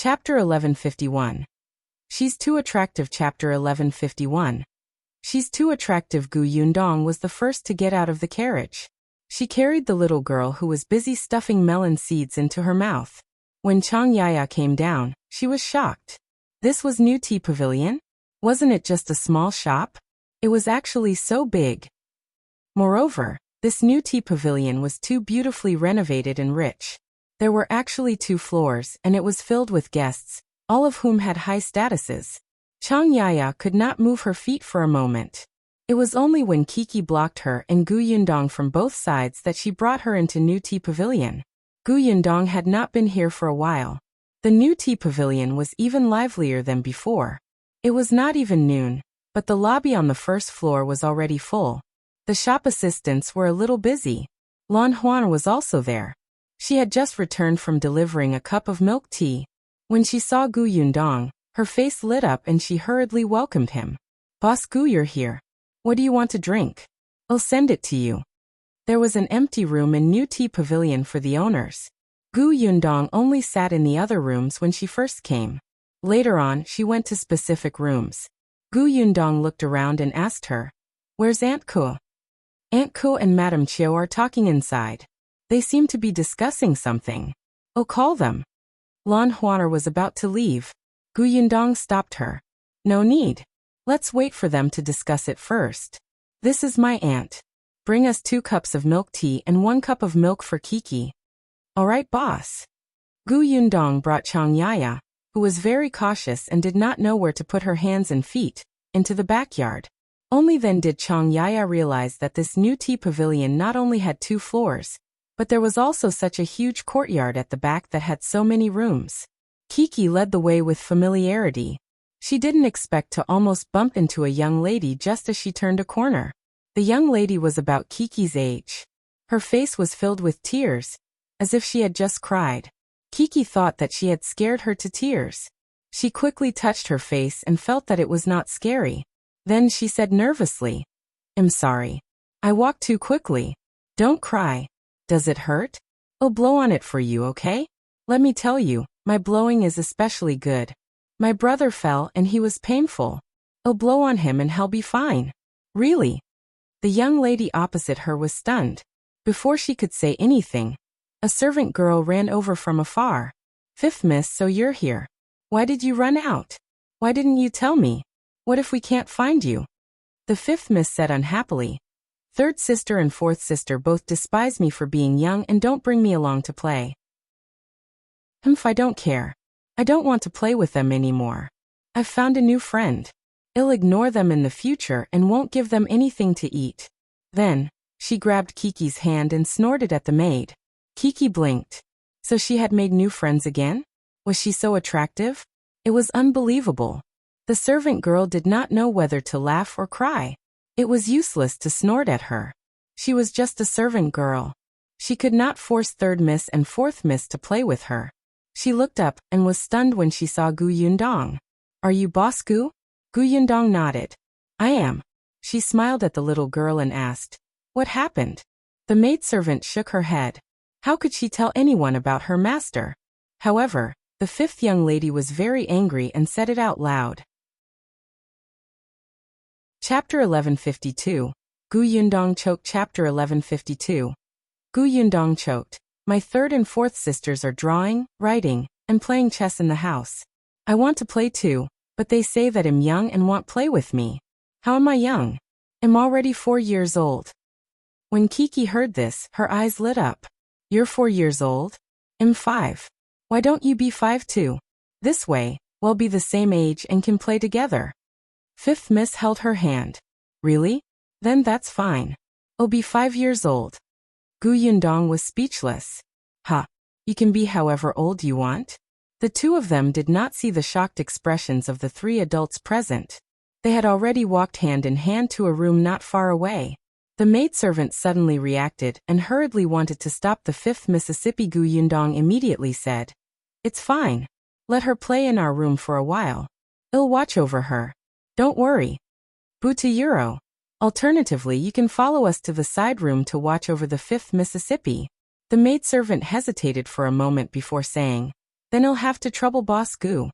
Chapter 1151. She's Too Attractive. Chapter 1151. She's Too Attractive. Gu Yundong was the first to get out of the carriage. She carried the little girl who was busy stuffing melon seeds into her mouth. When Chang Yaya came down, she was shocked. This was New Tea Pavilion? Wasn't it just a small shop? It was actually so big. Moreover, this New Tea Pavilion was too beautifully renovated and rich. There were actually 2 floors, and it was filled with guests, all of whom had high statuses. Chang Yaya could not move her feet for a moment. It was only when Kiki blocked her and Gu Yundong from both sides that she brought her into New Tea Pavilion. Gu Yundong had not been here for a while. The New Tea Pavilion was even livelier than before. It was not even noon, but the lobby on the first floor was already full. The shop assistants were a little busy. Lan Huan was also there. She had just returned from delivering a cup of milk tea. When she saw Gu Yundong, her face lit up and she hurriedly welcomed him. "Boss Gu, you're here. What do you want to drink? I'll send it to you." There was an empty room in New Tea Pavilion for the owners. Gu Yundong only sat in the other rooms when she first came. Later on, she went to specific rooms. Gu Yundong looked around and asked her, "Where's Aunt Ke?" "Aunt Ke and Madame Chiu are talking inside. They seem to be discussing something. Oh, call them." Lan Huaner was about to leave. Gu Yundong stopped her. "No need. Let's wait for them to discuss it first. This is my aunt. Bring us 2 cups of milk tea and 1 cup of milk for Kiki." "All right, boss." Gu Yundong brought Chang Yaya, who was very cautious and did not know where to put her hands and feet, into the backyard. Only then did Chang Yaya realize that this New Tea Pavilion not only had 2 floors, but there was also such a huge courtyard at the back that had so many rooms. Kiki led the way with familiarity. She didn't expect to almost bump into a young lady just as she turned a corner. The young lady was about Kiki's age. Her face was filled with tears, as if she had just cried. Kiki thought that she had scared her to tears. She quickly touched her face and felt that it was not scary. Then she said nervously, "I'm sorry. I walked too quickly. Don't cry. Does it hurt? I'll blow on it for you, okay? Let me tell you, my blowing is especially good. My brother fell and he was painful. I'll blow on him and he'll be fine." "Really?" The young lady opposite her was stunned. Before she could say anything, a servant girl ran over from afar. "Fifth Miss, so you're here. Why did you run out? Why didn't you tell me? What if we can't find you?" The 5th Miss said unhappily. "Third sister and 4th sister both despise me for being young and don't bring me along to play. I don't care. I don't want to play with them anymore. I've found a new friend. I'll ignore them in the future and won't give them anything to eat." Then, she grabbed Kiki's hand and snorted at the maid. Kiki blinked. So she had made new friends again? Was she so attractive? It was unbelievable. The servant girl did not know whether to laugh or cry. It was useless to snort at her. She was just a servant girl. She could not force 3rd Miss and 4th Miss to play with her. She looked up and was stunned when she saw Gu Yundong. "Are you Boss Gu?" Gu Yundong nodded. "I am." She smiled at the little girl and asked, "What happened?" The maidservant shook her head. How could she tell anyone about her master? However, the 5th young lady was very angry and said it out loud. Chapter 1152. Gu Yundong choked. Chapter 1152. Gu Yundong choked. "My 3rd and 4th sisters are drawing, writing, and playing chess in the house. I want to play too, but they say that I'm young and won't play with me. How am I young? I'm already 4 years old." When Kiki heard this, her eyes lit up. "You're 4 years old? I'm 5. Why don't you be 5 too? This way, we'll be the same age and can play together." 5th Miss held her hand. "Really? Then that's fine. I'll be 5 years old." Gu Yundong was speechless. "Ha! You can be however old you want?" The 2 of them did not see the shocked expressions of the 3 adults present. They had already walked hand in hand to a room not far away. The maidservant suddenly reacted and hurriedly wanted to stop the 5th Mississippi. Gu Yundong immediately said, "It's fine. Let her play in our room for a while. I'll watch over her. Don't worry." Euro. Alternatively, you can follow us to the side room to watch over the 5th Mississippi. The maidservant hesitated for a moment before saying, Then he'll have to trouble Boss Gu.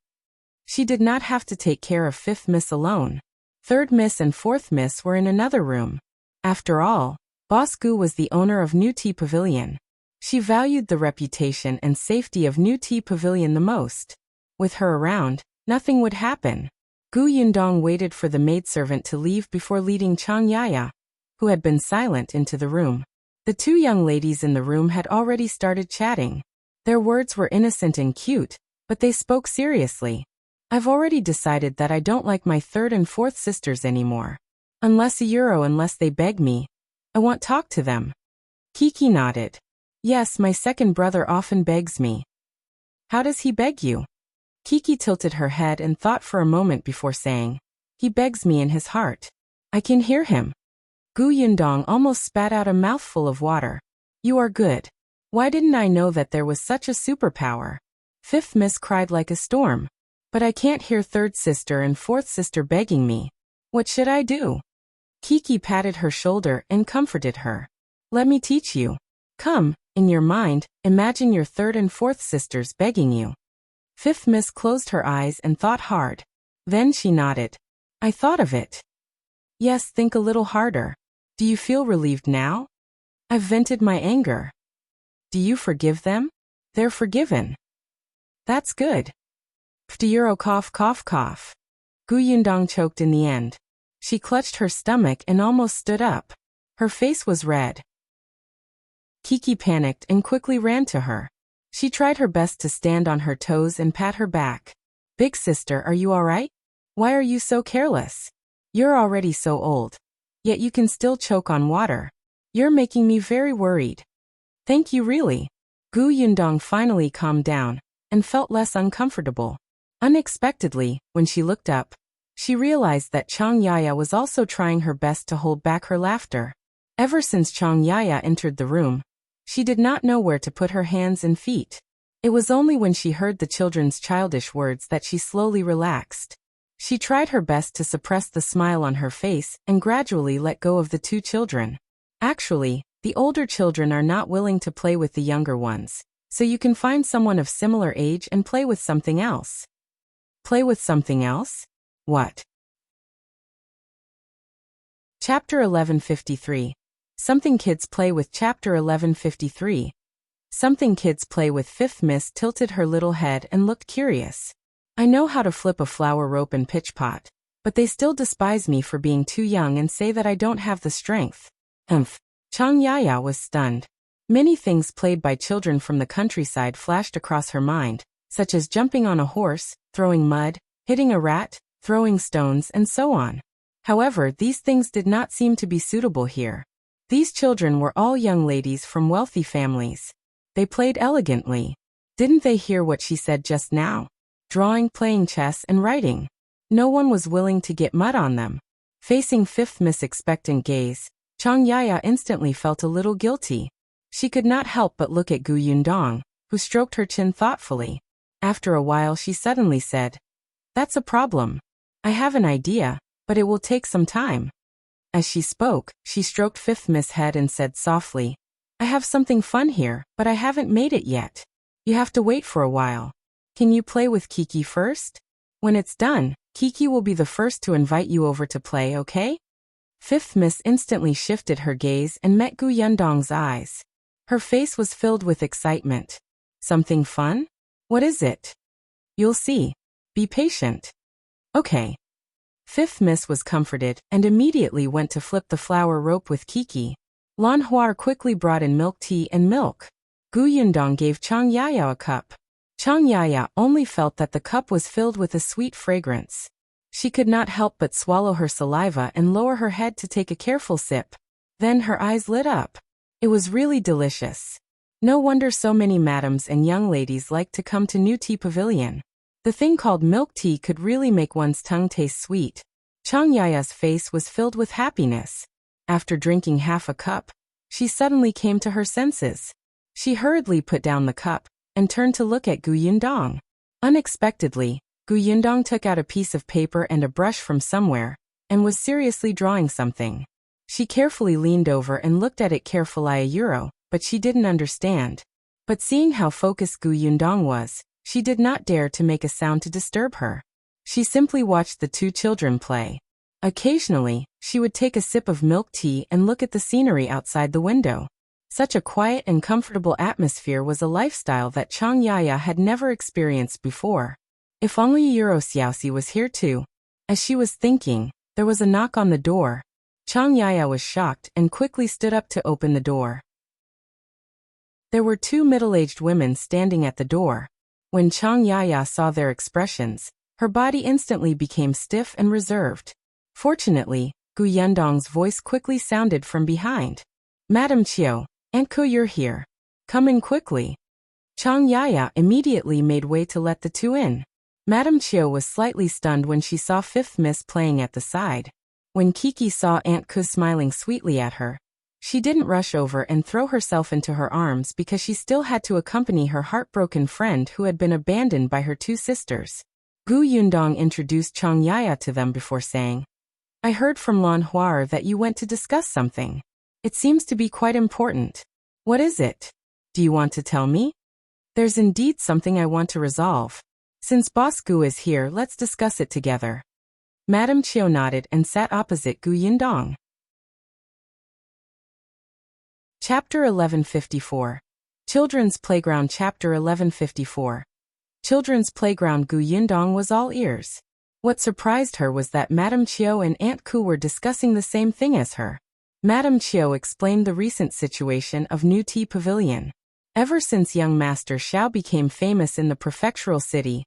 She did not have to take care of 5th Miss alone. 3rd Miss and 4th Miss were in another room. After all, Boss Gu was the owner of New Tea Pavilion. She valued the reputation and safety of New Tea Pavilion the most. With her around, nothing would happen. Gu Yundong waited for the maidservant to leave before leading Chang Yaya, who had been silent, into the room. The 2 young ladies in the room had already started chatting. Their words were innocent and cute, but they spoke seriously. I've already decided that I don't like my 3rd and 4th sisters anymore. Unless they beg me. I won't talk to them. Kiki nodded. Yes, my 2nd brother often begs me. How does he beg you? Kiki tilted her head and thought for a moment before saying, he begs me in his heart. I can hear him. Gu Yundong almost spat out a mouthful of water. You are good. Why didn't I know that there was such a superpower? 5th Miss cried like a storm. But I can't hear 3rd sister and 4th sister begging me. What should I do? Kiki patted her shoulder and comforted her. Let me teach you. Come, in your mind, imagine your 3rd and 4th sisters begging you. 5th Miss closed her eyes and thought hard. Then she nodded. I thought of it. Yes, think a little harder. Do you feel relieved now? I've vented my anger. Do you forgive them? They're forgiven. That's good. P't'euro cough cough cough. Gu Yundong choked in the end. She clutched her stomach and almost stood up. Her face was red. Kiki panicked and quickly ran to her. She tried her best to stand on her toes and pat her back. Big sister, are you all right? Why are you so careless? You're already so old. Yet you can still choke on water. You're making me very worried. Thank you really. Gu Yundong finally calmed down and felt less uncomfortable. Unexpectedly, when she looked up, she realized that Chang Yaya was also trying her best to hold back her laughter. Ever since Chang Yaya entered the room, she did not know where to put her hands and feet. It was only when she heard the children's childish words that she slowly relaxed. She tried her best to suppress the smile on her face and gradually let go of the 2 children. Actually, the older children are not willing to play with the younger ones, so you can find someone of similar age and play with something else. Play with something else? What? Chapter 1153. Something kids play with. Chapter 1153. Something kids play with. 5th Miss tilted her little head and looked curious. I know how to flip a flower rope and pitch pot, but they still despise me for being too young and say that I don't have the strength. Chang Yaya was stunned. Many things played by children from the countryside flashed across her mind, such as jumping on a horse, throwing mud, hitting a rat, throwing stones, and so on. However, these things did not seem to be suitable here. These children were all young ladies from wealthy families. They played elegantly. Didn't they hear what she said just now? Drawing, playing chess, and writing. No one was willing to get mud on them. Facing 5th Miss' expectant gaze, Chang Yaya instantly felt a little guilty. She could not help but look at Gu Yundong, who stroked her chin thoughtfully. After a while she suddenly said, That's a problem. I have an idea, but it will take some time. As she spoke, she stroked 5th Miss' head and said softly, I have something fun here, but I haven't made it yet. You have to wait for a while. Can you play with Kiki first? When it's done, Kiki will be the first to invite you over to play, okay? 5th Miss instantly shifted her gaze and met Gu Yundong's eyes. Her face was filled with excitement. Something fun? What is it? You'll see. Be patient. Okay. 5th Miss was comforted and immediately went to flip the flower rope with Kiki. Lan Huar quickly brought in milk tea and milk. Gu Yundong gave Chang Yaya a cup. Chang Yaya only felt that the cup was filled with a sweet fragrance. She could not help but swallow her saliva and lower her head to take a careful sip. Then her eyes lit up. It was really delicious. No wonder so many madams and young ladies liked to come to New Tea Pavilion. The thing called milk tea could really make one's tongue taste sweet. Chang Yaya's face was filled with happiness. After drinking half a cup, she suddenly came to her senses. She hurriedly put down the cup and turned to look at Gu Yundong. Unexpectedly, Gu Yundong took out a piece of paper and a brush from somewhere, and was seriously drawing something. She carefully leaned over and looked at it carefully, but she didn't understand. But seeing how focused Gu Yundong was, She did not dare to make a sound to disturb her. She simply watched the two children play. Occasionally, she would take a sip of milk tea and look at the scenery outside the window. Such a quiet and comfortable atmosphere was a lifestyle that Chang Yaya had never experienced before. If only Xiaoxi was here too. As she was thinking, there was a knock on the door. Chang Yaya was shocked and quickly stood up to open the door. There were two middle-aged women standing at the door. When Chang Yaya saw their expressions, her body instantly became stiff and reserved. Fortunately, Gu Yundong's voice quickly sounded from behind. Madam Qiu, Aunt Ko, you're here. Come in quickly. Chang Yaya immediately made way to let the two in. Madam Qiu was slightly stunned when she saw Fifth Miss playing at the side. When Kiki saw Aunt Ko smiling sweetly at her, she didn't rush over and throw herself into her arms because she still had to accompany her heartbroken friend who had been abandoned by her two sisters. Gu Yundong introduced Chang Yaya to them before saying, I heard from Lan Huar that you went to discuss something. It seems to be quite important. What is it? Do you want to tell me? There's indeed something I want to resolve. Since Boss Gu is here, let's discuss it together. Madam Qiu nodded and sat opposite Gu Yundong. Chapter 1154. Children's Playground. Chapter 1154. Children's Playground. Gu Yundong was all ears. What surprised her was that Madam Qiu and Aunt Ku were discussing the same thing as her. Madam Qiu explained the recent situation of New Tea Pavilion. Ever since young Master Shao became famous in the prefectural city,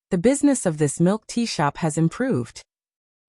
the business of this milk tea shop has improved.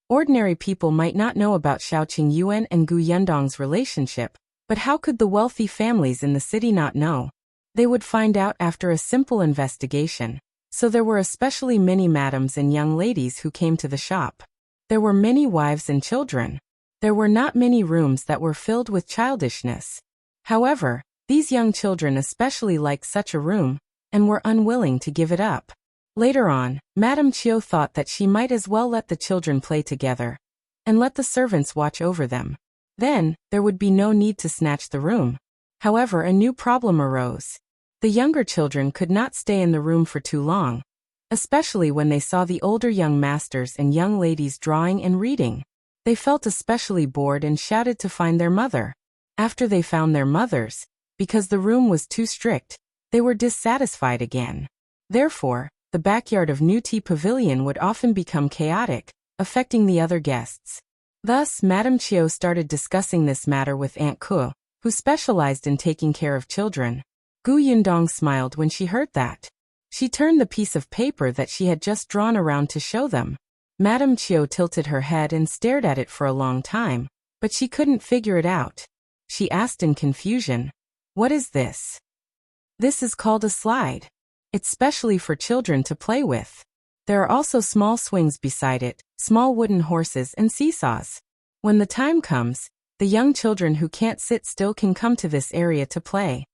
Ordinary people might not know about Shao Qingyuan and Gu Yundong's relationship, but how could the wealthy families in the city not know? They would find out after a simple investigation. So there were especially many madams and young ladies who came to the shop. There were many wives and children. There were not many rooms that were filled with childishness. However, these young children especially liked such a room, and were unwilling to give it up. Later on, Madame Qiu thought that she might as well let the children play together, and let the servants watch over them. Then, there would be no need to snatch the room. However, a new problem arose. The younger children could not stay in the room for too long, especially when they saw the older young masters and young ladies drawing and reading. They felt especially bored and shouted to find their mother. After they found their mothers, because the room was too strict, they were dissatisfied again. Therefore, the backyard of New Tea Pavilion would often become chaotic, affecting the other guests. Thus, Madame Qiu started discussing this matter with Aunt Ku, who specialized in taking care of children. Gu Yundong smiled when she heard that. She turned the piece of paper that she had just drawn around to show them. Madame Qiu tilted her head and stared at it for a long time, but she couldn't figure it out. She asked in confusion, "What is this?" "This is called a slide. It's specially for children to play with. There are also small swings beside it, small wooden horses and seesaws. When the time comes, the young children who can't sit still can come to this area to play."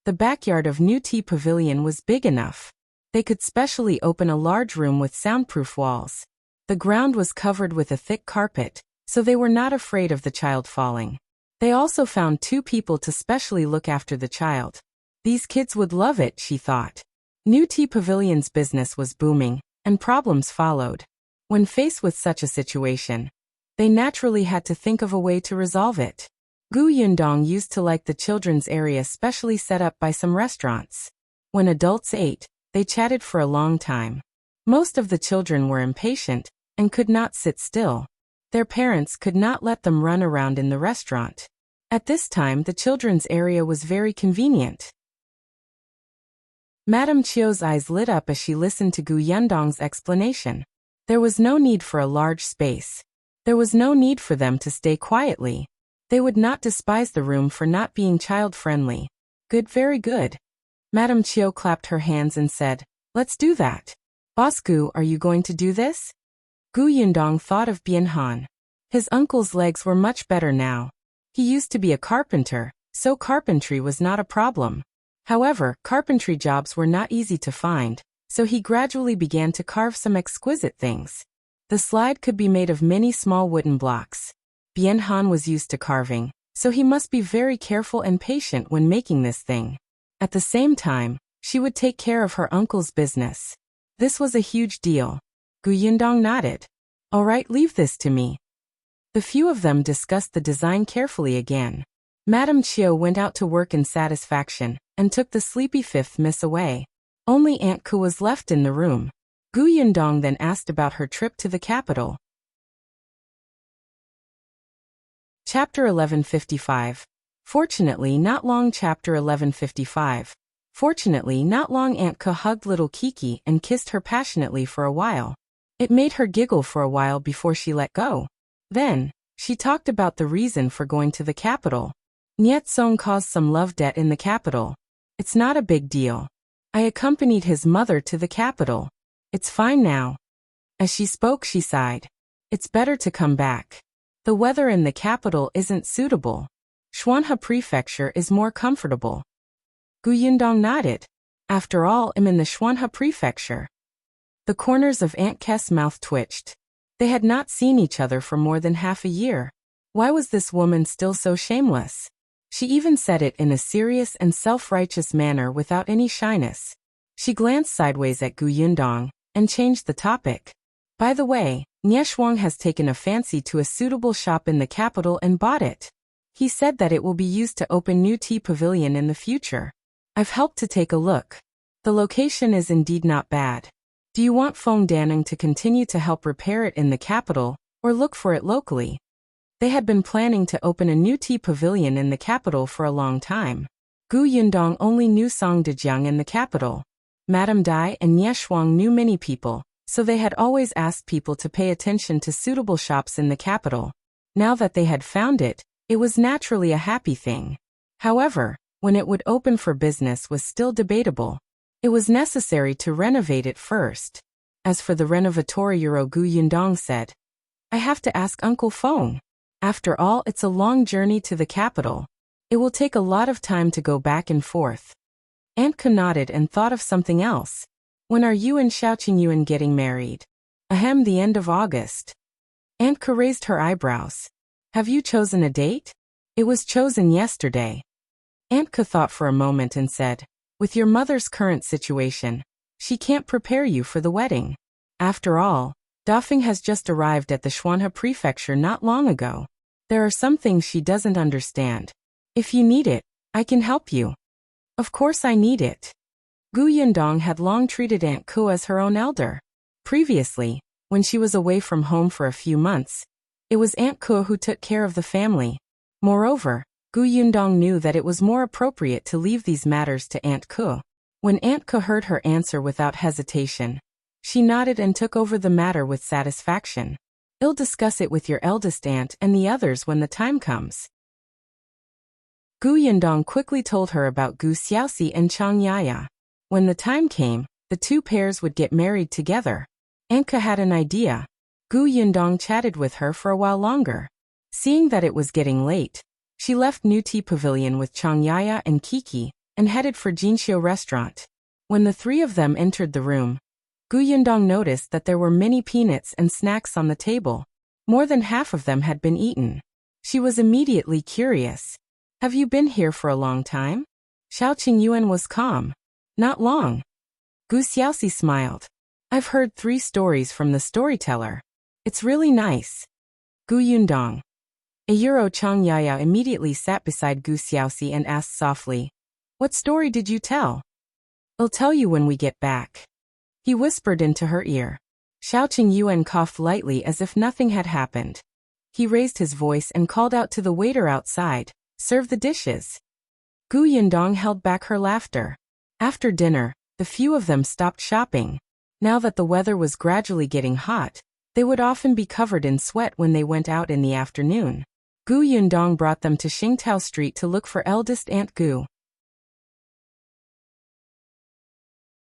The backyard of New Tea Pavilion was big enough. They could specially open a large room with soundproof walls. The ground was covered with a thick carpet, so they were not afraid of the child falling. They also found 2 people to specially look after the child. These kids would love it, she thought. New Tea Pavilion's business was booming, and problems followed. When faced with such a situation, they naturally had to think of a way to resolve it. Gu Yundong used to like the children's area specially set up by some restaurants. When adults ate, they chatted for a long time. Most of the children were impatient, and could not sit still. Their parents could not let them run around in the restaurant. At this time the children's area was very convenient. Madame Qiu's eyes lit up as she listened to Gu Yundong's explanation. There was no need for a large space. There was no need for them to stay quietly. They would not despise the room for not being child-friendly. Good, very good. Madame Qiu clapped her hands and said, "Let's do that." "Boss Gu, are you going to do this?" Gu Yundong thought of Bianhan. His uncle's legs were much better now. He used to be a carpenter, so carpentry was not a problem. However, carpentry jobs were not easy to find, so he gradually began to carve some exquisite things. The slide could be made of many small wooden blocks. Bianhan was used to carving, so he must be very careful and patient when making this thing. At the same time, She would take care of her uncle's business. This was a huge deal. Gu Yundong nodded. All right, leave this to me. The few of them discussed the design carefully again. Madame Chiu went out to work in satisfaction and took the sleepy fifth miss away. Only Aunt Ku was left in the room. Gu Yundong then asked about her trip to the capital. Chapter 1155. Fortunately not long. Chapter 1155. Fortunately not long. Aunt Ku hugged little Kiki and kissed her passionately for a while. It made her giggle for a while before she let go. Then, she talked about the reason for going to the capital. Niet Song caused some love debt in the capital. It's not a big deal. I accompanied his mother to the capital. It's fine now. As she spoke, she sighed. It's better to come back. The weather in the capital isn't suitable. Xuanhe Prefecture is more comfortable. Gu Yundong nodded. After all, I'm in the Xuanhe Prefecture. The corners of Aunt K's mouth twitched. They had not seen each other for more than half a year. Why was this woman still so shameless? She even said it in a serious and self-righteous manner without any shyness. She glanced sideways at Gu Yundong and changed the topic. By the way, Nie Shuang has taken a fancy to a suitable shop in the capital and bought it. He said that it will be used to open new tea pavilion in the future. I've helped to take a look. The location is indeed not bad. Do you want Feng Danning to continue to help repair it in the capital, or look for it locally? They had been planning to open a new tea pavilion in the capital for a long time. Gu Yundong only knew Song Dejiang in the capital. Madame Dai and Nie Shuang knew many people, so they had always asked people to pay attention to suitable shops in the capital. Now that they had found it, it was naturally a happy thing. However, when it would open for business was still debatable. It was necessary to renovate it first. As for the renovatory euro, Gu Yundong said, I have to ask Uncle Feng. After all, it's a long journey to the capital. It will take a lot of time to go back and forth. Aunt Ku nodded and thought of something else. When are you and Shao Qingyuan getting married? Ahem, the end of August. Aunt Ku raised her eyebrows. Have you chosen a date? It was chosen yesterday. Aunt Ku thought for a moment and said, with your mother's current situation, she can't prepare you for the wedding. After all, Dafeng has just arrived at the Xuanhe Prefecture not long ago. There are some things she doesn't understand. If you need it, I can help you. Of course I need it. Gu Yundong had long treated Aunt Ku as her own elder. Previously, when she was away from home for a few months, it was Aunt Ku who took care of the family. Moreover, Gu Yundong knew that it was more appropriate to leave these matters to Aunt Ku. When Aunt Ku heard her answer without hesitation, she nodded and took over the matter with satisfaction. I'll discuss it with your eldest aunt and the others when the time comes. Gu Yundong quickly told her about Gu Xiaoxi and Chang Yaya. When the time came, the two pairs would get married together. Aunt Ku had an idea. Gu Yundong chatted with her for a while longer. Seeing that it was getting late, she left New Tea Pavilion with Chang Yaya and Kiki and headed for Jinxiu restaurant. When the three of them entered the room, Gu Yundong noticed that there were many peanuts and snacks on the table. More than half of them had been eaten. She was immediately curious. Have you been here for a long time? Shao Qingyuan was calm. Not long. Gu Xiaoxi smiled. I've heard 3 stories from the storyteller. It's really nice. Gu Yundong. Ayuro Chang Yaya immediately sat beside Gu Xiaoxi and asked softly, what story did you tell? I'll tell you when we get back. He whispered into her ear. Shao Qingyuan coughed lightly as if nothing had happened. He raised his voice and called out to the waiter outside, serve the dishes. Gu Yundong held back her laughter. After dinner, the few of them stopped shopping. Now that the weather was gradually getting hot, they would often be covered in sweat when they went out in the afternoon. Gu Yundong brought them to Xingtao Street to look for eldest Aunt Gu.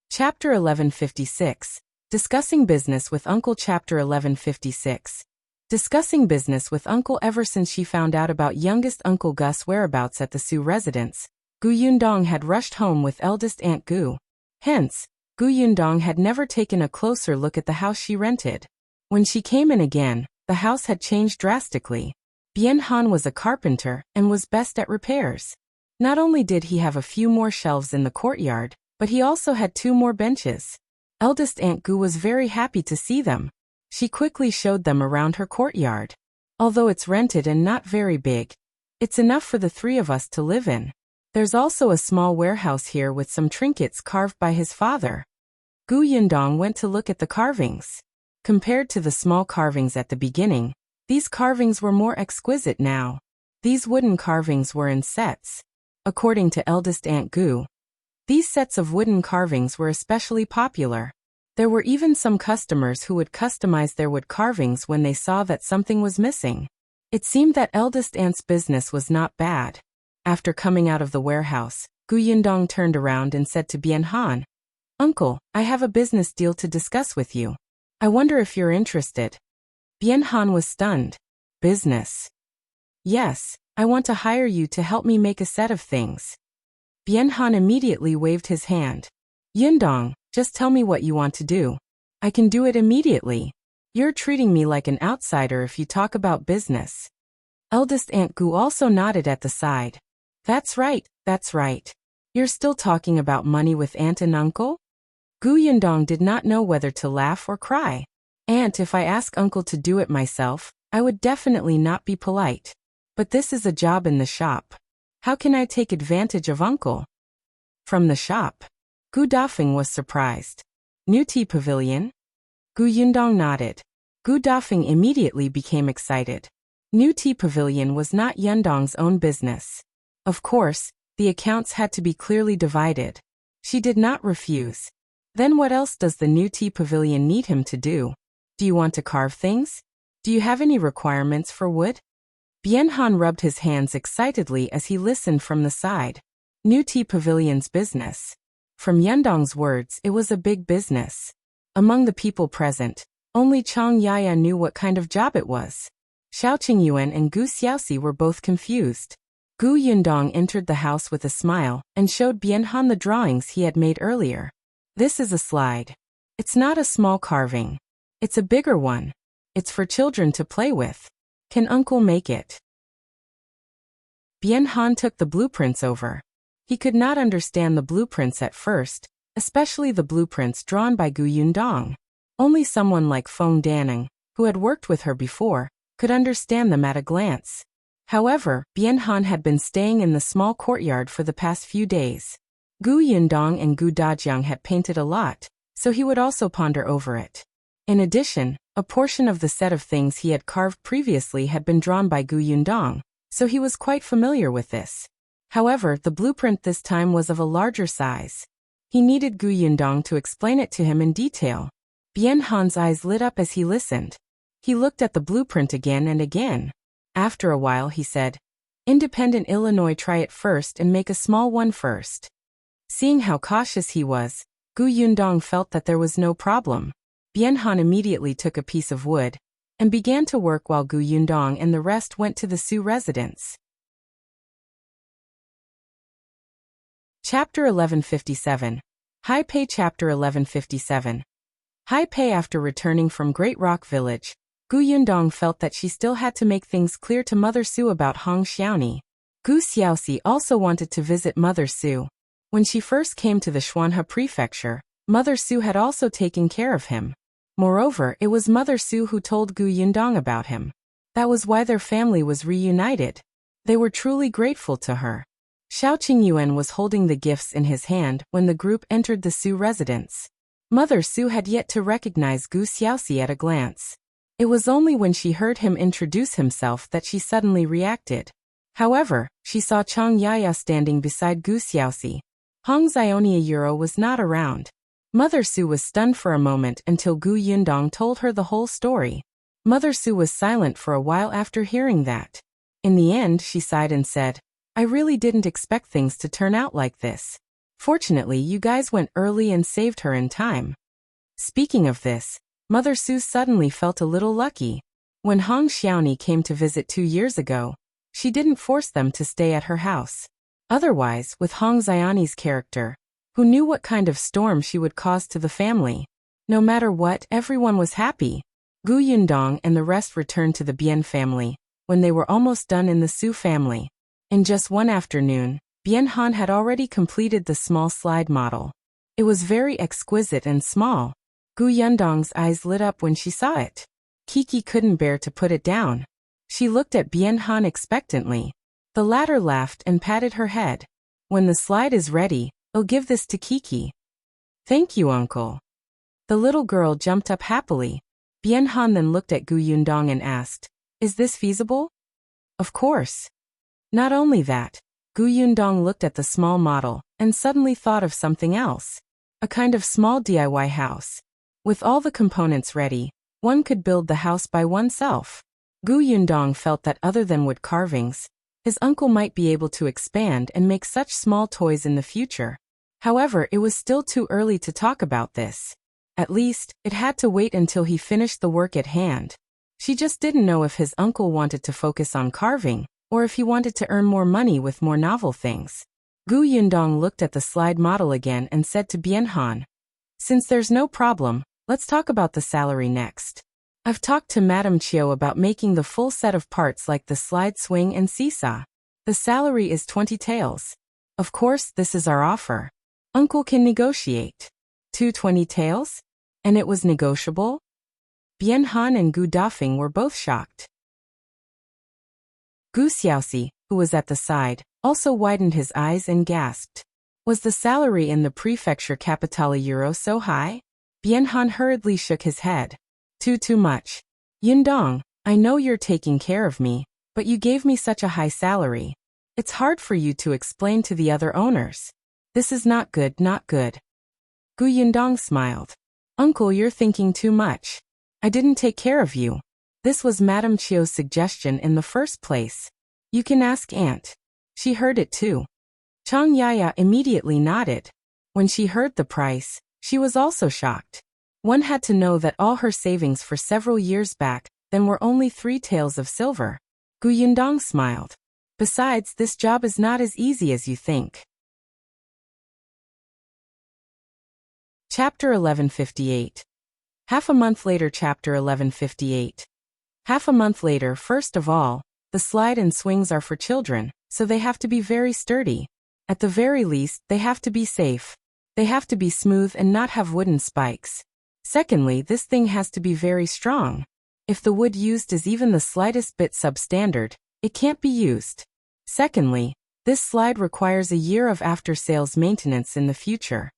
Chapter 1156. Discussing business with Uncle. Chapter 1156. Discussing business with Uncle. Ever since she found out about youngest Uncle Gus' whereabouts at the Su residence, Gu Yundong had rushed home with eldest Aunt Gu. Hence, Gu Yundong had never taken a closer look at the house she rented. When she came in again, the house had changed drastically. Bien Han was a carpenter and was best at repairs. Not only did he have a few more shelves in the courtyard, but he also had 2 more benches. Eldest Aunt Gu was very happy to see them. She quickly showed them around her courtyard. Although it's rented and not very big, it's enough for the 3 of us to live in. There's also a small warehouse here with some trinkets carved by his father. Gu Yundong went to look at the carvings. Compared to the small carvings at the beginning, these carvings were more exquisite now. These wooden carvings were in sets. According to Eldest Aunt Gu, these sets of wooden carvings were especially popular. There were even some customers who would customize their wood carvings when they saw that something was missing. It seemed that Eldest Aunt's business was not bad. After coming out of the warehouse, Gu Yundong turned around and said to Bien Han, "Uncle, I have a business deal to discuss with you. I wonder if you're interested." Bien Han was stunned. "Business?" "Yes, I want to hire you to help me make a set of things." Bien Han immediately waved his hand. "Yundong, just tell me what you want to do. I can do it immediately. You're treating me like an outsider if you talk about business." Eldest Aunt Gu also nodded at the side. That's right. You're still talking about money with Aunt and Uncle?" Gu Yundong did not know whether to laugh or cry. "Aunt, if I ask Uncle to do it myself, I would definitely not be polite. But this is a job in the shop. How can I take advantage of Uncle?" "From the shop?" Gu Dafeng was surprised. "New tea pavilion?" Gu Yundong nodded. Gu Dafeng immediately became excited. New tea pavilion was not Yundong's own business. Of course, the accounts had to be clearly divided. She did not refuse. Then what else does the new tea pavilion need him to do? Do you want to carve things? Do you have any requirements for wood? Bien Han rubbed his hands excitedly as he listened from the side. New tea pavilion's business. From Yundong's words, it was a big business. Among the people present, only Chang Yaya knew what kind of job it was. Shao Qingyuan and Gu Xiaoxi were both confused. Gu Yundong entered the house with a smile and showed Bien Han the drawings he had made earlier. "This is a slide. It's not a small carving. It's a bigger one. It's for children to play with. Can Uncle make it?" Bien Han took the blueprints over. He could not understand the blueprints at first, especially the blueprints drawn by Gu Yundong. Only someone like Feng Danning, who had worked with her before, could understand them at a glance. However, Bien Han had been staying in the small courtyard for the past few days. Gu Yundong and Gu Dajiang had painted a lot, so he would also ponder over it. In addition, a portion of the set of things he had carved previously had been drawn by Gu Yundong, so he was quite familiar with this. However, the blueprint this time was of a larger size. He needed Gu Yundong to explain it to him in detail. Bien Han's eyes lit up as he listened. He looked at the blueprint again and again. After a while he said, "Independent Illinois, try it first and make a small one first." Seeing how cautious he was, Gu Yundong felt that there was no problem. Bien Han immediately took a piece of wood and began to work while Gu Yundong and the rest went to the Su residence. Chapter 1157. Hai Pei. Chapter 1157. Hai Pei. After returning from Great Rock Village, Gu Yundong felt that she still had to make things clear to Mother Su about Hong Xiaoni. Gu Xiaoxi also wanted to visit Mother Su. When she first came to the Xuanhe Prefecture, Mother Su had also taken care of him. Moreover, it was Mother Su who told Gu Yundong about him. That was why their family was reunited. They were truly grateful to her. Shao Qingyuan was holding the gifts in his hand when the group entered the Su residence. Mother Su had yet to recognize Gu Xiaoxi at a glance. It was only when she heard him introduce himself that she suddenly reacted. However, she saw Chang Yaya standing beside Gu Xiaoxi. Hong Zionia Euro was not around. Mother Su was stunned for a moment until Gu Yundong told her the whole story. Mother Su was silent for a while after hearing that. In the end, she sighed and said, "I really didn't expect things to turn out like this. Fortunately, you guys went early and saved her in time." Speaking of this, Mother Su suddenly felt a little lucky. When Hong Xiaoni came to visit 2 years ago, she didn't force them to stay at her house. Otherwise, with Hong Xiaoni's character, who knew what kind of storm she would cause to the family? No matter what, everyone was happy. Gu Yundong and the rest returned to the Bien family, when they were almost done in the Su family. In just one afternoon, Bien Han had already completed the small slide model. It was very exquisite and small. Gu Yundong's eyes lit up when she saw it. Kiki couldn't bear to put it down. She looked at Bianhan expectantly. The latter laughed and patted her head. When the slide is ready, I'll give this to Kiki. Thank you, uncle. The little girl jumped up happily. Bianhan then looked at Gu Yundong and asked, is this feasible? Of course. Not only that, Gu Yundong looked at the small model and suddenly thought of something else. A kind of small DIY house. With all the components ready, one could build the house by oneself. Gu Yundong felt that other than wood carvings, his uncle might be able to expand and make such small toys in the future. However, it was still too early to talk about this. At least, it had to wait until he finished the work at hand. She just didn't know if his uncle wanted to focus on carving, or if he wanted to earn more money with more novel things. Gu Yundong looked at the slide model again and said to Bianhan, since there's no problem, let's talk about the salary next. I've talked to Madame Qiu about making the full set of parts like the slide swing and seesaw. The salary is 20 taels. Of course, this is our offer. Uncle can negotiate. 220 taels? And it was negotiable? Bianhan and Gu Dafeng were both shocked. Gu Xiaoxi, who was at the side, also widened his eyes and gasped. Was the salary in the prefecture capitale euro so high? Bianhan hurriedly shook his head. Too much. Yundong, I know you're taking care of me, but you gave me such a high salary. It's hard for you to explain to the other owners. This is not good, not good. Gu Yundong smiled. Uncle, you're thinking too much. I didn't take care of you. This was Madame Qiu's suggestion in the first place. You can ask Aunt. She heard it too. Chang Yaya immediately nodded. When she heard the price, she was also shocked. One had to know that all her savings for several years back then were only 3 taels of silver. Gu Yundong smiled. Besides, this job is not as easy as you think. Chapter 1158. Half a month later. Chapter 1158. Half a month later. First of all, the slide and swings are for children, so they have to be very sturdy. At the very least, they have to be safe. They have to be smooth and not have wooden spikes. Secondly, this thing has to be very strong. If the wood used is even the slightest bit substandard, it can't be used. Secondly, this slide requires a year of after-sales maintenance in the future.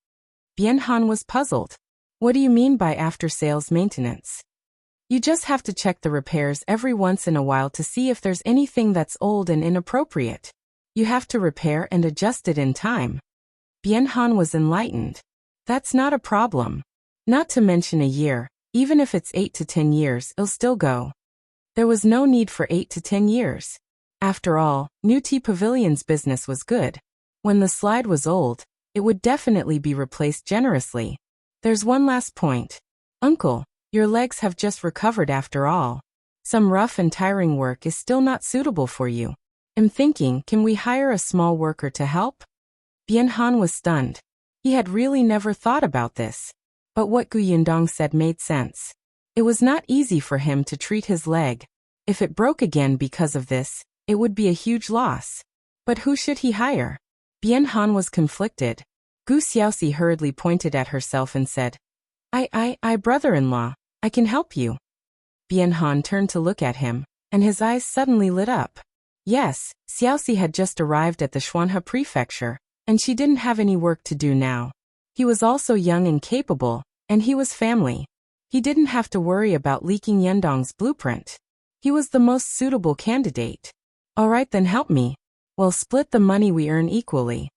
Bianhan was puzzled. What do you mean by after-sales maintenance? You just have to check the repairs every once in a while to see if there's anything that's old and inappropriate. You have to repair and adjust it in time. Bianhan was enlightened. That's not a problem. Not to mention a year, even if it's 8 to 10 years, it'll still go. There was no need for 8 to 10 years. After all, New Tea Pavilion's business was good. When the slide was old, it would definitely be replaced generously. There's one last point. Uncle, your legs have just recovered after all. Some rough and tiring work is still not suitable for you. I'm thinking, can we hire a small worker to help? Bianhan was stunned. He had really never thought about this. But what Gu Yundong said made sense. It was not easy for him to treat his leg. If it broke again because of this, it would be a huge loss. But who should he hire? Bianhan was conflicted. Gu Xiaoxi hurriedly pointed at herself and said, I, brother-in-law, I can help you. Bianhan turned to look at him, and his eyes suddenly lit up. Yes, Xiaoxi had just arrived at the Xuanhe prefecture, and she didn't have any work to do now. He was also young and capable, and he was family. He didn't have to worry about leaking Yundong's blueprint. He was the most suitable candidate. All right, then help me. We'll split the money we earn equally.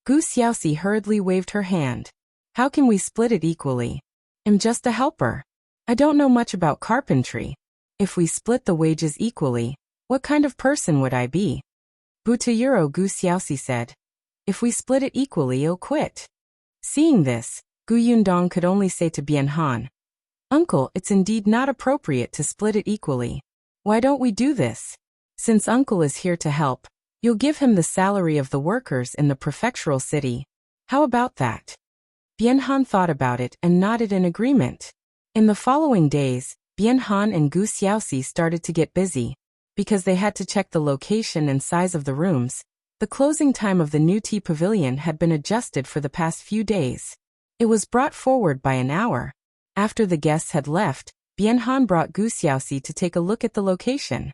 Gu Xiaoxi hurriedly waved her hand. How can we split it equally? I'm just a helper. I don't know much about carpentry. If we split the wages equally, what kind of person would I be? Butayuro, Gu Xiaoxi said. If we split it equally, you'll quit. Seeing this, Gu Yundong could only say to Bianhan, Uncle, it's indeed not appropriate to split it equally. Why don't we do this? Since Uncle is here to help, you'll give him the salary of the workers in the prefectural city. How about that? Bianhan thought about it and nodded in agreement. In the following days, Bianhan and Gu Xiaoxi started to get busy. Because they had to check the location and size of the rooms, the closing time of the New Tea Pavilion had been adjusted for the past few days. It was brought forward by an hour. After the guests had left, Bianhan brought Gu Xiaoxi to take a look at the location.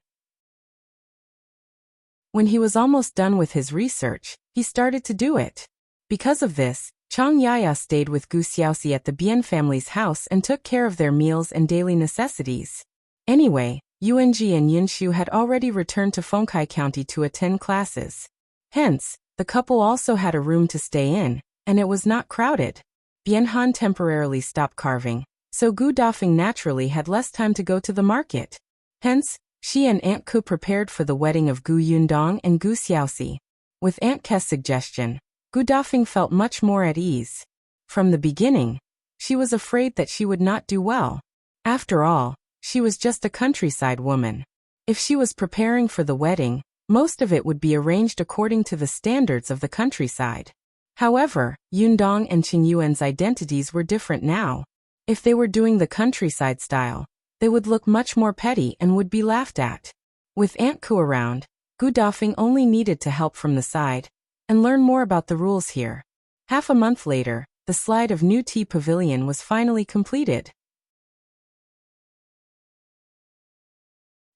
When he was almost done with his research, he started to do it. Because of this, Chang Yaya stayed with Gu Xiaoxi at the Bian family's house and took care of their meals and daily necessities. Anyway, Yuanji and Yinshu had already returned to Fengkai County to attend classes. Hence, the couple also had a room to stay in, and it was not crowded. Bianhan temporarily stopped carving, so Gu Dafeng naturally had less time to go to the market. Hence, she and Aunt Ku prepared for the wedding of Gu Yundong and Gu Xiaoxi. With Aunt Ke's suggestion, Gu Dafeng felt much more at ease. From the beginning, she was afraid that she would not do well. After all, she was just a countryside woman. If she was preparing for the wedding, most of it would be arranged according to the standards of the countryside. However, Yundong and Qingyuan's identities were different now. If they were doing the countryside style, they would look much more petty and would be laughed at. With Aunt Ku around, Gu Dafeng only needed to help from the side and learn more about the rules here. Half a month later, the slide of New Tea Pavilion was finally completed.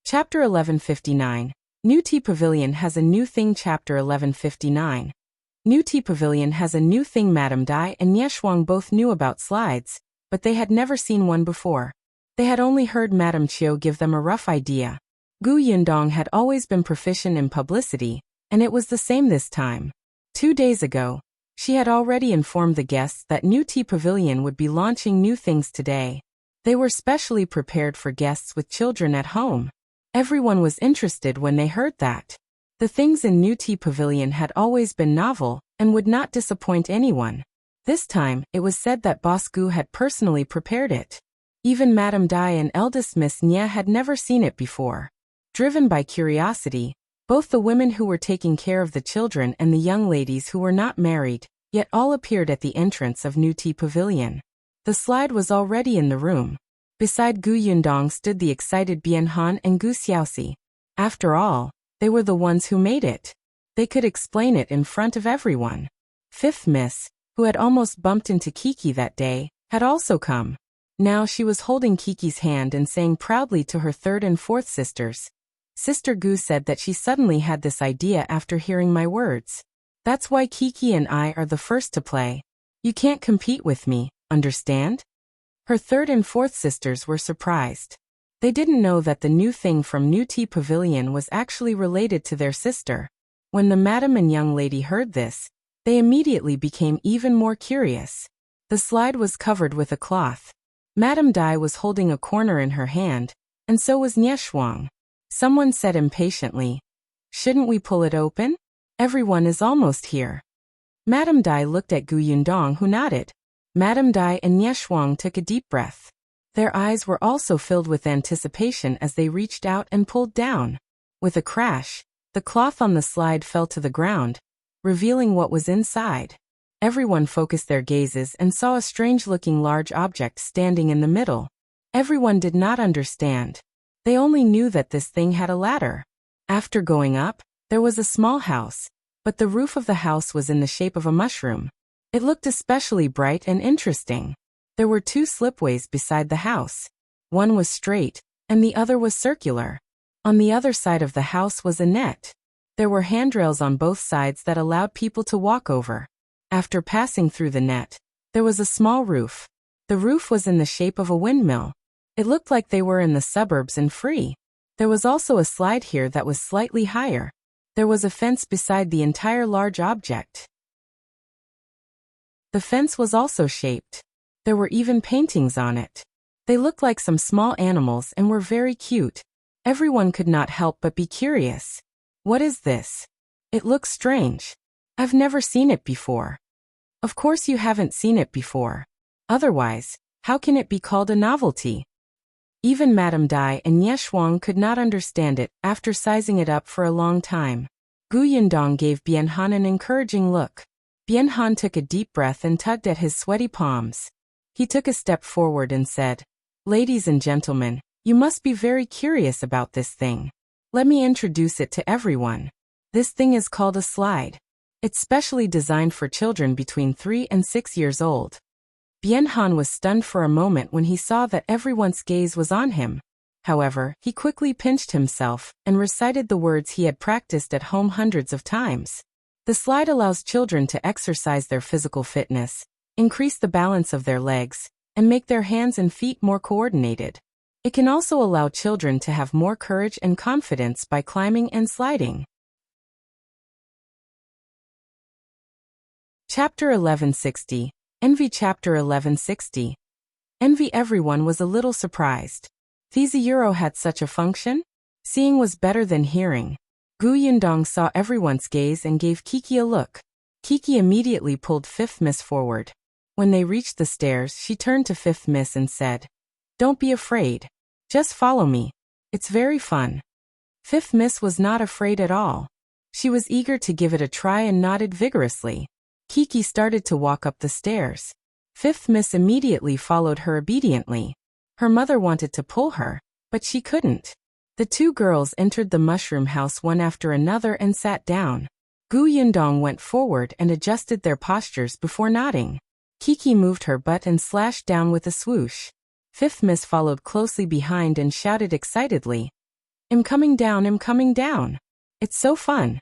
Chapter 1159. New Tea Pavilion has a new thing. Chapter 1159. New Tea Pavilion has a new thing. Madame Dai and Nie Shuang both knew about slides, but they had never seen one before. They had only heard Madame Chiu give them a rough idea. Gu Yundong had always been proficient in publicity, and it was the same this time. 2 days ago, she had already informed the guests that New Tea Pavilion would be launching new things today. They were specially prepared for guests with children at home. Everyone was interested when they heard that. The things in New Tea Pavilion had always been novel and would not disappoint anyone. This time, it was said that Boss Gu had personally prepared it. Even Madame Dai and eldest Miss Nye had never seen it before. Driven by curiosity, both the women who were taking care of the children and the young ladies who were not married, yet all appeared at the entrance of New Tea Pavilion. The slide was already in the room. Beside Gu Yundong stood the excited Bianhan and Gu Xiaoxi. After all, they were the ones who made it. They could explain it in front of everyone. Fifth Miss, who had almost bumped into Kiki that day, had also come. Now she was holding Kiki's hand and saying proudly to her third and fourth sisters, "Sister Gu said that she suddenly had this idea after hearing my words. That's why Kiki and I are the first to play. You can't compete with me, understand?" Her third and fourth sisters were surprised. They didn't know that the new thing from New Tea Pavilion was actually related to their sister. When the madam and young lady heard this, they immediately became even more curious. The slide was covered with a cloth. Madame Dai was holding a corner in her hand, and so was Nie Shuang. Someone said impatiently, "Shouldn't we pull it open? Everyone is almost here." Madame Dai looked at Gu Yundong, who nodded. Madame Dai and Nie Shuang took a deep breath. Their eyes were also filled with anticipation as they reached out and pulled down. With a crash, the cloth on the slide fell to the ground, revealing what was inside. Everyone focused their gazes and saw a strange-looking large object standing in the middle. Everyone did not understand. They only knew that this thing had a ladder. After going up, there was a small house, but the roof of the house was in the shape of a mushroom. It looked especially bright and interesting. There were 2 slipways beside the house. One was straight, and the other was circular. On the other side of the house was a net. There were handrails on both sides that allowed people to walk over. After passing through the net, there was a small roof. The roof was in the shape of a windmill. It looked like they were in the suburbs and free. There was also a slide here that was slightly higher. There was a fence beside the entire large object. The fence was also shaped. There were even paintings on it. They looked like some small animals and were very cute. Everyone could not help but be curious. What is this? It looks strange. I've never seen it before. Of course you haven't seen it before. Otherwise, how can it be called a novelty? Even Madame Dai and Nie Shuang could not understand it after sizing it up for a long time. Gu Yundong gave Bianhan an encouraging look. Bianhan took a deep breath and tugged at his sweaty palms. He took a step forward and said, "Ladies and gentlemen, you must be very curious about this thing. Let me introduce it to everyone. This thing is called a slide. It's specially designed for children between 3 and 6 years old. Bianhan was stunned for a moment when he saw that everyone's gaze was on him. However, he quickly pinched himself and recited the words he had practiced at home hundreds of times. The slide allows children to exercise their physical fitness, increase the balance of their legs, and make their hands and feet more coordinated. It can also allow children to have more courage and confidence by climbing and sliding. Chapter 1160. Envy. Chapter 1160. Envy. Everyone was a little surprised. The Euro had such a function? Seeing was better than hearing. Gu Yundong saw everyone's gaze and gave Kiki a look. Kiki immediately pulled Fifth Miss forward. When they reached the stairs, she turned to Fifth Miss and said, "Don't be afraid. Just follow me. It's very fun." Fifth Miss was not afraid at all. She was eager to give it a try and nodded vigorously. Kiki started to walk up the stairs. Fifth Miss immediately followed her obediently. Her mother wanted to pull her, but she couldn't. The two girls entered the mushroom house one after another and sat down. Gu Yundong went forward and adjusted their postures before nodding. Kiki moved her butt and slashed down with a swoosh. Fifth Miss followed closely behind and shouted excitedly, "I'm coming down, I'm coming down. It's so fun."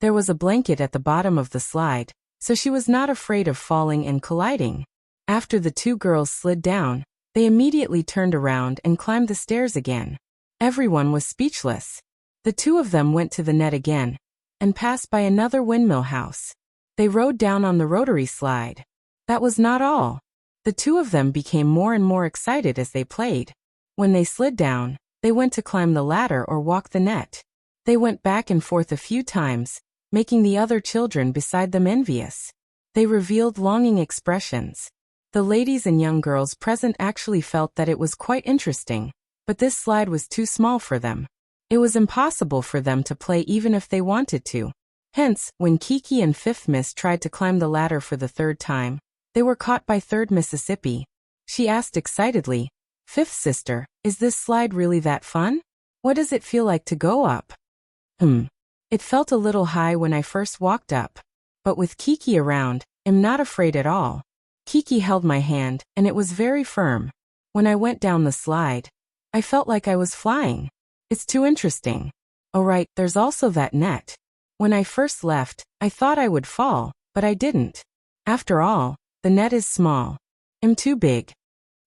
There was a blanket at the bottom of the slide, so she was not afraid of falling and colliding. After the two girls slid down, they immediately turned around and climbed the stairs again. Everyone was speechless. The two of them went to the net again and passed by another windmill house. They rode down on the rotary slide. That was not all. The two of them became more and more excited as they played. When they slid down, they went to climb the ladder or walk the net. They went back and forth a few times, making the other children beside them envious. They revealed longing expressions. The ladies and young girls present actually felt that it was quite interesting, but this slide was too small for them. It was impossible for them to play even if they wanted to. Hence, when Kiki and Fifth Miss tried to climb the ladder for the third time, they were caught by Third Mississippi. She asked excitedly, "Fifth sister, is this slide really that fun? What does it feel like to go up?" It felt a little high when I first walked up. But with Kiki around, I'm not afraid at all. Kiki held my hand, and it was very firm. When I went down the slide, I felt like I was flying. It's too interesting. Oh right, there's also that net. When I first left, I thought I would fall, but I didn't. After all, the net is small. I'm too big.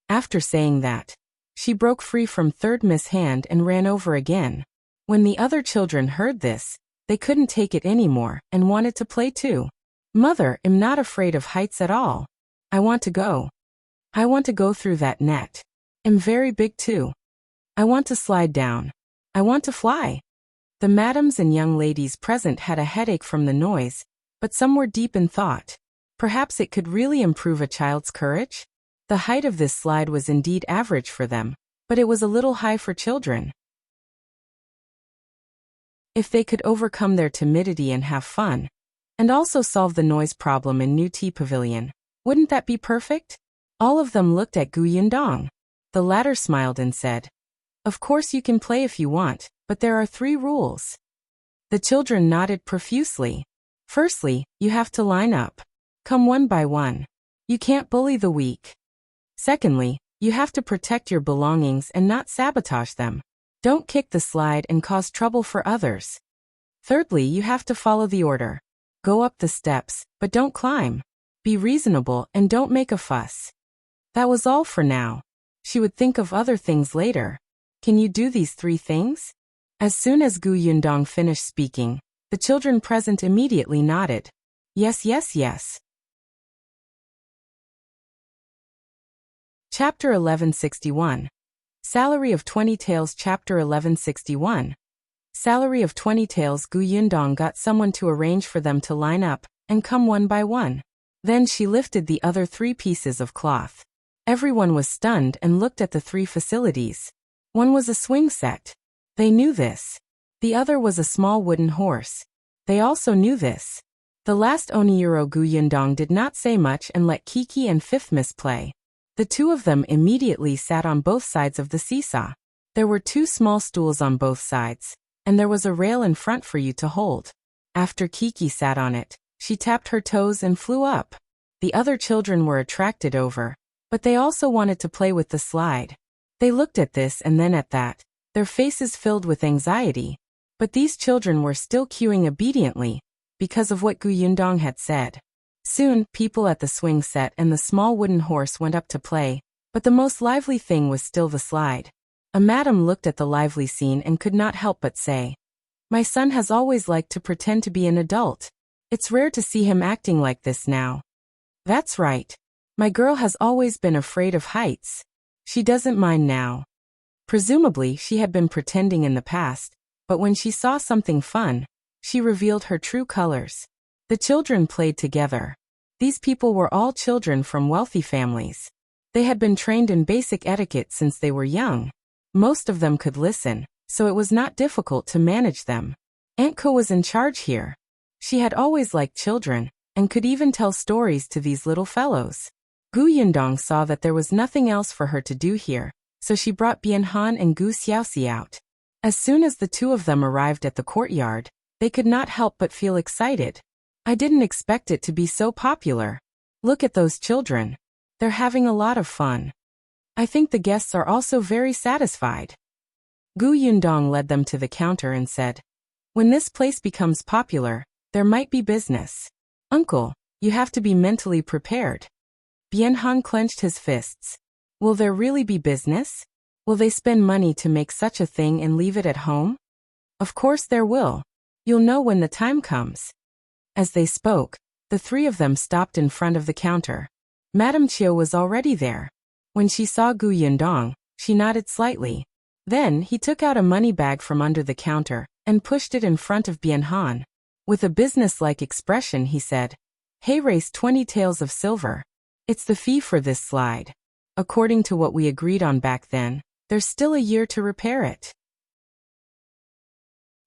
After saying that, she broke free from Third Miss' hand and ran over again. When the other children heard this, they couldn't take it anymore and wanted to play too. "Mother, I'm not afraid of heights at all. I want to go. I want to go through that net. I'm very big too. I want to slide down. I want to fly." The madams and young ladies present had a headache from the noise, but some were deep in thought. Perhaps it could really improve a child's courage? The height of this slide was indeed average for them, but it was a little high for children. If they could overcome their timidity and have fun, and also solve the noise problem in New Tea Pavilion, wouldn't that be perfect? All of them looked at Gu Yundong. The latter smiled and said, "Of course you can play if you want, but there are 3 rules." The children nodded profusely. Firstly, you have to line up. Come one by one. You can't bully the weak. Secondly, you have to protect your belongings and not sabotage them. Don't kick the slide and cause trouble for others. Thirdly, you have to follow the order. Go up the steps, but don't climb. Be reasonable and don't make a fuss. That was all for now. She would think of other things later. Can you do these 3 things? As soon as Gu Yundong finished speaking, the children present immediately nodded. Yes, yes, yes. Chapter 1161. Salary of 20 taels. Chapter 1161. Salary of 20 taels. Gu Yundong got someone to arrange for them to line up and come one by one. Then she lifted the other 3 pieces of cloth. Everyone was stunned and looked at the 3 facilities. One was a swing set. They knew this. The other was a small wooden horse. They also knew this. The last Oniyuro. Gu Yundong did not say much and let Kiki and Fifth Miss play. The 2 of them immediately sat on both sides of the seesaw. There were 2 small stools on both sides, and there was a rail in front for you to hold. After Kiki sat on it, she tapped her toes and flew up. The other children were attracted over, But they also wanted to play with the slide. They looked at this and then at that, their faces filled with anxiety. But these children were still queuing obediently, because of what Gu Yundong had said. Soon, people at the swing set and the small wooden horse went up to play, but the most lively thing was still the slide. A madam looked at the lively scene and could not help but say, "My son has always liked to pretend to be an adult. It's rare to see him acting like this now." "That's right. My girl has always been afraid of heights. She doesn't mind now." Presumably, she had been pretending in the past, but when she saw something fun, she revealed her true colors. The children played together. These people were all children from wealthy families. They had been trained in basic etiquette since they were young. Most of them could listen, so it was not difficult to manage them. Aunt Ko was in charge here. She had always liked children, and could even tell stories to these little fellows. Gu Yundong saw that there was nothing else for her to do here, so she brought Bianhan and Gu Xiaoxi out. As soon as the two of them arrived at the courtyard, they could not help but feel excited. "I didn't expect it to be so popular. Look at those children. They're having a lot of fun. I think the guests are also very satisfied." Gu Yundong led them to the counter and said, "When this place becomes popular, there might be business. Uncle, you have to be mentally prepared." Bianhan clenched his fists. "Will there really be business? Will they spend money to make such a thing and leave it at home?" "Of course there will. You'll know when the time comes." As they spoke, the three of them stopped in front of the counter. Madame Chiu was already there. When she saw Gu Yundong, she nodded slightly. Then he took out a money bag from under the counter and pushed it in front of Bianhan. With a businesslike expression he said, "Hey, race 20 taels of silver. It's the fee for this slide. According to what we agreed on back then, there's still a year to repair it."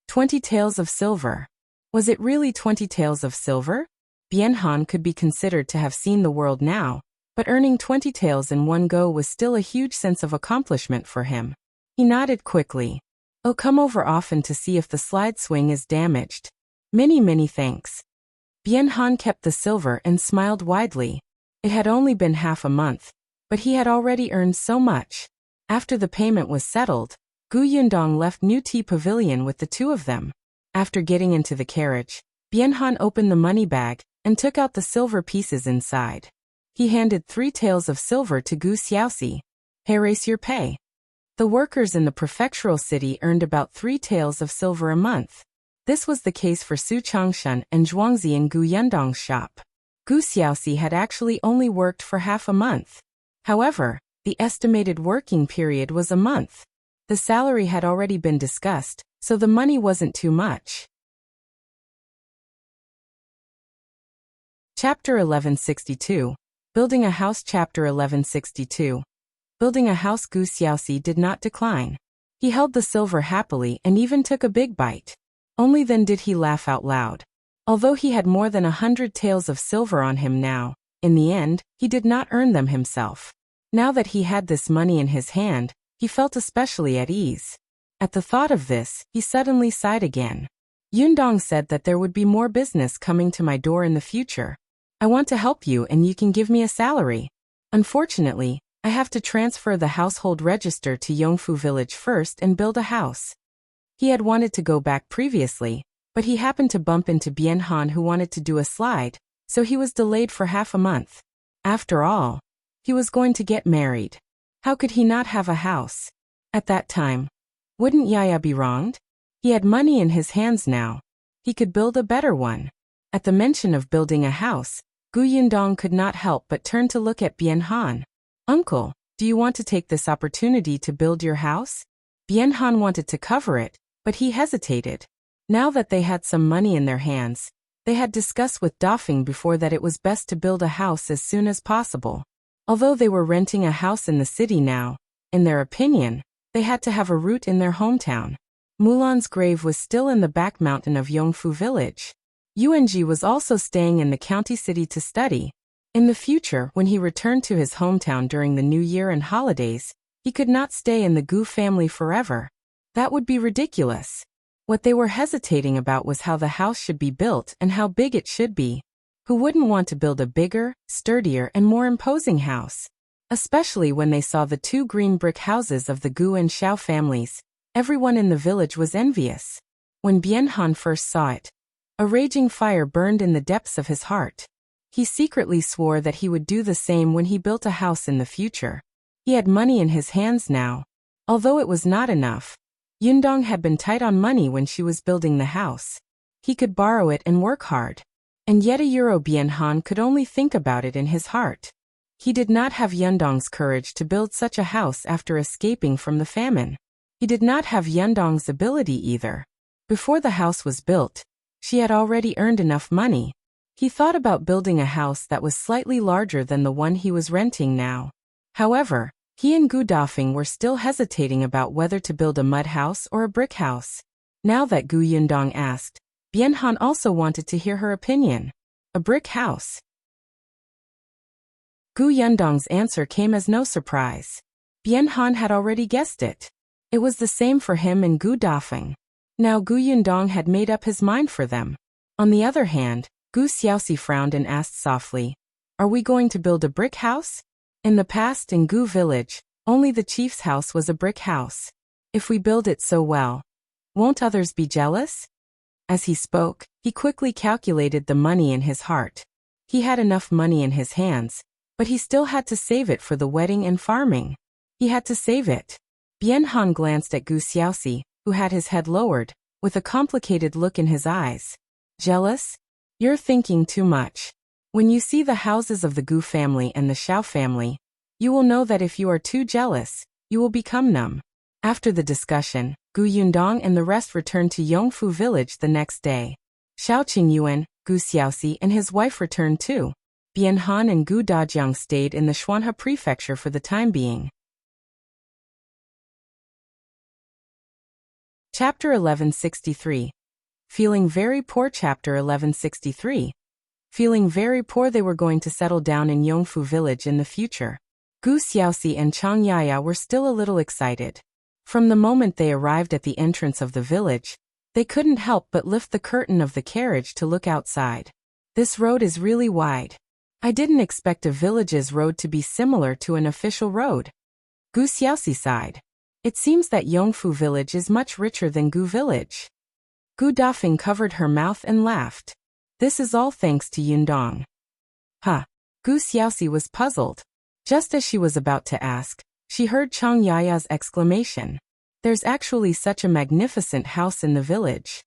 20 taels of silver. Was it really 20 taels of silver? Bianhan could be considered to have seen the world now, but earning 20 taels in one go was still a huge sense of accomplishment for him. He nodded quickly. "I'll come over often to see if the slide swing is damaged. Many thanks." Bianhan kept the silver and smiled widely. It had only been half a month, but he had already earned so much. After the payment was settled, Gu Yundong left New Tea Pavilion with the two of them. After getting into the carriage, Bianhan opened the money bag and took out the silver pieces inside. He handed 3 taels of silver to Gu Xiaoxi. "Erase your pay." The workers in the prefectural city earned about 3 taels of silver a month. This was the case for Su Changshan and Zhuangzi in Gu Yundong's shop. Gu Xiaoxi had actually only worked for half a month. However, the estimated working period was a month. The salary had already been discussed, so the money wasn't too much. Chapter 1162. Building a House. Chapter 1162. Building a house. Gu Xiaoxi did not decline. He held the silver happily and even took a big bite. Only then did he laugh out loud. Although he had more than 100 taels of silver on him now, in the end, he did not earn them himself. Now that he had this money in his hand, he felt especially at ease. At the thought of this, he suddenly sighed again. Yundong said that there would be more business coming to my door in the future. I want to help you and you can give me a salary. Unfortunately, I have to transfer the household register to Yongfu village first and build a house. He had wanted to go back previously, but he happened to bump into Bianhan who wanted to do a slide, so he was delayed for half a month. After all, he was going to get married. How could he not have a house? At that time, wouldn't Yaya be wronged? He had money in his hands now. He could build a better one. At the mention of building a house, Gu Yundong could not help but turn to look at Bianhan. "Uncle, do you want to take this opportunity to build your house?" Bianhan wanted to cover it, but he hesitated. Now that they had some money in their hands, they had discussed with Dafeng before that it was best to build a house as soon as possible. Although they were renting a house in the city now, in their opinion, they had to have a root in their hometown. Mulan's grave was still in the back mountain of Yongfu village. Yuanji was also staying in the county city to study. In the future, when he returned to his hometown during the New Year and holidays, he could not stay in the Gu family forever. That would be ridiculous. What they were hesitating about was how the house should be built and how big it should be. Who wouldn't want to build a bigger, sturdier, and more imposing house? especially when they saw the 2 green brick houses of the Gu and Shao families. Everyone in the village was envious. When Bianhan first saw it, a raging fire burned in the depths of his heart. He secretly swore that he would do the same when he built a house in the future. He had money in his hands now. Although it was not enough, Yundong had been tight on money when she was building the house. He could borrow it and work hard. And yet Bianhan could only think about it in his heart. He did not have Yundong's courage to build such a house after escaping from the famine. He did not have Yundong's ability either. Before the house was built, she had already earned enough money. He thought about building a house that was slightly larger than the one he was renting now. However, he and Gu Dafeng were still hesitating about whether to build a mud house or a brick house. Now that Gu Yundong asked, Bianhan also wanted to hear her opinion. A brick house. Gu Yundong's answer came as no surprise. Bianhan had already guessed it. It was the same for him and Gu Dafeng. Now Gu Yundong had made up his mind for them. On the other hand, Gu Xiaoxi frowned and asked softly, "Are we going to build a brick house?" In the past in Gu village, only the chief's house was a brick house. If we build it so well, won't others be jealous? As he spoke, he quickly calculated the money in his heart. He had enough money in his hands, but he still had to save it for the wedding and farming. He had to save it. Bianhan glanced at Gu Xiaoxi, who had his head lowered, with a complicated look in his eyes. Jealous? You're thinking too much. When you see the houses of the Gu family and the Shao family, you will know that if you are too jealous, you will become numb. After the discussion, Gu Yundong and the rest returned to Yongfu village the next day. Shao Qingyuan, Gu Xiaoxi and his wife returned too. Bianhan and Gu Dajiang stayed in the Xuanhe prefecture for the time being. Chapter 1163. Feeling very poor. Chapter 1163. Feeling very poor. They were going to settle down in Yongfu village in the future. Gu Xiaoxi and Chang Yaya were still a little excited. From the moment they arrived at the entrance of the village, they couldn't help but lift the curtain of the carriage to look outside. This road is really wide. I didn't expect a village's road to be similar to an official road. Gu Xiaoxi sighed. It seems that Yongfu village is much richer than Gu village. Gu Dafeng covered her mouth and laughed. This is all thanks to Yundong. Huh. Gu Xiaoxi was puzzled. Just as she was about to ask, she heard Chang Yaya's exclamation. There's actually such a magnificent house in the village.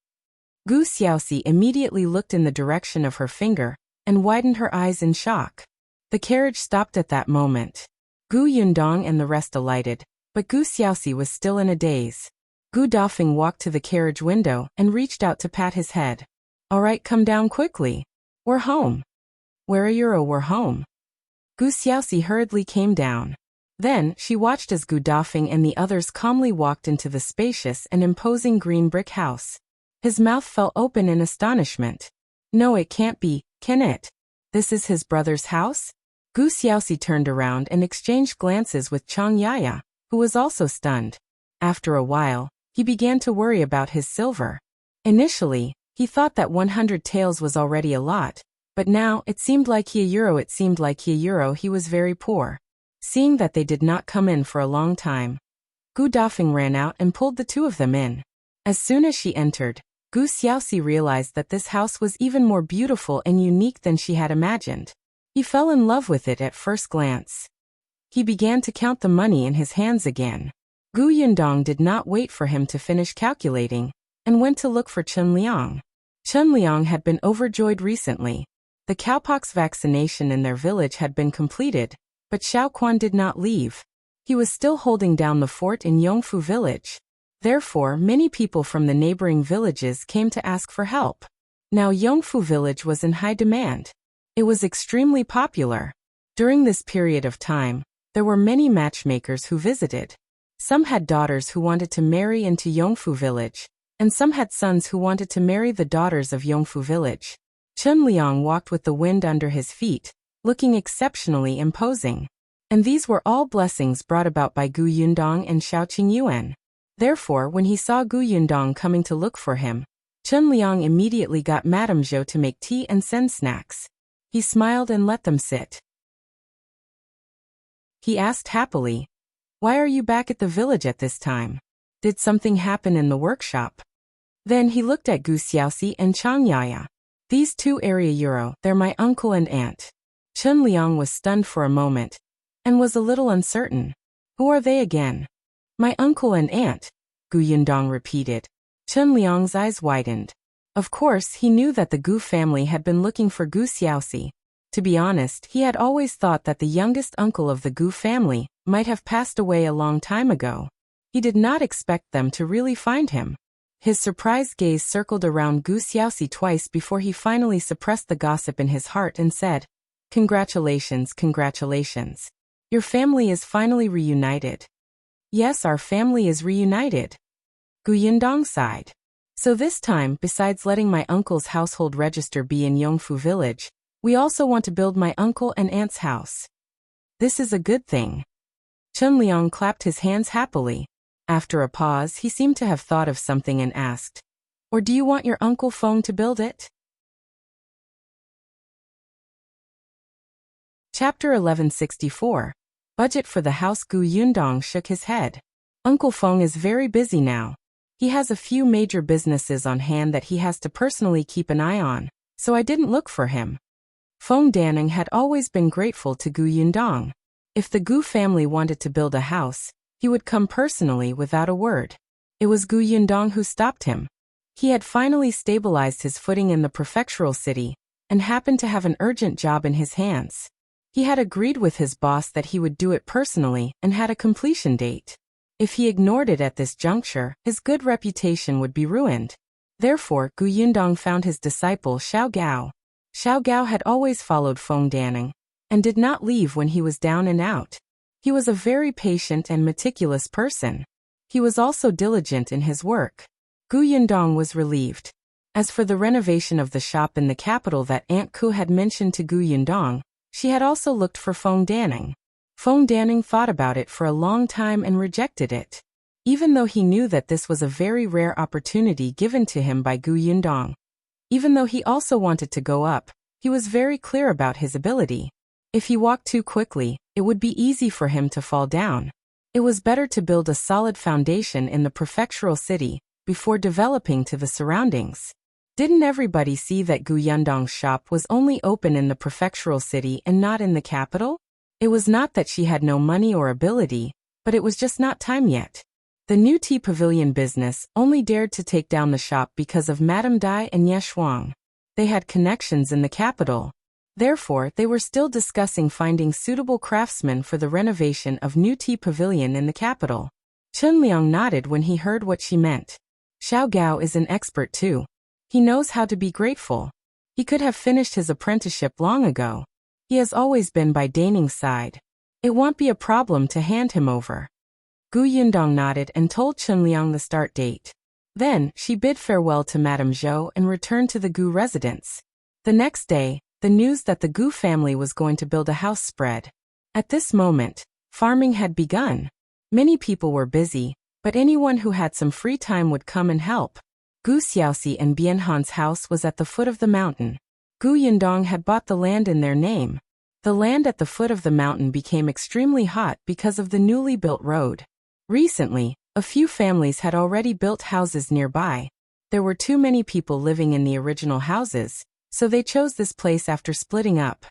Gu Xiaoxi immediately looked in the direction of her finger and widened her eyes in shock. The carriage stopped at that moment. Gu Yundong and the rest alighted, but Gu Xiaoxi was still in a daze. Gu Dafeng walked to the carriage window and reached out to pat his head. All right, come down quickly. We're home. We're home. Gu Xiaoxi hurriedly came down. Then, she watched as Gu Dafeng and the others calmly walked into the spacious and imposing green brick house. His mouth fell open in astonishment. No, it can't be, can it? This is his brother's house? Gu Xiaoxi turned around and exchanged glances with Chang Yaya, who was also stunned. After a while, he began to worry about his silver. Initially, he thought that 100 taels was already a lot, but now it seemed like he was very poor. Seeing that they did not come in for a long time, Gu Dafeng ran out and pulled the two of them in. As soon as she entered, Gu Xiaoxi realized that this house was even more beautiful and unique than she had imagined. He fell in love with it at first glance. He began to count the money in his hands again. Gu Yundong did not wait for him to finish calculating, and went to look for Chen Liang. Chen Liang had been overjoyed recently. The cowpox vaccination in their village had been completed, but Shao Quan did not leave. He was still holding down the fort in Yongfu village. Therefore, many people from the neighboring villages came to ask for help. Now Yongfu village was in high demand. It was extremely popular. During this period of time, there were many matchmakers who visited. Some had daughters who wanted to marry into Yongfu village, and some had sons who wanted to marry the daughters of Yongfu village. Chen Liang walked with the wind under his feet, looking exceptionally imposing. And these were all blessings brought about by Gu Yundong and Shao Qingyuan. Therefore, when he saw Gu Yundong coming to look for him, Chen Liang immediately got Madame Zhou to make tea and send snacks. He smiled and let them sit. he asked happily. Why are you back at the village at this time? Did something happen in the workshop? Then he looked at Gu Xiaoxi and Chang Yaya. These two area euro, they're my uncle and aunt. Chen Liang was stunned for a moment, and was a little uncertain. Who are they again? My uncle and aunt, Gu Yundong repeated. Chen Liang's eyes widened. Of course, he knew that the Gu family had been looking for Gu Xiaoxi. To be honest, he had always thought that the youngest uncle of the Gu family might have passed away a long time ago. He did not expect them to really find him. His surprised gaze circled around Gu Xiaoxi twice before he finally suppressed the gossip in his heart and said, Congratulations, congratulations. Your family is finally reunited. Yes, our family is reunited. Gu Yundong sighed. So this time, besides letting my uncle's household register be in Yongfu village, we also want to build my uncle and aunt's house. This is a good thing. Chen Liang clapped his hands happily. After a pause, he seemed to have thought of something and asked, Or do you want your Uncle Feng to build it? Chapter 1164. Budget for the house. Gu Yundong shook his head. Uncle Feng is very busy now. He has a few major businesses on hand that he has to personally keep an eye on, so I didn't look for him. Feng Danning had always been grateful to Gu Yundong. If the Gu family wanted to build a house, he would come personally without a word. It was Gu Yundong who stopped him. He had finally stabilized his footing in the prefectural city, and happened to have an urgent job in his hands. He had agreed with his boss that he would do it personally and had a completion date. If he ignored it at this juncture, his good reputation would be ruined. Therefore, Gu Yundong found his disciple Shao Gao. Shao Gao had always followed Feng Danning, and did not leave when he was down and out. He was a very patient and meticulous person. He was also diligent in his work. Gu Yundong was relieved. As for the renovation of the shop in the capital that Aunt Ku had mentioned to Gu Yundong, she had also looked for Feng Danning. Feng Danning thought about it for a long time and rejected it. Even though he knew that this was a very rare opportunity given to him by Gu Yundong. Even though he also wanted to go up, he was very clear about his ability. If he walked too quickly, it would be easy for him to fall down. It was better to build a solid foundation in the prefectural city before developing to the surroundings. Didn't everybody see that Gu Yundong's shop was only open in the prefectural city and not in the capital? It was not that she had no money or ability, but it was just not time yet. The new tea pavilion business only dared to take down the shop because of Madame Dai and Ye Shuang. They had connections in the capital. Therefore, they were still discussing finding suitable craftsmen for the renovation of new tea pavilion in the capital. Chen Liang nodded when he heard what she meant. Shao Gao is an expert too. He knows how to be grateful. He could have finished his apprenticeship long ago. He has always been by Daning's side. It won't be a problem to hand him over. Gu Yundong nodded and told Chen Liang the start date. Then, she bid farewell to Madame Zhou and returned to the Gu residence. The next day, the news that the Gu family was going to build a house spread. At this moment, farming had begun. Many people were busy, but anyone who had some free time would come and help. Gu Xiaoxi and Bianhan's house was at the foot of the mountain. Gu Yundong had bought the land in their name. The land at the foot of the mountain became extremely hot because of the newly built road. Recently, a few families had already built houses nearby. There were too many people living in the original houses, so they chose this place after splitting up.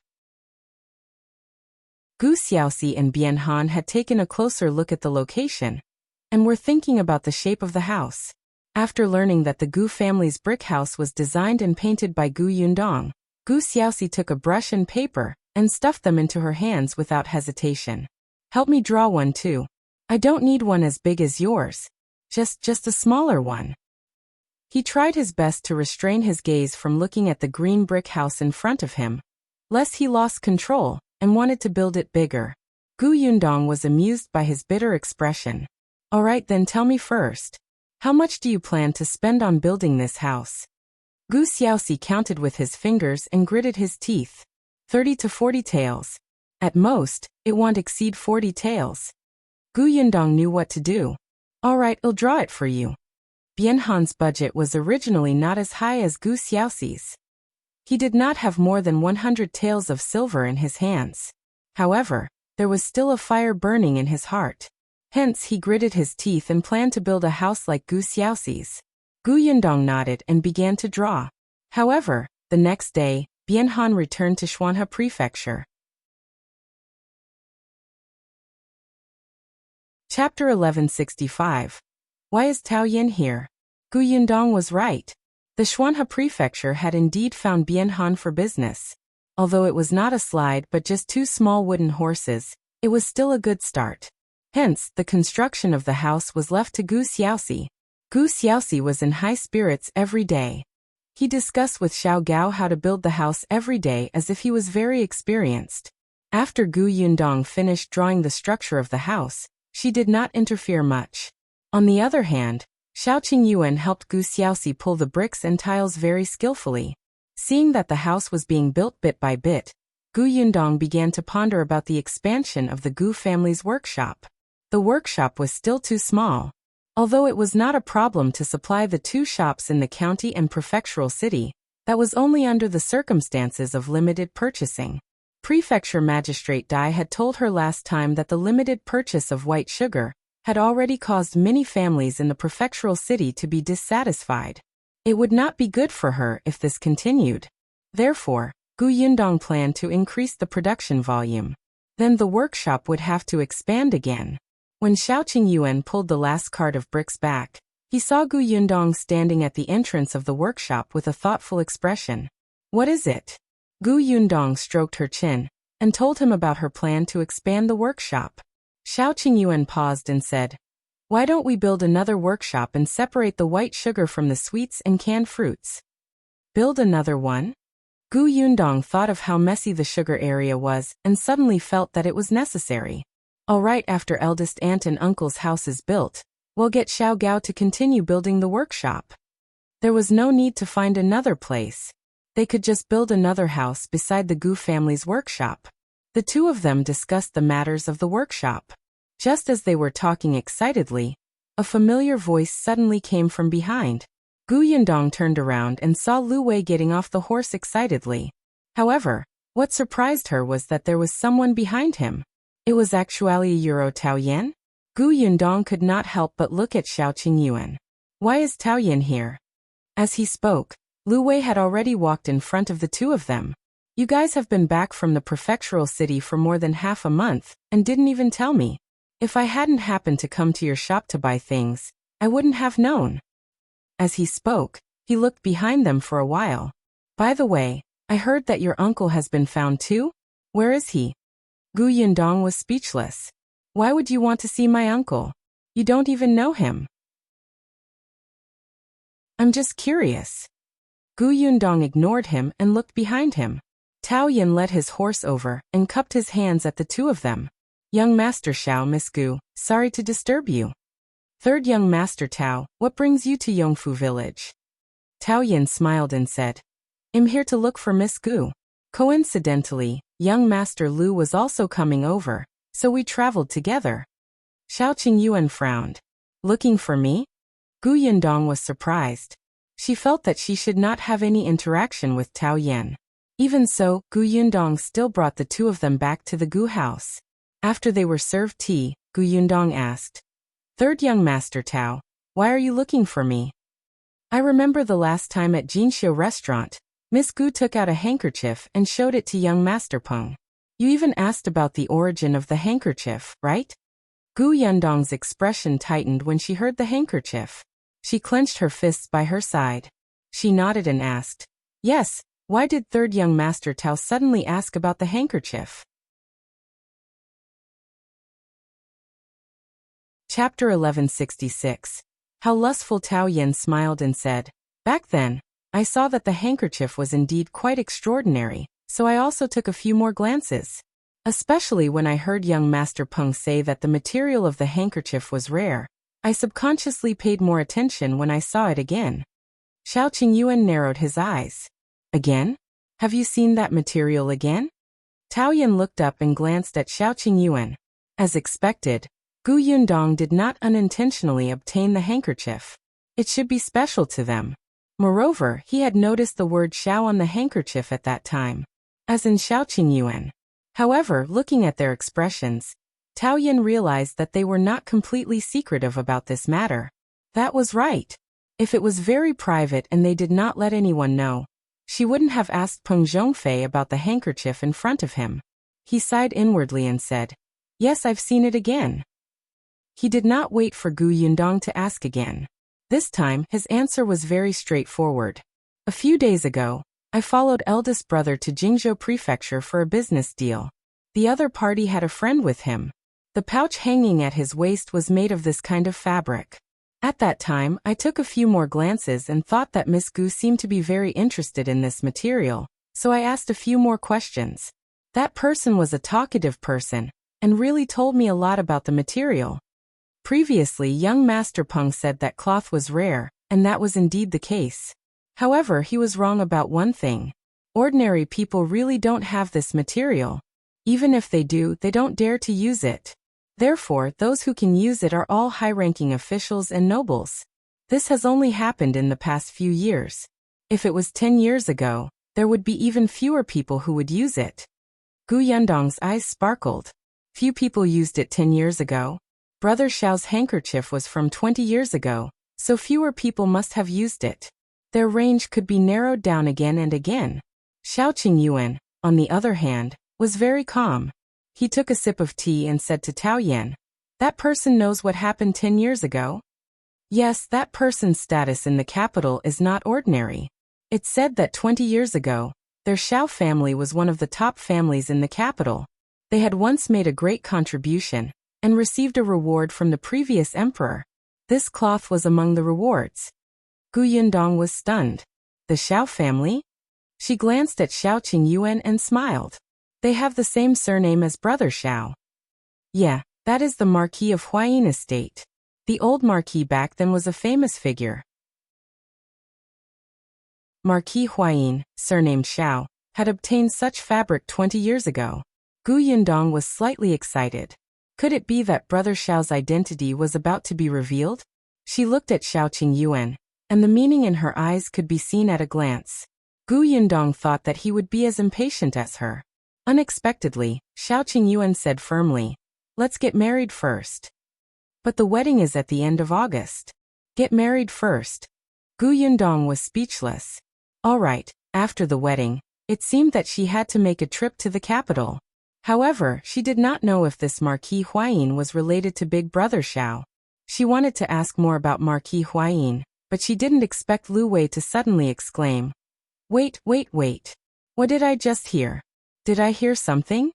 Gu Xiaoxi and Bianhan had taken a closer look at the location, and were thinking about the shape of the house. After learning that the Gu family's brick house was designed and painted by Gu Yundong, Gu Xiaoxi took a brush and paper, and stuffed them into her hands without hesitation. Help me draw one too. I don't need one as big as yours. Just a smaller one. He tried his best to restrain his gaze from looking at the green brick house in front of him, lest he lost control, and wanted to build it bigger. Gu Yundong was amused by his bitter expression. All right, then tell me first. How much do you plan to spend on building this house? Gu Xiaoxi counted with his fingers and gritted his teeth. 30 to 40 taels. At most, it won't exceed 40 taels. Gu Yundong knew what to do. All right, I'll draw it for you. Bianhan's budget was originally not as high as Gu Xiaoxi's. He did not have more than 100 taels of silver in his hands. However, there was still a fire burning in his heart. Hence he gritted his teeth and planned to build a house like Gu Xiaoxi's. Gu Yundong nodded and began to draw. However, the next day, Bianhan returned to Xuanhe Prefecture. Chapter 1165. Why is Tao Yin here? Gu Yundong was right. The Xuanhe Prefecture had indeed found Bianhan for business. Although it was not a slide but just 2 small wooden horses, it was still a good start. Hence, the construction of the house was left to Gu Xiaoxi. Gu Xiaoxi was in high spirits every day. He discussed with Shao Gao how to build the house every day as if he was very experienced. After Gu Yundong finished drawing the structure of the house, she did not interfere much. On the other hand, Shao Qingyuan helped Gu Xiaoxi pull the bricks and tiles very skillfully. Seeing that the house was being built bit by bit, Gu Yundong began to ponder about the expansion of the Gu family's workshop. The workshop was still too small. Although it was not a problem to supply the 2 shops in the county and prefectural city, that was only under the circumstances of limited purchasing. Prefecture Magistrate Dai had told her last time that the limited purchase of white sugar had already caused many families in the prefectural city to be dissatisfied. It would not be good for her if this continued. Therefore, Gu Yundong planned to increase the production volume. Then the workshop would have to expand again. When Shao Qingyuan pulled the last cart of bricks back, he saw Gu Yundong standing at the entrance of the workshop with a thoughtful expression. What is it? Gu Yundong stroked her chin and told him about her plan to expand the workshop. Shao Qingyuan paused and said, why don't we build another workshop and separate the white sugar from the sweets and canned fruits? Build another one? Gu Yundong thought of how messy the sugar area was and suddenly felt that it was necessary. All right, after eldest aunt and uncle's house is built, we'll get Shao Gao to continue building the workshop. There was no need to find another place. They could just build another house beside the Gu family's workshop. The 2 of them discussed the matters of the workshop. Just as they were talking excitedly, a familiar voice suddenly came from behind. Gu Yundong turned around and saw Lu Wei getting off the horse excitedly. However, what surprised her was that there was someone behind him. It was actually Euro Tao Yin? Gu Yundong could not help but look at Shao Qingyuan. Why is Tao Yin here? As he spoke, Lu Wei had already walked in front of the 2 of them. You guys have been back from the prefectural city for more than half a month, and didn't even tell me. If I hadn't happened to come to your shop to buy things, I wouldn't have known. As he spoke, he looked behind them for a while. By the way, I heard that your uncle has been found too? Where is he? Gu Yundong was speechless. Why would you want to see my uncle? You don't even know him. I'm just curious. Gu Yundong ignored him and looked behind him. Tao Yin led his horse over and cupped his hands at the 2 of them. Young Master Shao, Miss Gu, sorry to disturb you. Third Young Master Tao, what brings you to Yongfu Village? Tao Yin smiled and said, I'm here to look for Miss Gu. Coincidentally, young Master Lu was also coming over, so we traveled together. Shao Qingyuan frowned. Looking for me? Gu Yundong was surprised. She felt that she should not have any interaction with Tao Yin. Even so, Gu Yundong still brought the 2 of them back to the Gu house. After they were served tea, Gu Yundong asked, Third Young Master Tao, why are you looking for me? I remember the last time at Jinxiu restaurant, Miss Gu took out a handkerchief and showed it to young Master Peng. You even asked about the origin of the handkerchief, right? Gu Yundong's expression tightened when she heard the handkerchief. She clenched her fists by her side. She nodded and asked, Yes, why did Third Young Master Tao suddenly ask about the handkerchief? Chapter 1166. How lustful Tao Yin smiled and said, Back then, I saw that the handkerchief was indeed quite extraordinary, so I also took a few more glances. Especially when I heard young Master Peng say that the material of the handkerchief was rare, I subconsciously paid more attention when I saw it again. Shao Qingyuan narrowed his eyes. Again? Have you seen that material again? Tao Yin looked up and glanced at Shao Qingyuan. As expected, Gu Yundong did not unintentionally obtain the handkerchief. It should be special to them. Moreover, he had noticed the word Shao on the handkerchief at that time. As in Shao Qingyuan. However, looking at their expressions, Tao Yin realized that they were not completely secretive about this matter. That was right. If it was very private and they did not let anyone know, she wouldn't have asked Peng Zhongfei about the handkerchief in front of him. He sighed inwardly and said, "Yes, I've seen it again." He did not wait for Gu Yundong to ask again. This time, his answer was very straightforward. "A few days ago, I followed eldest brother to Jingzhou Prefecture for a business deal. The other party had a friend with him. The pouch hanging at his waist was made of this kind of fabric. At that time, I took a few more glances and thought that Miss Gu seemed to be very interested in this material, so I asked a few more questions. That person was a talkative person, and really told me a lot about the material. Previously, young Master Peng said that cloth was rare, and that was indeed the case. However, he was wrong about one thing. Ordinary people really don't have this material. Even if they do, they don't dare to use it. Therefore, those who can use it are all high-ranking officials and nobles. This has only happened in the past few years. If it was 10 years ago, there would be even fewer people who would use it." Gu Yundong's eyes sparkled. Few people used it 10 years ago. Brother Shao's handkerchief was from 20 years ago, so fewer people must have used it. Their range could be narrowed down again and again. Shao Qingyuan, on the other hand, was very calm. He took a sip of tea and said to Tao Yan, "That person knows what happened 10 years ago?" "Yes, that person's status in the capital is not ordinary. It's said that 20 years ago, their Shao family was one of the top families in the capital. They had once made a great contribution and received a reward from the previous emperor. This cloth was among the rewards." Gu Yundong was stunned. "The Shao family?" She glanced at Shao Qingyuan and smiled. "They have the same surname as Brother Shao." "Yeah, that is the Marquis of Huayin estate. The old Marquis back then was a famous figure." Marquis Huayin, surnamed Shao, had obtained such fabric 20 years ago. Gu Yundong was slightly excited. Could it be that Brother Shao's identity was about to be revealed? She looked at Shao Qingyuan, and the meaning in her eyes could be seen at a glance. Gu Yundong thought that he would be as impatient as her. Unexpectedly, Shao Qingyuan said firmly, "Let's get married first." "But the wedding is at the end of August." "Get married first." Gu Yundong was speechless. All right, after the wedding, it seemed that she had to make a trip to the capital. However, she did not know if this Marquis Huayin was related to Big Brother Shao. She wanted to ask more about Marquis Huayin, but she didn't expect Lu Wei to suddenly exclaim, Wait. What did I just hear? Did I hear something?"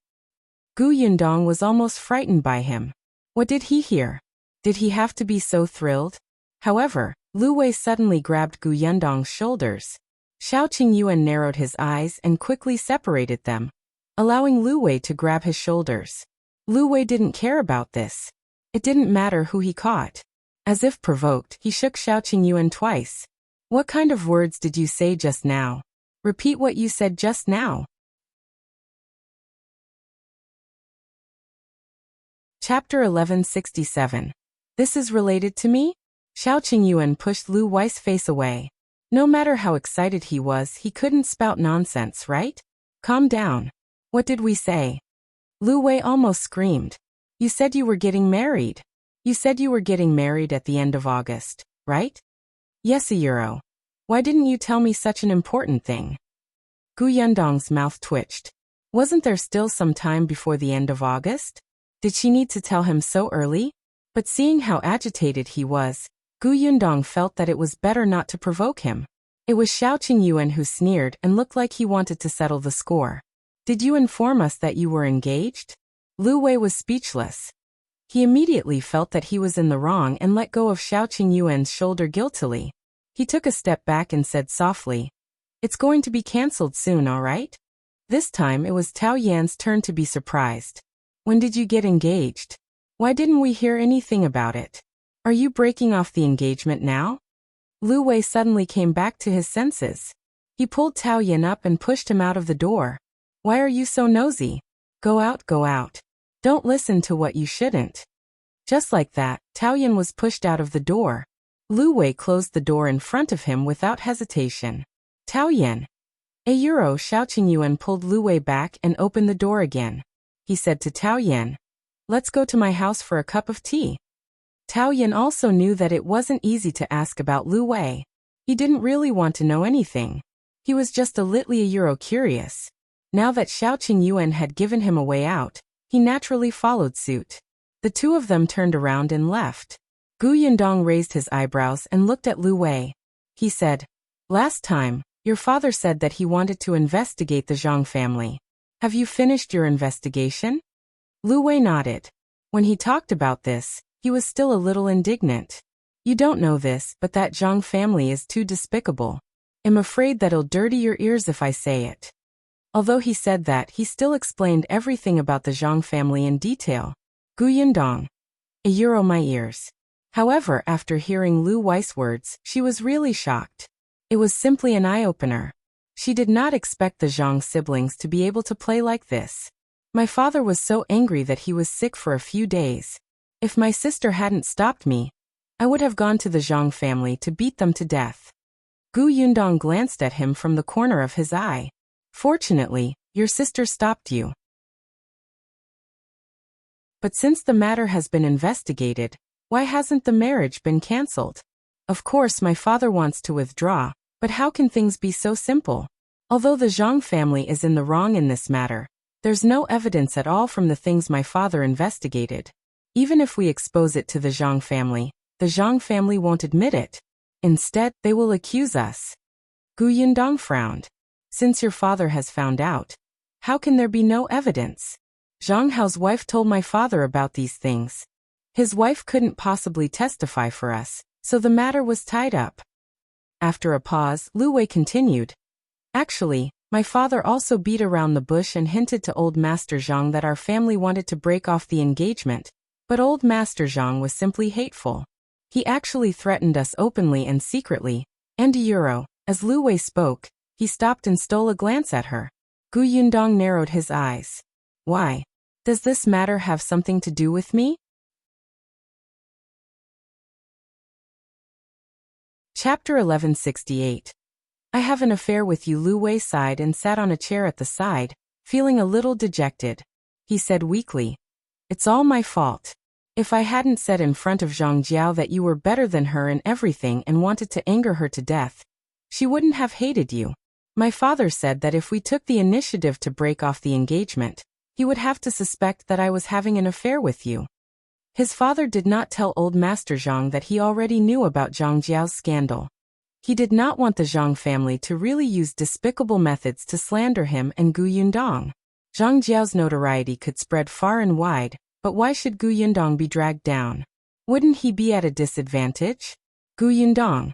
Gu Yundong was almost frightened by him. What did he hear? Did he have to be so thrilled? However, Lu Wei suddenly grabbed Gu Yundong's shoulders. Shao Qingyuan narrowed his eyes and quickly separated them, allowing Lu Wei to grab his shoulders. Lu Wei didn't care about this. It didn't matter who he caught. As if provoked, he shook Shao Qingyuan twice. "What kind of words did you say just now? Repeat what you said just now." Chapter 1167. This is related to me? Shao Qingyuan pushed Lu Wei's face away. No matter how excited he was, he couldn't spout nonsense, right? Calm down. What did we say? Lu Wei almost screamed. You said you were getting married. You said you were getting married at the end of August, right? Yes, a euro. Why didn't you tell me such an important thing? Gu Yundong's mouth twitched. Wasn't there still some time before the end of August? Did she need to tell him so early? But seeing how agitated he was, Gu Yundong felt that it was better not to provoke him. It was Shao Qingyuan who sneered and looked like he wanted to settle the score. Did you inform us that you were engaged? Lu Wei was speechless. He immediately felt that he was in the wrong and let go of Shao Qingyuan's shoulder guiltily. He took a step back and said softly, It's going to be cancelled soon, all right? This time it was Tao Yan's turn to be surprised. When did you get engaged? Why didn't we hear anything about it? Are you breaking off the engagement now? Lu Wei suddenly came back to his senses. He pulled Tao Yan up and pushed him out of the door. Why are you so nosy? Go out, go out. Don't listen to what you shouldn't. Just like that, Tao Yan was pushed out of the door. Lu Wei closed the door in front of him without hesitation. Tao Yan. A euro. Shao Qingyuan pulled Lu Wei back and opened the door again. he said to Tao Yan. Let's go to my house for a cup of tea. Tao Yan also knew that it wasn't easy to ask about Lu Wei. He didn't really want to know anything. He was just a little euro curious. Now that Shao Qingyuan had given him a way out, he naturally followed suit. The two of them turned around and left. Gu Yundong raised his eyebrows and looked at Lu Wei. He said, "Last time, your father said that he wanted to investigate the Zhang family. Have you finished your investigation?" Lu Wei nodded. When he talked about this, he was still a little indignant. "You don't know this, but that Zhang family is too despicable. I'm afraid that'll dirty your ears if I say it." Although he said that, he still explained everything about the Zhang family in detail. Gu Yundong. A euro my ears. However, after hearing Lu Wei's words, she was really shocked. It was simply an eye-opener. She did not expect the Zhang siblings to be able to play like this. My father was so angry that he was sick for a few days. If my sister hadn't stopped me, I would have gone to the Zhang family to beat them to death. Gu Yundong glanced at him from the corner of his eye. Fortunately, your sister stopped you. But since the matter has been investigated, why hasn't the marriage been cancelled? Of course my father wants to withdraw, but how can things be so simple? Although the Zhang family is in the wrong in this matter, there's no evidence at all from the things my father investigated. Even if we expose it to the Zhang family won't admit it. Instead, they will accuse us. Gu Yundong frowned. Since your father has found out, how can there be no evidence? Zhang Hao's wife told my father about these things. His wife couldn't possibly testify for us, so the matter was tied up. After a pause, Lu Wei continued. Actually, my father also beat around the bush and hinted to old Master Zhang that our family wanted to break off the engagement, but old Master Zhang was simply hateful. He actually threatened us openly and secretly, and as Lu Wei spoke, he stopped and stole a glance at her. Gu Yundong narrowed his eyes. Why? Does this matter have something to do with me? Chapter 1168. I have an affair with you. Lu Wei sighed and sat on a chair at the side, feeling a little dejected. He said weakly, "It's all my fault. If I hadn't said in front of Zhang Jiao that you were better than her in everything and wanted to anger her to death, she wouldn't have hated you. My father said that if we took the initiative to break off the engagement, he would have to suspect that I was having an affair with you." His father did not tell old Master Zhang that he already knew about Zhang Jiao's scandal. He did not want the Zhang family to really use despicable methods to slander him and Gu Yundong. Zhang Jiao's notoriety could spread far and wide, but why should Gu Yundong be dragged down? Wouldn't he be at a disadvantage? Gu Yundong.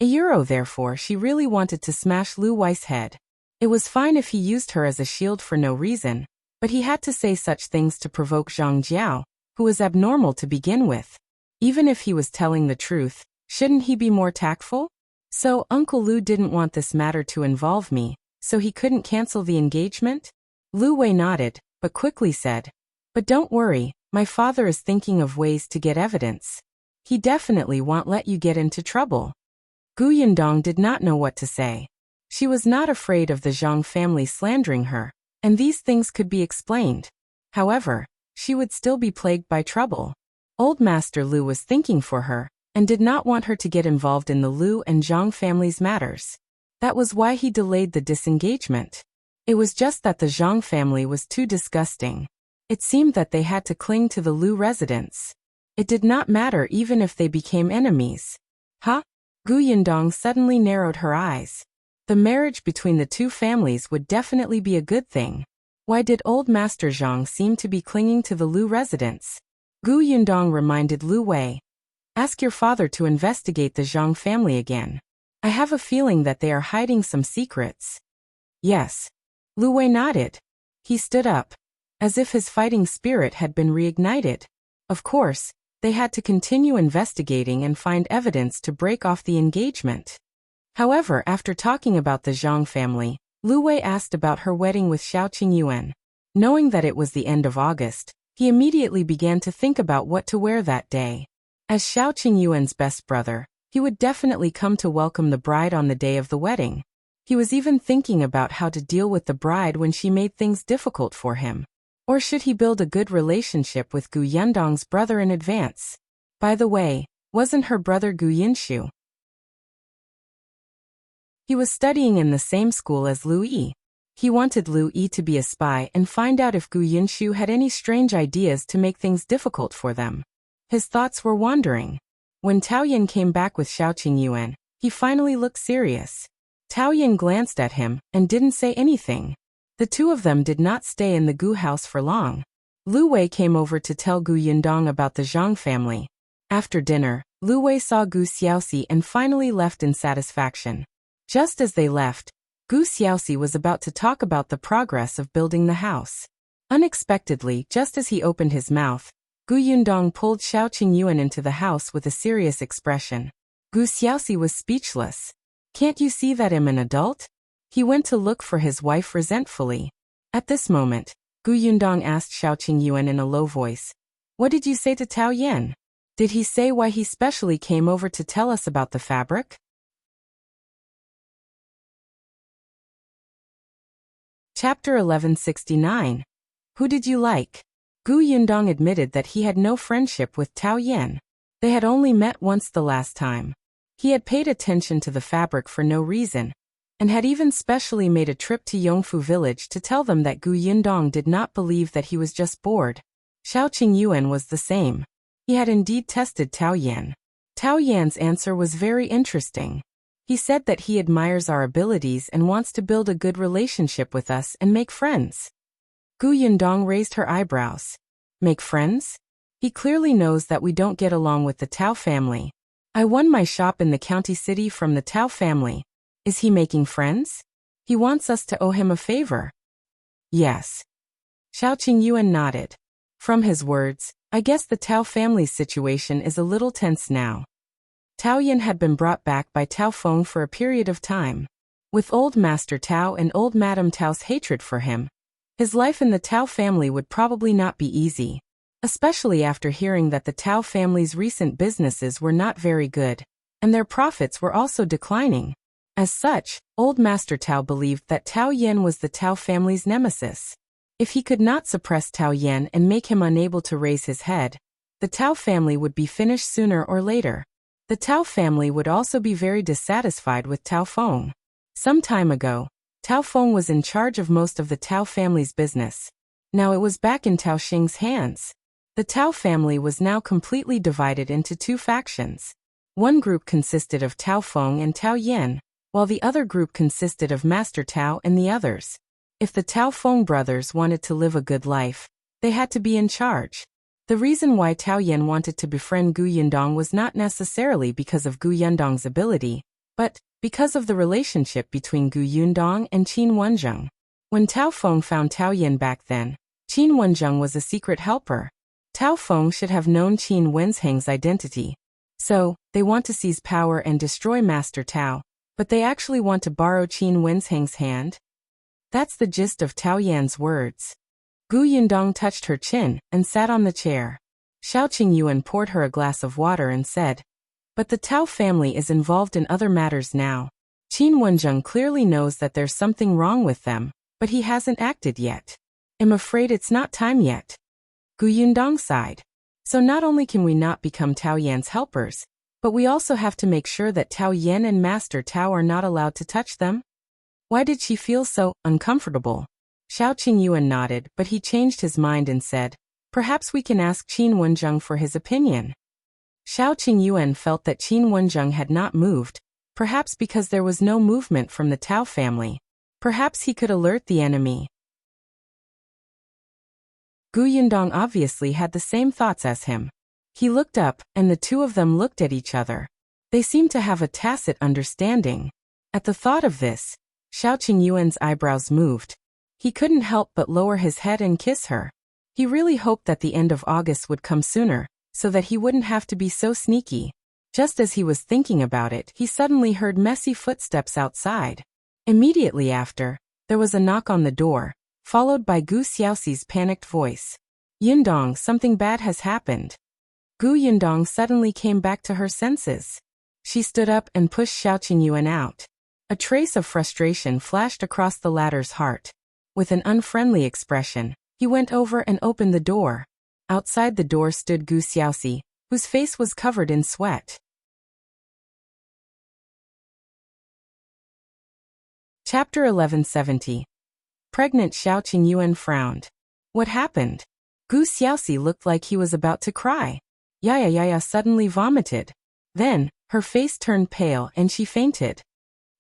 Therefore, she really wanted to smash Lu Wei's head. It was fine if he used her as a shield for no reason, but he had to say such things to provoke Zhang Jiao, who was abnormal to begin with. Even if he was telling the truth, shouldn't he be more tactful? So Uncle Lu didn't want this matter to involve me, so he couldn't cancel the engagement? Lu Wei nodded, but quickly said, "But don't worry, my father is thinking of ways to get evidence. He definitely won't let you get into trouble." Gu Yundong did not know what to say. She was not afraid of the Zhang family slandering her, and these things could be explained. However, she would still be plagued by trouble. Old Master Lu was thinking for her, and did not want her to get involved in the Lu and Zhang family's matters. That was why he delayed the disengagement. It was just that the Zhang family was too disgusting. It seemed that they had to cling to the Lu residents. It did not matter even if they became enemies. Huh? Gu Yundong suddenly narrowed her eyes. The marriage between the two families would definitely be a good thing. Why did old Master Zhang seem to be clinging to the Lu residents? Gu Yundong reminded Lu Wei. Ask your father to investigate the Zhang family again. I have a feeling that they are hiding some secrets. Yes. Lu Wei nodded. He stood up, as if his fighting spirit had been reignited. Of course, they had to continue investigating and find evidence to break off the engagement. However, after talking about the Zhang family, Lu Wei asked about her wedding with Shao Qingyuan. Knowing that it was the end of August, he immediately began to think about what to wear that day. As Shao Qingyuan's best brother, he would definitely come to welcome the bride on the day of the wedding. He was even thinking about how to deal with the bride when she made things difficult for him. Or should he build a good relationship with Gu Yundong's brother in advance? By the way, wasn't her brother Gu Yinshu? He was studying in the same school as Lu Yi. He wanted Lu Yi to be a spy and find out if Gu Yinshu had any strange ideas to make things difficult for them. His thoughts were wandering. When Taoyan came back with Shao Qingyuan, he finally looked serious. Taoyan glanced at him and didn't say anything. The two of them did not stay in the Gu house for long. Lu Wei came over to tell Gu Yundong about the Zhang family. After dinner, Lu Wei saw Gu Xiaoxi and finally left in satisfaction. Just as they left, Gu Xiaoxi was about to talk about the progress of building the house. Unexpectedly, just as he opened his mouth, Gu Yundong pulled Shao Qingyuan into the house with a serious expression. Gu Xiaoxi was speechless. "Can't you see that I'm an adult?" He went to look for his wife resentfully. At this moment, Gu Yundong asked Shao Qingyuan in a low voice, "What did you say to Tao Yan? Did he say why he specially came over to tell us about the fabric?" Chapter 1169. Who did you like? Gu Yundong admitted that he had no friendship with Tao Yan. They had only met once the last time. He had paid attention to the fabric for no reason, and had even specially made a trip to Yongfu village to tell them that Gu Yundong did not believe that he was just bored. Shao Qingyuan was the same. He had indeed tested Tao Yan. Tao Yan's answer was very interesting. He said that he admires our abilities and wants to build a good relationship with us and make friends. Gu Yundong raised her eyebrows. Make friends? He clearly knows that we don't get along with the Tao family. I won my shop in the county city from the Tao family. Is he making friends? He wants us to owe him a favor. Yes. Shao Qingyuan nodded. From his words, I guess the Tao family's situation is a little tense now. Tao Yan had been brought back by Tao Feng for a period of time. With old Master Tao and old Madame Tao's hatred for him, his life in the Tao family would probably not be easy, especially after hearing that the Tao family's recent businesses were not very good, and their profits were also declining. As such, old Master Tao believed that Tao Yan was the Tao family's nemesis. If he could not suppress Tao Yan and make him unable to raise his head, the Tao family would be finished sooner or later. The Tao family would also be very dissatisfied with Tao Feng. Some time ago, Tao Feng was in charge of most of the Tao family's business. Now it was back in Tao Xing's hands. The Tao family was now completely divided into two factions. One group consisted of Tao Feng and Tao Yan, while the other group consisted of Master Tao and the others. If the Tao Feng brothers wanted to live a good life, they had to be in charge. The reason why Tao Yan wanted to befriend Gu Yundong was not necessarily because of Gu Yundong's ability, but because of the relationship between Gu Yundong and Qin Wenzheng. When Tao Feng found Tao Yan back then, Qin Wenzheng was a secret helper. Tao Feng should have known Qin Wenzheng's identity. So, they want to seize power and destroy Master Tao, but they actually want to borrow Qin Wenzheng's hand? That's the gist of Tao Yan's words. Gu Yundong touched her chin and sat on the chair. Shao Qingyuan poured her a glass of water and said, "But the Tao family is involved in other matters now. Qin Wenzheng clearly knows that there's something wrong with them, but he hasn't acted yet. I'm afraid it's not time yet." Gu Yundong sighed. So not only can we not become Tao Yan's helpers, but we also have to make sure that Tao Yan and Master Tao are not allowed to touch them? Why did she feel so uncomfortable? Shao Qingyuan nodded, but he changed his mind and said, "Perhaps we can ask Qin Wenzheng for his opinion." Shao Qingyuan felt that Qin Wenzheng had not moved, perhaps because there was no movement from the Tao family. Perhaps he could alert the enemy. Gu Yundong obviously had the same thoughts as him. He looked up, and the two of them looked at each other. They seemed to have a tacit understanding. At the thought of this, Shao Qingyuan's eyebrows moved. He couldn't help but lower his head and kiss her. He really hoped that the end of August would come sooner, so that he wouldn't have to be so sneaky. Just as he was thinking about it, he suddenly heard messy footsteps outside. Immediately after, there was a knock on the door, followed by Gu Xiaoxi's panicked voice. "Yundong, something bad has happened." Gu Yundong suddenly came back to her senses. She stood up and pushed Shao Qingyuan out. A trace of frustration flashed across the latter's heart. With an unfriendly expression, He went over and opened the door. Outside the door stood Gu Xiaoxi, whose face was covered in sweat. Chapter 1170. Pregnant Shao Qingyuan frowned. What happened? Gu Xiaoxi looked like he was about to cry. Yaya suddenly vomited. Then, her face turned pale and she fainted.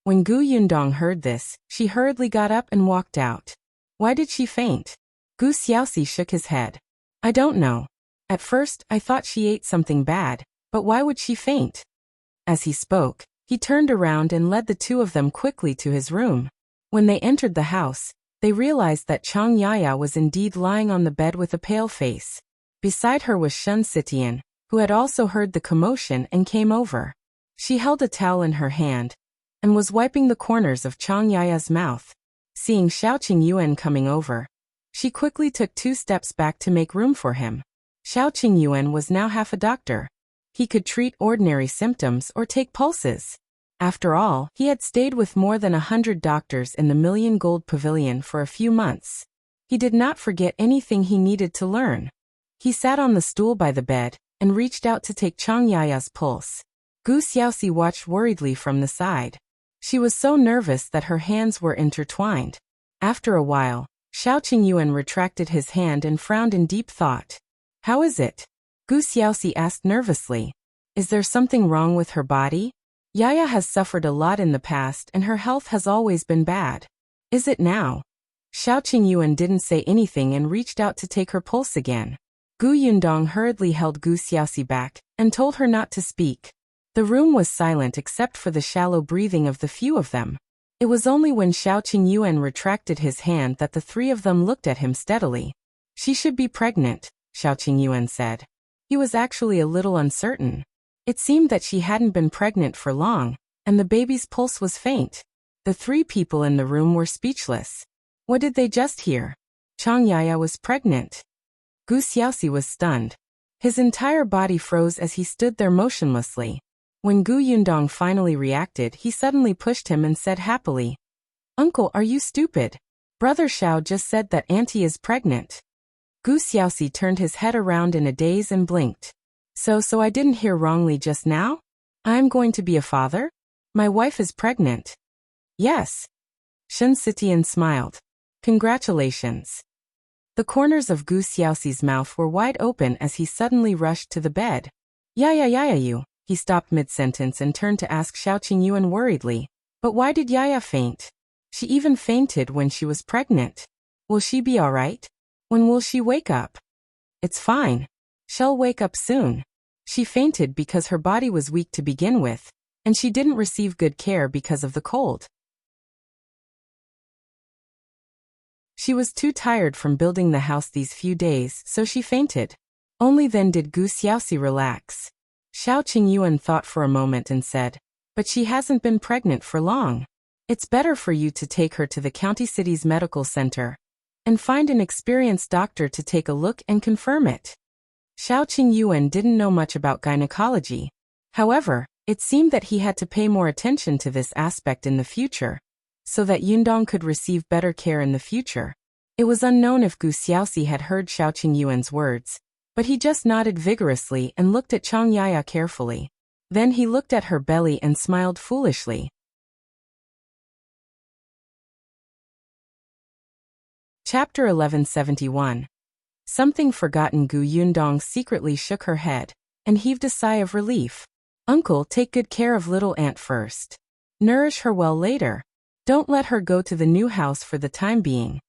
When Gu Yundong heard this, she hurriedly got up and walked out. Why did she faint? Gu Xiaoxi shook his head. I don't know. At first, I thought she ate something bad, but why would she faint? As he spoke, he turned around and led the two of them quickly to his room. When they entered the house, they realized that Chang Yaya was indeed lying on the bed with a pale face. Beside her was Shun Sitian, who had also heard the commotion and came over. She held a towel in her hand and was wiping the corners of Chang Yaya's mouth. Seeing Shao Qingyuan coming over, she quickly took 2 steps back to make room for him. Shao Qingyuan was now half a doctor. He could treat ordinary symptoms or take pulses. After all, he had stayed with more than 100 doctors in the Million Gold Pavilion for a few months. He did not forget anything he needed to learn. He sat on the stool by the bed and reached out to take Chang Yaya's pulse. Gu Xiaoxi watched worriedly from the side. She was so nervous that her hands were intertwined. After a while, Shao Qingyuan retracted his hand and frowned in deep thought. How is it? Gu Xiaoxi asked nervously. Is there something wrong with her body? Yaya has suffered a lot in the past and her health has always been bad. Is it now? Shao Qingyuan didn't say anything and reached out to take her pulse again. Gu Yundong hurriedly held Gu Xiaoxi back and told her not to speak. The room was silent except for the shallow breathing of the few of them. It was only when Shao Qingyuan retracted his hand that the 3 of them looked at him steadily. She should be pregnant, Shao Qingyuan said. He was actually a little uncertain. It seemed that she hadn't been pregnant for long, and the baby's pulse was faint. The 3 people in the room were speechless. What did they just hear? Chang Yaya was pregnant. Gu Xiaoxi was stunned. His entire body froze as he stood there motionlessly. When Gu Yundong finally reacted, he suddenly pushed him and said happily, Uncle, are you stupid? Brother Shao just said that Auntie is pregnant. Gu Xiaoxi turned his head around in a daze and blinked. So I didn't hear wrongly just now? I'm going to be a father? My wife is pregnant. Yes. Shun Sitian smiled. Congratulations. The corners of Gu Xiaoxi's mouth were wide open as he suddenly rushed to the bed. Yaya. He stopped mid-sentence and turned to ask Shao Qingyuan worriedly. But why did Yaya faint? She even fainted when she was pregnant. Will she be all right? When will she wake up? It's fine. She'll wake up soon. She fainted because her body was weak to begin with, and she didn't receive good care because of the cold. She was too tired from building the house these few days, so she fainted. Only then did Gu Xiaoxi relax. Shao Qingyuan thought for a moment and said, But she hasn't been pregnant for long. It's better for you to take her to the county city's medical center and find an experienced doctor to take a look and confirm it. Shao Qingyuan didn't know much about gynecology. However, it seemed that he had to pay more attention to this aspect in the future, so that Yundong could receive better care in the future. It was unknown if Gu Xiaoxi had heard Shao Qingyuan's words, but he just nodded vigorously and looked at Chang Yaya carefully. Then he looked at her belly and smiled foolishly. Chapter 1171. Something forgotten. Gu Yundong secretly shook her head and heaved a sigh of relief. Uncle, take good care of little aunt first. Nourish her well later. Don't let her go to the new house for the time being.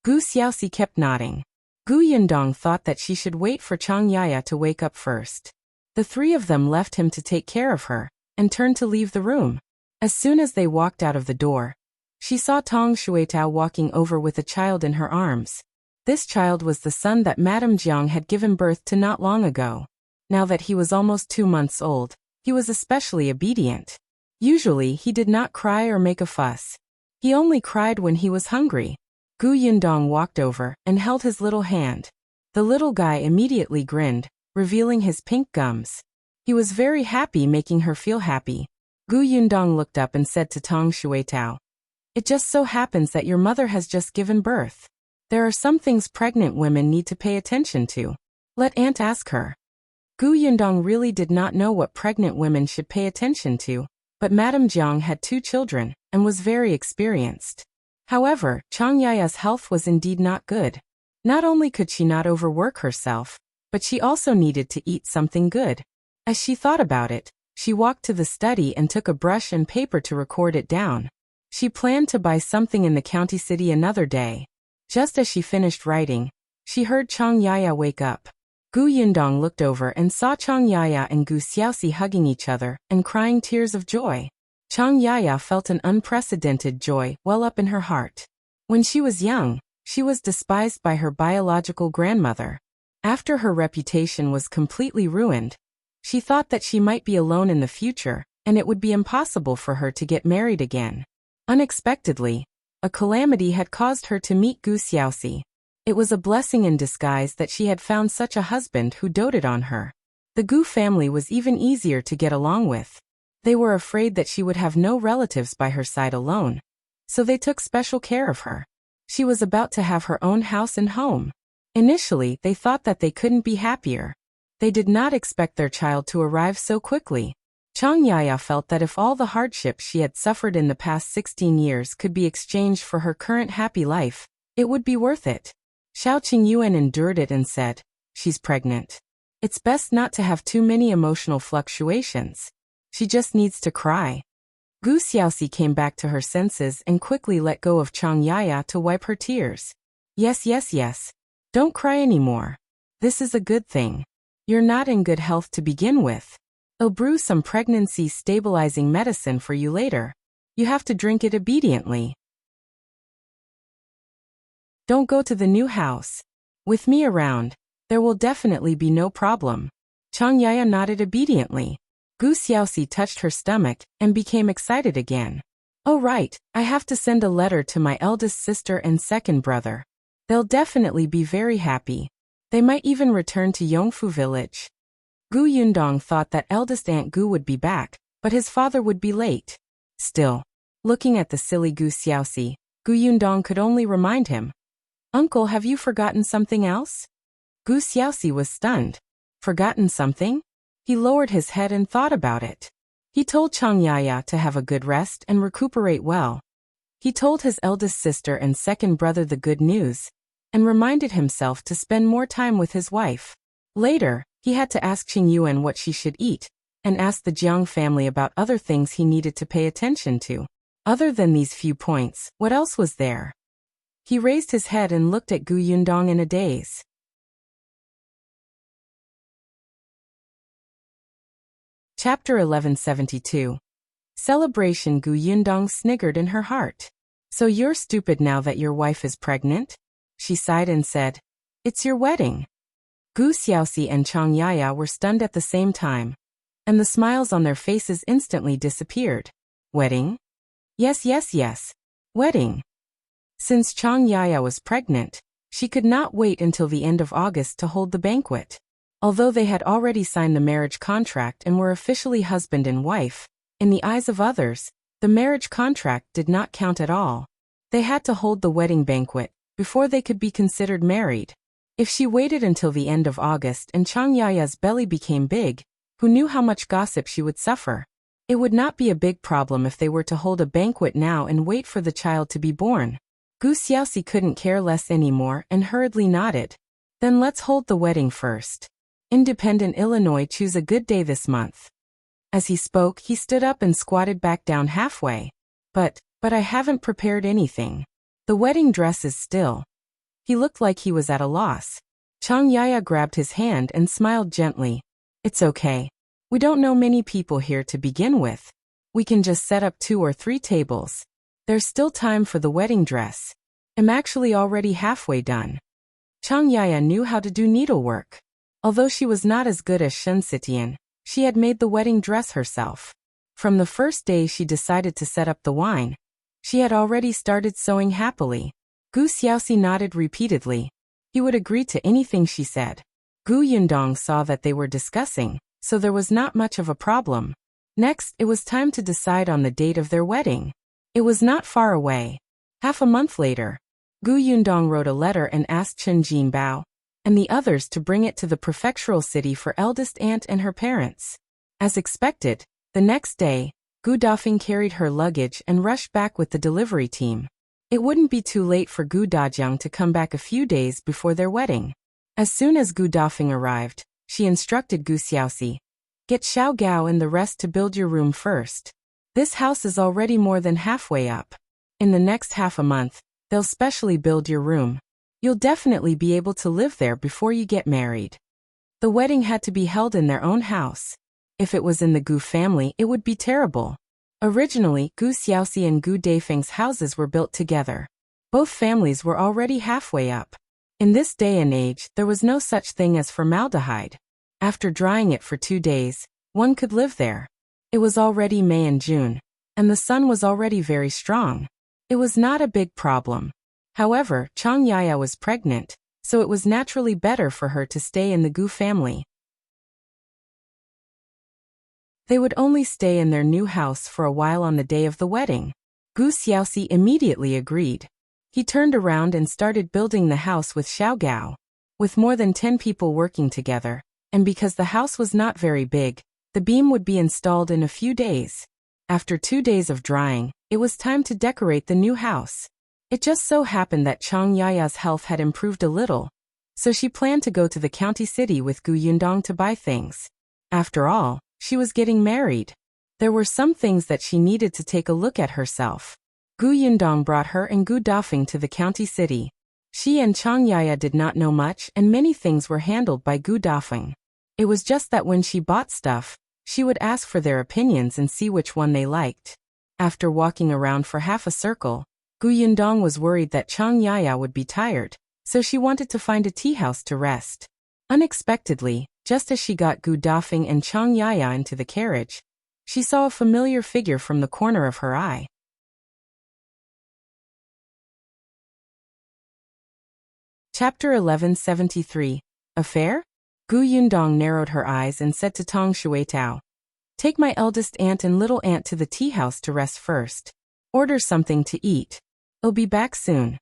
Gu Xiaoxi kept nodding. Gu Yundong thought that she should wait for Chang Yaya to wake up first. The 3 of them left him to take care of her and turned to leave the room. As soon as they walked out of the door, she saw Tong Shuitao walking over with a child in her arms. This child was the son that Madame Jiang had given birth to not long ago. Now that he was almost 2 months old, he was especially obedient. Usually he did not cry or make a fuss. He only cried when he was hungry. Gu Yundong walked over and held his little hand. The little guy immediately grinned, revealing his pink gums. He was very happy, making her feel happy. Gu Yundong looked up and said to Tong Shuitao, It just so happens that your mother has just given birth. There are some things pregnant women need to pay attention to. Let Aunt ask her. Gu Yundong really did not know what pregnant women should pay attention to, but Madame Jiang had 2 children and was very experienced. However, Chang Yaya's health was indeed not good. Not only could she not overwork herself, but she also needed to eat something good. As she thought about it, she walked to the study and took a brush and paper to record it down. She planned to buy something in the county city another day. Just as she finished writing, she heard Chang Yaya wake up. Gu Yundong looked over and saw Chang Yaya and Gu Xiaoxi hugging each other and crying tears of joy. Chang Yaya felt an unprecedented joy well up in her heart. When she was young, she was despised by her biological grandmother. After her reputation was completely ruined, she thought that she might be alone in the future, and it would be impossible for her to get married again. Unexpectedly, a calamity had caused her to meet Gu Xiaoxi. It was a blessing in disguise that she had found such a husband who doted on her. The Gu family was even easier to get along with. They were afraid that she would have no relatives by her side alone, so they took special care of her. She was about to have her own house and home. Initially, they thought that they couldn't be happier. They did not expect their child to arrive so quickly. Chang Yaya felt that if all the hardships she had suffered in the past 16 years could be exchanged for her current happy life, it would be worth it. Shao Qingyuan endured it and said, "She's pregnant. It's best not to have too many emotional fluctuations. She just needs to cry." Gu Xiaoxi came back to her senses and quickly let go of Chang Yaya to wipe her tears. Yes. Don't cry anymore. This is a good thing. You're not in good health to begin with. I'll brew some pregnancy-stabilizing medicine for you later. You have to drink it obediently. Don't go to the new house. With me around, there will definitely be no problem. Chang Yaya nodded obediently. Gu Xiaoxi touched her stomach and became excited again. Oh right, I have to send a letter to my eldest sister and second brother. They'll definitely be very happy. They might even return to Yongfu village. Gu Yundong thought that eldest Aunt Gu would be back, but his father would be late. Still, looking at the silly Gu Xiaoxi, Gu Yundong could only remind him. Uncle, have you forgotten something else? Gu Xiaoxi was stunned. Forgotten something? He lowered his head and thought about it. He told Chang Yaya to have a good rest and recuperate well. He told his eldest sister and second brother the good news, and reminded himself to spend more time with his wife. Later, he had to ask Qingyuan what she should eat, and ask the Zhang family about other things he needed to pay attention to. Other than these few points, what else was there? He raised his head and looked at Gu Yundong in a daze. Chapter 1172. Celebration. Gu Yundong sniggered in her heart. So you're stupid now that your wife is pregnant? She sighed and said, "It's your wedding." Gu Xiaoxi and Chang Yaya were stunned at the same time, and the smiles on their faces instantly disappeared. Wedding? Yes. Wedding. Since Chang Yaya was pregnant, she could not wait until the end of August to hold the banquet. Although they had already signed the marriage contract and were officially husband and wife, in the eyes of others, the marriage contract did not count at all. They had to hold the wedding banquet before they could be considered married. If she waited until the end of August and Chang Yaya's belly became big, who knew how much gossip she would suffer? It would not be a big problem if they were to hold a banquet now and wait for the child to be born. Gu Xiaoxi couldn't care less anymore and hurriedly nodded. Then let's hold the wedding first. Independent Illinois, choose a good day this month. As he spoke, he stood up and squatted back down halfway. But I haven't prepared anything. The wedding dress is still. He looked like he was at a loss. Chang Yaya grabbed his hand and smiled gently. It's okay. We don't know many people here to begin with. We can just set up 2 or 3 tables. There's still time for the wedding dress. I'm actually already halfway done. Chang Yaya knew how to do needlework. Although she was not as good as Shen Sitian, she had made the wedding dress herself. From the first day she decided to set up the wine, she had already started sewing happily. Gu Xiaoxi nodded repeatedly. He would agree to anything she said. Gu Yundong saw that they were discussing, so there was not much of a problem. Next, it was time to decide on the date of their wedding. It was not far away. Half a month later. Gu Yundong wrote a letter and asked Chen Jinbao and the others to bring it to the prefectural city for eldest aunt and her parents. As expected, the next day, Gu Dafeng carried her luggage and rushed back with the delivery team. It wouldn't be too late for Gu Dajiang to come back a few days before their wedding. As soon as Gu Dafeng arrived, she instructed Gu Xiaoxi, "Get Shao Gao and the rest to build your room first. This house is already more than halfway up. In the next half a month, they'll specially build your room. You'll definitely be able to live there before you get married." The wedding had to be held in their own house. If it was in the Gu family, it would be terrible. Originally, Gu Xiaoxi and Gu Dafeng's houses were built together. Both families were already halfway up. In this day and age, there was no such thing as formaldehyde. After drying it for 2 days, one could live there. It was already May and June, and the sun was already very strong. It was not a big problem. However, Chang Yaya was pregnant, so it was naturally better for her to stay in the Gu family. They would only stay in their new house for a while on the day of the wedding. Gu Xiaoxi immediately agreed. He turned around and started building the house with Shao Gao. With more than 10 people working together, and because the house was not very big, the beam would be installed in a few days. After 2 days of drying, it was time to decorate the new house. It just so happened that Chang Yaya's health had improved a little, so she planned to go to the county city with Gu Yundong to buy things. After all, she was getting married. There were some things that she needed to take a look at herself. Gu Yundong brought her and Gu Dafeng to the county city. She and Chang Yaya did not know much and many things were handled by Gu Dafeng. It was just that when she bought stuff, she would ask for their opinions and see which one they liked. After walking around for half a circle, Gu Yundong was worried that Chang Yaya would be tired, so she wanted to find a tea house to rest. Unexpectedly, just as she got Gu Dafeng and Chang Yaya into the carriage, she saw a familiar figure from the corner of her eye. Chapter 1173. Affair? Gu Yundong narrowed her eyes and said to Tong Shuitao, "Take my eldest aunt and little aunt to the tea house to rest first. Order something to eat. I'll be back soon."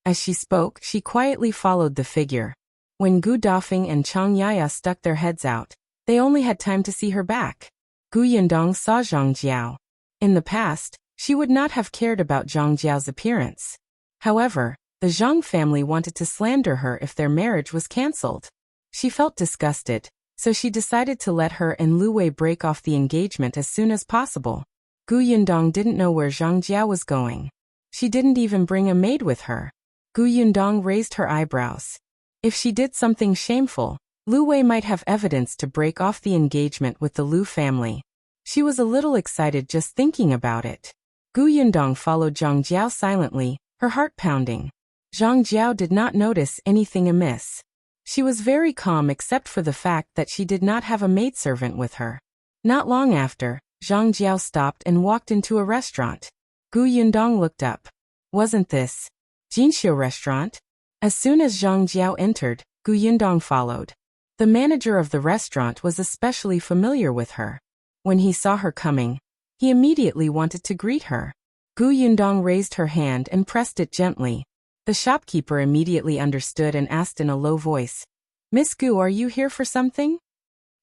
As she spoke, she quietly followed the figure. When Gu Dafeng and Chang Yaya stuck their heads out, they only had time to see her back. Gu Yundong saw Zhang Jiao. In the past, she would not have cared about Zhang Jiao's appearance. However, the Zhang family wanted to slander her if their marriage was cancelled. She felt disgusted, so she decided to let her and Lu Wei break off the engagement as soon as possible. Gu Yundong didn't know where Zhang Jiao was going. She didn't even bring a maid with her. Gu Yundong raised her eyebrows. If she did something shameful, Lu Wei might have evidence to break off the engagement with the Lu family. She was a little excited just thinking about it. Gu Yundong followed Zhang Jiao silently, her heart pounding. Zhang Jiao did not notice anything amiss. She was very calm except for the fact that she did not have a maidservant with her. Not long after, Zhang Jiao stopped and walked into a restaurant. Gu Yundong looked up. Wasn't this Jinxiu restaurant? As soon as Zhang Jiao entered, Gu Yundong followed. The manager of the restaurant was especially familiar with her. When he saw her coming, he immediately wanted to greet her. Gu Yundong raised her hand and pressed it gently. The shopkeeper immediately understood and asked in a low voice, "Miss Gu, are you here for something?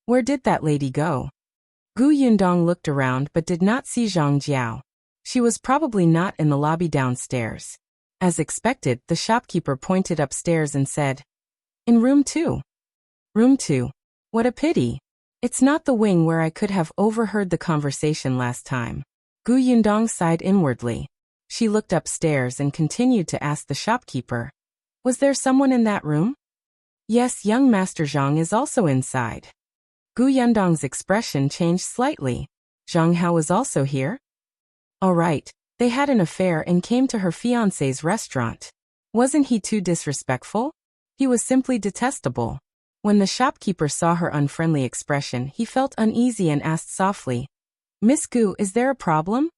Where did that lady go?" Gu Yundong looked around but did not see Zhang Jiao. She was probably not in the lobby downstairs. As expected, the shopkeeper pointed upstairs and said, "In room 2. Room 2. What a pity. It's not the wing where I could have overheard the conversation last time." Gu Yundong sighed inwardly. She looked upstairs and continued to ask the shopkeeper, "Was there someone in that room?" "Yes, young Master Zhang is also inside." Gu Yundong's expression changed slightly. "Zhang Hao was also here?" "All right, they had an affair and came to her fiancé's restaurant. Wasn't he too disrespectful? He was simply detestable." When the shopkeeper saw her unfriendly expression, he felt uneasy and asked softly, "Miss Gu, is there a problem?"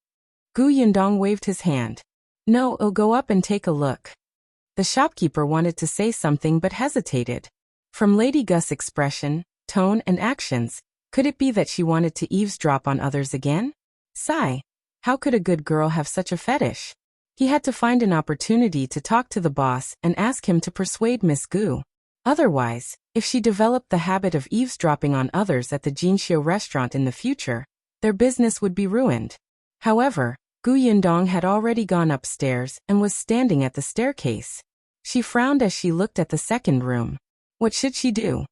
Gu Yundong waved his hand. "No, I'll go up and take a look." The shopkeeper wanted to say something but hesitated. From Lady Gu's expression, tone, and actions, could it be that she wanted to eavesdrop on others again? Sigh. How could a good girl have such a fetish? He had to find an opportunity to talk to the boss and ask him to persuade Miss Gu. Otherwise, if she developed the habit of eavesdropping on others at the Jinxiu restaurant in the future, their business would be ruined. However, Gu Yundong had already gone upstairs and was standing at the staircase. She frowned as she looked at the second room. What should she do?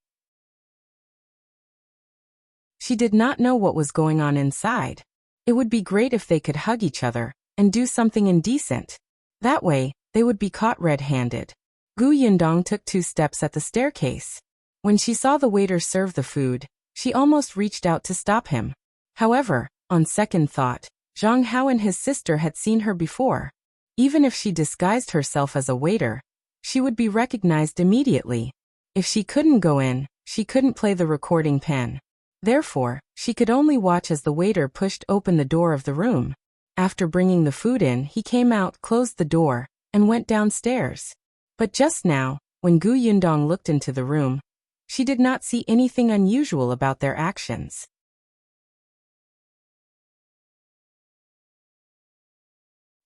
She did not know what was going on inside. It would be great if they could hug each other and do something indecent. That way, they would be caught red-handed. Gu Yundong took 2 steps at the staircase. When she saw the waiter serve the food, she almost reached out to stop him. However, on second thought, Zhang Hao and his sister had seen her before. Even if she disguised herself as a waiter, she would be recognized immediately. If she couldn't go in, she couldn't play the recording pen. Therefore, she could only watch as the waiter pushed open the door of the room. After bringing the food in, he came out, closed the door, and went downstairs. But just now, when Gu Yundong looked into the room, she did not see anything unusual about their actions.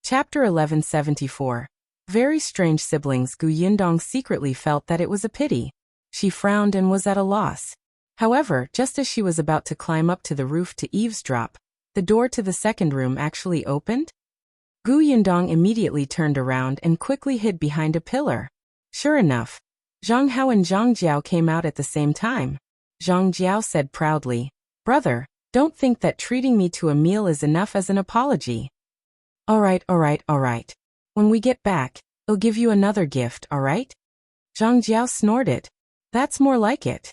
Chapter 1174. Very strange siblings. Gu Yundong secretly felt that it was a pity. She frowned and was at a loss. However, just as she was about to climb up to the roof to eavesdrop, the door to the second room actually opened. Gu Yundong immediately turned around and quickly hid behind a pillar. Sure enough, Zhang Hao and Zhang Jiao came out at the same time. Zhang Jiao said proudly, "Brother, don't think that treating me to a meal is enough as an apology. Alright. When we get back, I'll give you another gift, alright?" Zhang Jiao snorted. "That's more like it."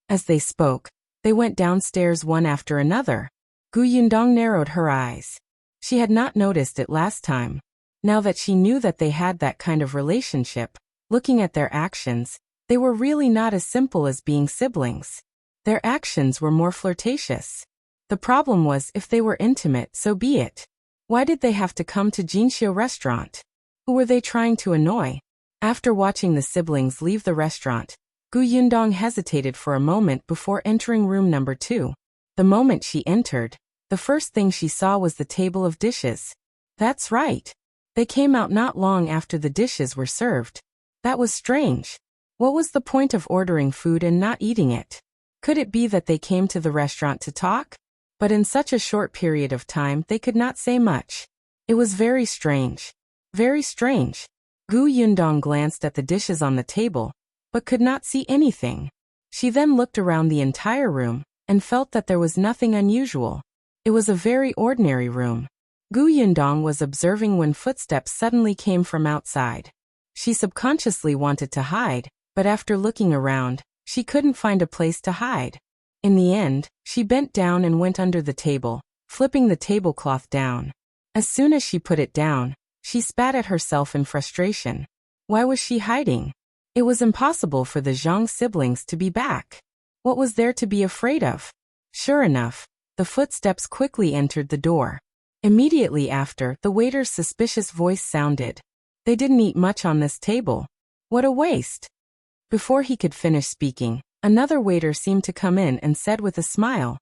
As they spoke, they went downstairs one after another. Gu Yundong narrowed her eyes. She had not noticed it last time. Now that she knew that they had that kind of relationship, looking at their actions, they were really not as simple as being siblings. Their actions were more flirtatious. The problem was if they were intimate, so be it. Why did they have to come to Jinxiu restaurant? Who were they trying to annoy? After watching the siblings leave the restaurant, Gu Yundong hesitated for a moment before entering room number 2. The moment she entered, the first thing she saw was the table of dishes. That's right. They came out not long after the dishes were served. That was strange. What was the point of ordering food and not eating it? Could it be that they came to the restaurant to talk? But in such a short period of time they could not say much. It was very strange. Very strange. Gu Yundong glanced at the dishes on the table, but could not see anything. She then looked around the entire room, and felt that there was nothing unusual. It was a very ordinary room. Gu Yundong was observing when footsteps suddenly came from outside. She subconsciously wanted to hide, but after looking around, she couldn't find a place to hide. In the end, she bent down and went under the table, flipping the tablecloth down. As soon as she put it down, she spat at herself in frustration. Why was she hiding? It was impossible for the Zhang siblings to be back. What was there to be afraid of? Sure enough, the footsteps quickly entered the door. Immediately after, the waiter's suspicious voice sounded. They didn't eat much on this table. What a waste. Before he could finish speaking, another waiter seemed to come in and said with a smile,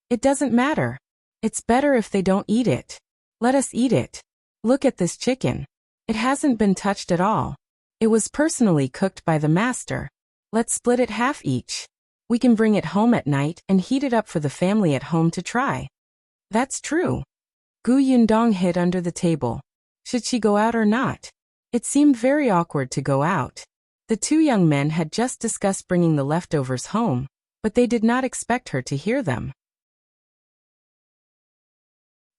"It doesn't matter. It's better if they don't eat it. Let us eat it. Look at this chicken. It hasn't been touched at all. It was personally cooked by the master. Let's split it half each. We can bring it home at night and heat it up for the family at home to try." That's true. Gu Yundong hid under the table. Should she go out or not? It seemed very awkward to go out. The 2 young men had just discussed bringing the leftovers home, but they did not expect her to hear them.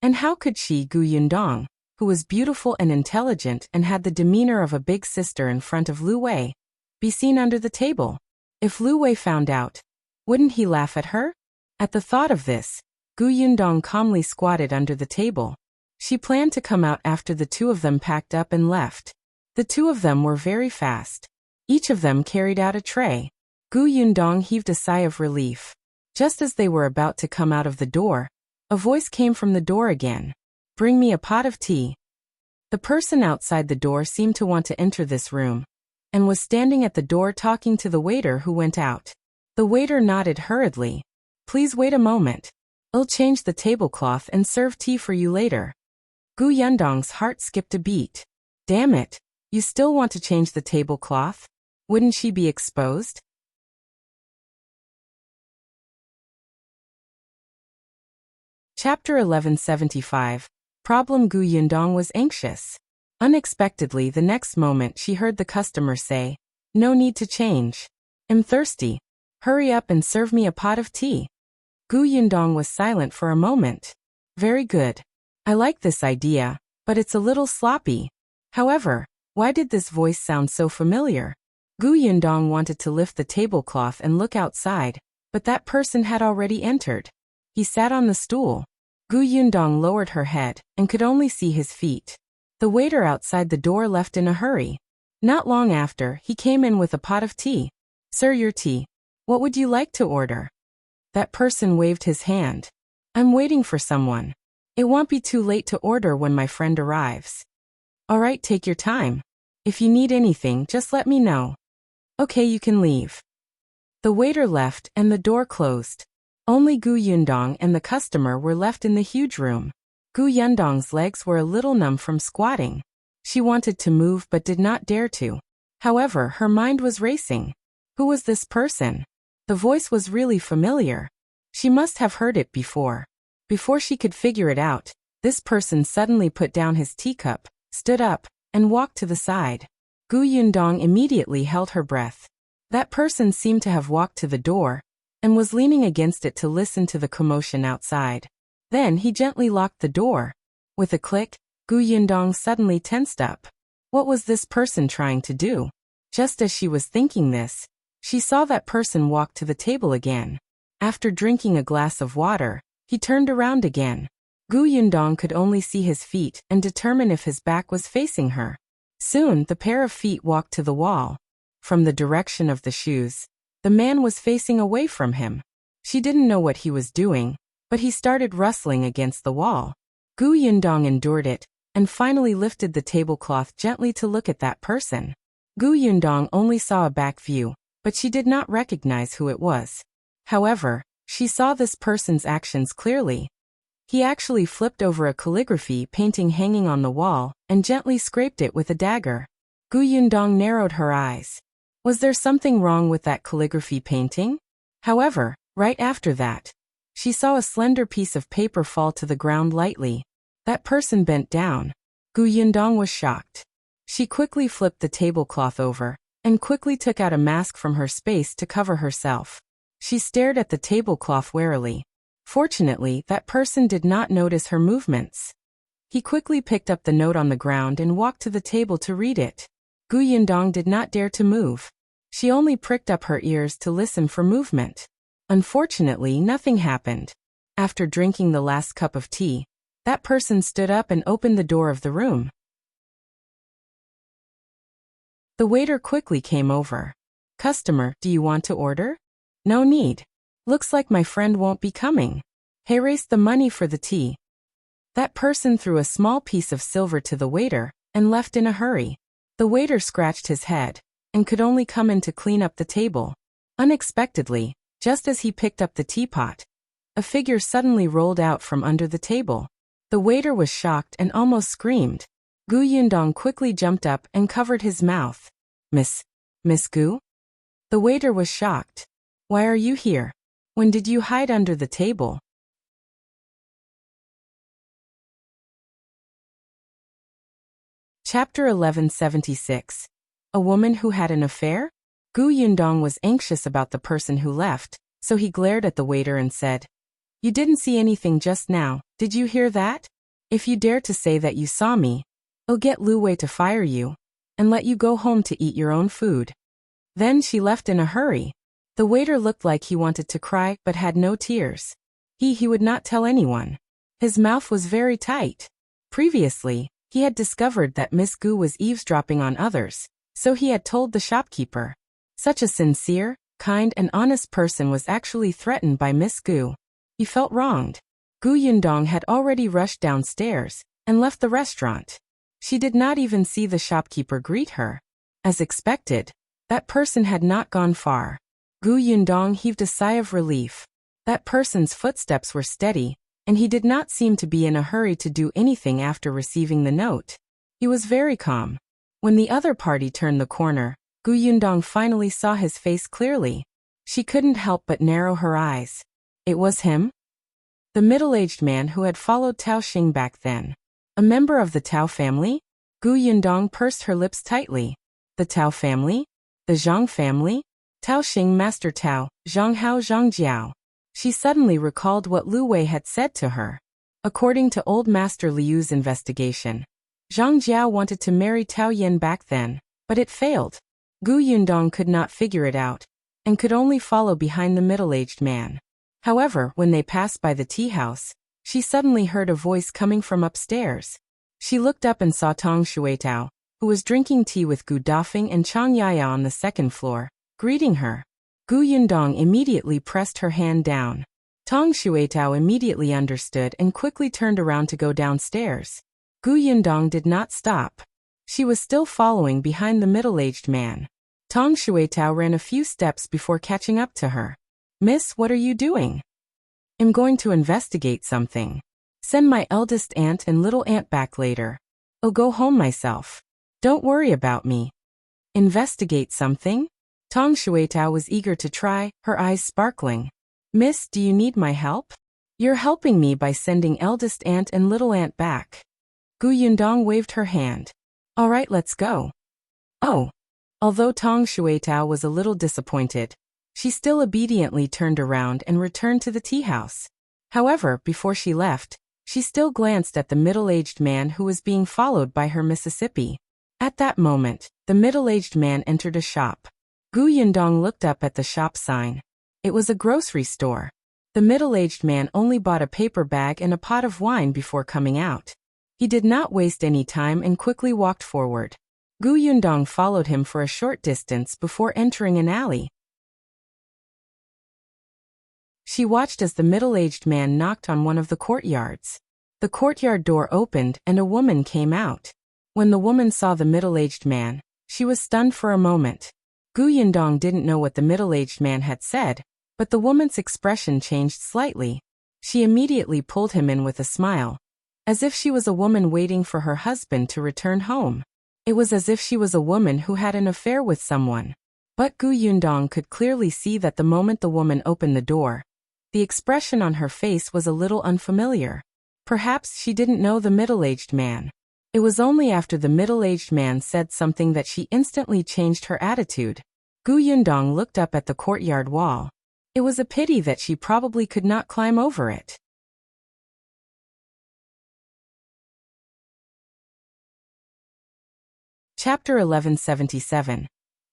And how could she, Gu Yundong, who was beautiful and intelligent and had the demeanor of a big sister in front of Lu Wei, be seen under the table? If Lu Wei found out, wouldn't he laugh at her? At the thought of this, Gu Yundong calmly squatted under the table. She planned to come out after the 2 of them packed up and left. The 2 of them were very fast. Each of them carried out a tray. Gu Yundong heaved a sigh of relief. Just as they were about to come out of the door, a voice came from the door again. "Bring me a pot of tea." The person outside the door seemed to want to enter this room, and was standing at the door talking to the waiter who went out. The waiter nodded hurriedly. "Please wait a moment. I'll change the tablecloth and serve tea for you later." Gu Yundong's heart skipped a beat. Damn it, you still want to change the tablecloth? Wouldn't she be exposed? Chapter 1175. Problem. Gu Yundong was anxious. Unexpectedly, the next moment she heard the customer say, "No need to change. I'm thirsty. Hurry up and serve me a pot of tea." Gu Yundong was silent for a moment. Very good. I like this idea, but it's a little sloppy. However, why did this voice sound so familiar? Gu Yundong wanted to lift the tablecloth and look outside, but that person had already entered. He sat on the stool. Gu Yundong lowered her head and could only see his feet. The waiter outside the door left in a hurry. Not long after, he came in with a pot of tea. "Sir, your tea. What would you like to order?" That person waved his hand. "I'm waiting for someone. It won't be too late to order when my friend arrives." "All right, take your time. If you need anything, just let me know." "Okay, you can leave." The waiter left and the door closed. Only Gu Yundong and the customer were left in the huge room. Gu Yundong's legs were a little numb from squatting. She wanted to move but did not dare to. However, her mind was racing. Who was this person? The voice was really familiar. She must have heard it before. Before she could figure it out, this person suddenly put down his teacup, stood up, and walked to the side. Gu Yundong immediately held her breath. That person seemed to have walked to the door and was leaning against it to listen to the commotion outside. Then he gently locked the door. With a click, Gu Yundong suddenly tensed up. What was this person trying to do? Just as she was thinking this, she saw that person walk to the table again. After drinking a glass of water, he turned around again. Gu Yundong could only see his feet and determine if his back was facing her. Soon, the pair of feet walked to the wall. From the direction of the shoes, the man was facing away from him. She didn't know what he was doing, but he started rustling against the wall. Gu Yundong endured it, and finally lifted the tablecloth gently to look at that person. Gu Yundong only saw a back view, but she did not recognize who it was. However, she saw this person's actions clearly. He actually flipped over a calligraphy painting hanging on the wall and gently scraped it with a dagger. Gu Yundong narrowed her eyes. Was there something wrong with that calligraphy painting? However, right after that, she saw a slender piece of paper fall to the ground lightly. That person bent down. Gu Yundong was shocked. She quickly flipped the tablecloth over and quickly took out a mask from her space to cover herself. She stared at the tablecloth warily. Fortunately, that person did not notice her movements. He quickly picked up the note on the ground and walked to the table to read it. Gu Yundong did not dare to move. She only pricked up her ears to listen for movement. Unfortunately, nothing happened. After drinking the last cup of tea, that person stood up and opened the door of the room. The waiter quickly came over. "Customer, do you want to order?" "No need. Looks like my friend won't be coming." "Erase the money for the tea." That person threw a small piece of silver to the waiter and left in a hurry. The waiter scratched his head and could only come in to clean up the table. Unexpectedly, just as he picked up the teapot, a figure suddenly rolled out from under the table. The waiter was shocked and almost screamed. Gu Yundong quickly jumped up and covered his mouth. Miss Gu?" The waiter was shocked. "Why are you here? When did you hide under the table?" Chapter 1176. A woman who had an affair? Gu Yundong was anxious about the person who left, so he glared at the waiter and said, "You didn't see anything just now, did you hear that? If you dare to say that you saw me, I'll get Lu Wei to fire you and let you go home to eat your own food." Then she left in a hurry. The waiter looked like he wanted to cry but had no tears. He would not tell anyone. His mouth was very tight. Previously, he had discovered that Miss Gu was eavesdropping on others, so he had told the shopkeeper. Such a sincere, kind and honest person was actually threatened by Miss Gu. He felt wronged. Gu Yundong had already rushed downstairs and left the restaurant. She did not even see the shopkeeper greet her. As expected, that person had not gone far. Gu Yundong heaved a sigh of relief. That person's footsteps were steady, and he did not seem to be in a hurry to do anything after receiving the note. He was very calm. When the other party turned the corner, Gu Yundong finally saw his face clearly. She couldn't help but narrow her eyes. It was him? The middle-aged man who had followed Tao Xing back then. A member of the Tao family? Gu Yundong pursed her lips tightly. The Tao family? The Zhang family? Tao Xing Master Tao, Zhang Hao Zhang Jiao. She suddenly recalled what Lu Wei had said to her. According to old Master Liu's investigation, Zhang Jiao wanted to marry Tao Yin back then, but it failed. Gu Yundong could not figure it out, and could only follow behind the middle-aged man. However, when they passed by the tea house, she suddenly heard a voice coming from upstairs. She looked up and saw Tong Shuitao, who was drinking tea with Gu Dafeng and Chang Yaya on the second floor, greeting her. Gu Yundong immediately pressed her hand down. Tong Shuitao immediately understood and quickly turned around to go downstairs. Gu Yundong did not stop. She was still following behind the middle-aged man. Tong Shuitao ran a few steps before catching up to her. Miss, what are you doing? I'm going to investigate something. Send my eldest aunt and little aunt back later. I'll go home myself. Don't worry about me. Investigate something? Tong Shuitao was eager to try, her eyes sparkling. Miss, do you need my help? You're helping me by sending eldest aunt and little aunt back. Gu Yundong waved her hand. All right, let's go. Oh. Although Tong Shuitao was a little disappointed, she still obediently turned around and returned to the tea house. However, before she left, she still glanced at the middle-aged man who was being followed by her Mississippi. At that moment, the middle-aged man entered a shop. Gu Yundong looked up at the shop sign. It was a grocery store. The middle-aged man only bought a paper bag and a pot of wine before coming out. He did not waste any time and quickly walked forward. Gu Yundong followed him for a short distance before entering an alley. She watched as the middle-aged man knocked on one of the courtyards. The courtyard door opened and a woman came out. When the woman saw the middle-aged man, she was stunned for a moment. Gu Yundong didn't know what the middle-aged man had said, but the woman's expression changed slightly. She immediately pulled him in with a smile, as if she was a woman waiting for her husband to return home. It was as if she was a woman who had an affair with someone. But Gu Yundong could clearly see that the moment the woman opened the door, the expression on her face was a little unfamiliar. Perhaps she didn't know the middle-aged man. It was only after the middle-aged man said something that she instantly changed her attitude. Gu Yundong looked up at the courtyard wall. It was a pity that she probably could not climb over it. Chapter 1177.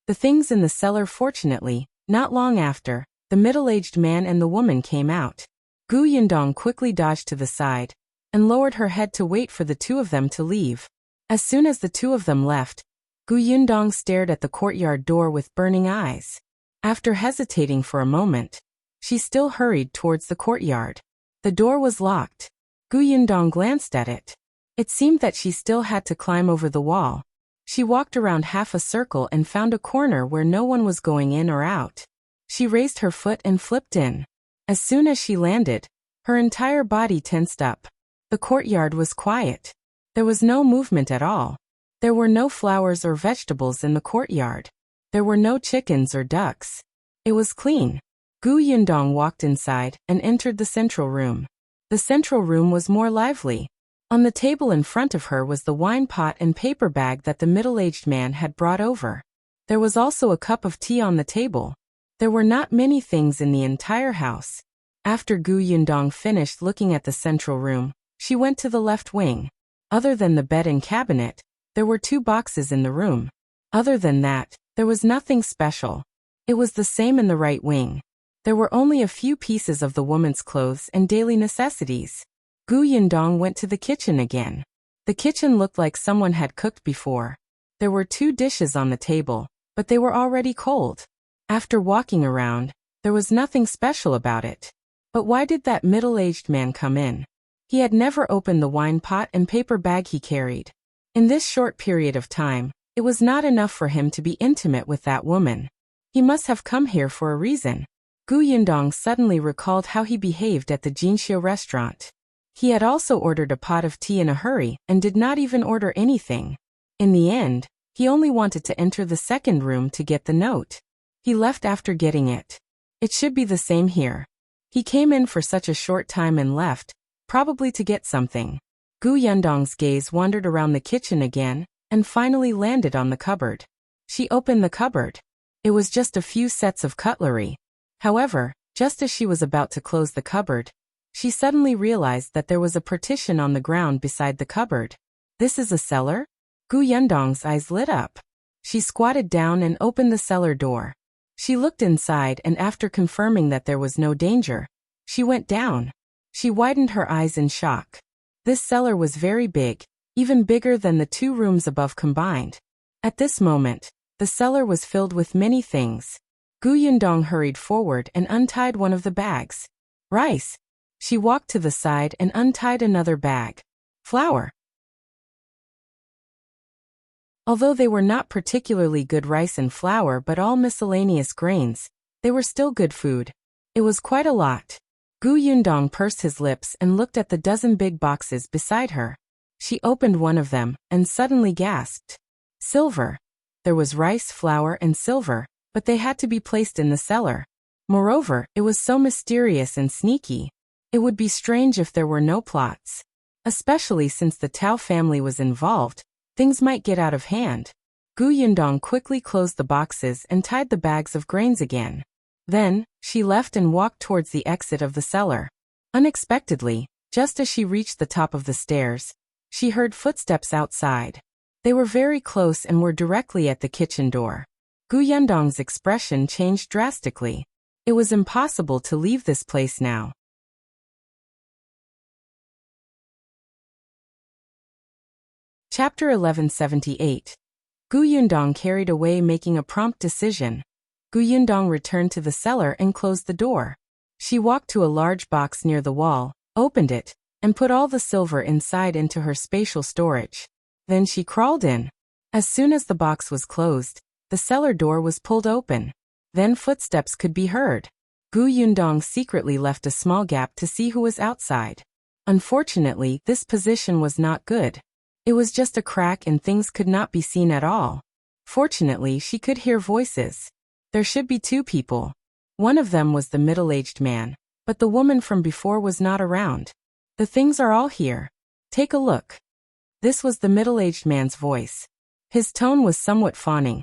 The things in the cellar. Fortunately, not long after, the middle-aged man and the woman came out. Gu Yundong quickly dodged to the side and lowered her head to wait for the two of them to leave. As soon as the two of them left, Gu Yundong stared at the courtyard door with burning eyes. After hesitating for a moment, she still hurried towards the courtyard. The door was locked. Gu Yundong glanced at it. It seemed that she still had to climb over the wall. She walked around half a circle and found a corner where no one was going in or out. She raised her foot and flipped in. As soon as she landed, her entire body tensed up. The courtyard was quiet. There was no movement at all. There were no flowers or vegetables in the courtyard. There were no chickens or ducks. It was clean. Gu Yundong walked inside and entered the central room. The central room was more lively. On the table in front of her was the wine pot and paper bag that the middle-aged man had brought over. There was also a cup of tea on the table. There were not many things in the entire house. After Gu Yundong finished looking at the central room, she went to the left wing. Other than the bed and cabinet, there were 2 boxes in the room. Other than that, there was nothing special. It was the same in the right wing. There were only a few pieces of the woman's clothes and daily necessities. Gu Yundong went to the kitchen again. The kitchen looked like someone had cooked before. There were 2 dishes on the table, but they were already cold. After walking around, there was nothing special about it. But why did that middle-aged man come in? He had never opened the wine pot and paper bag he carried. In this short period of time, it was not enough for him to be intimate with that woman. He must have come here for a reason. Gu Yundong suddenly recalled how he behaved at the Jinxia restaurant. He had also ordered a pot of tea in a hurry and did not even order anything. In the end, he only wanted to enter the second room to get the note. He left after getting it. It should be the same here. He came in for such a short time and left, probably to get something. Gu Yundong's gaze wandered around the kitchen again, and finally landed on the cupboard. She opened the cupboard. It was just a few sets of cutlery. However, just as she was about to close the cupboard, she suddenly realized that there was a partition on the ground beside the cupboard. This is a cellar? Gu Yundong's eyes lit up. She squatted down and opened the cellar door. She looked inside and after confirming that there was no danger, she went down. She widened her eyes in shock. This cellar was very big, even bigger than the 2 rooms above combined. At this moment, the cellar was filled with many things. Gu Yundong hurried forward and untied one of the bags. Rice. She walked to the side and untied another bag. Flour. Although they were not particularly good rice and flour but all miscellaneous grains, they were still good food. It was quite a lot. Gu Yundong pursed his lips and looked at the dozen big boxes beside her. She opened one of them and suddenly gasped. Silver. There was rice, flour, and silver, but they had to be placed in the cellar. Moreover, it was so mysterious and sneaky. It would be strange if there were no plots. Especially since the Tao family was involved, things might get out of hand. Gu Yundong quickly closed the boxes and tied the bags of grains again. Then, she left and walked towards the exit of the cellar. Unexpectedly, just as she reached the top of the stairs, she heard footsteps outside. They were very close and were directly at the kitchen door. Gu Yundong's expression changed drastically. It was impossible to leave this place now. Chapter 1178. Gu Yundong carried away making a prompt decision. Gu Yundong returned to the cellar and closed the door. She walked to a large box near the wall, opened it, and put all the silver inside into her spatial storage. Then she crawled in. As soon as the box was closed, the cellar door was pulled open. Then footsteps could be heard. Gu Yundong secretly left a small gap to see who was outside. Unfortunately, this position was not good. It was just a crack and things could not be seen at all. Fortunately, she could hear voices. There should be 2 people. One of them was the middle-aged man, but the woman from before was not around. The things are all here. Take a look. This was the middle-aged man's voice. His tone was somewhat fawning,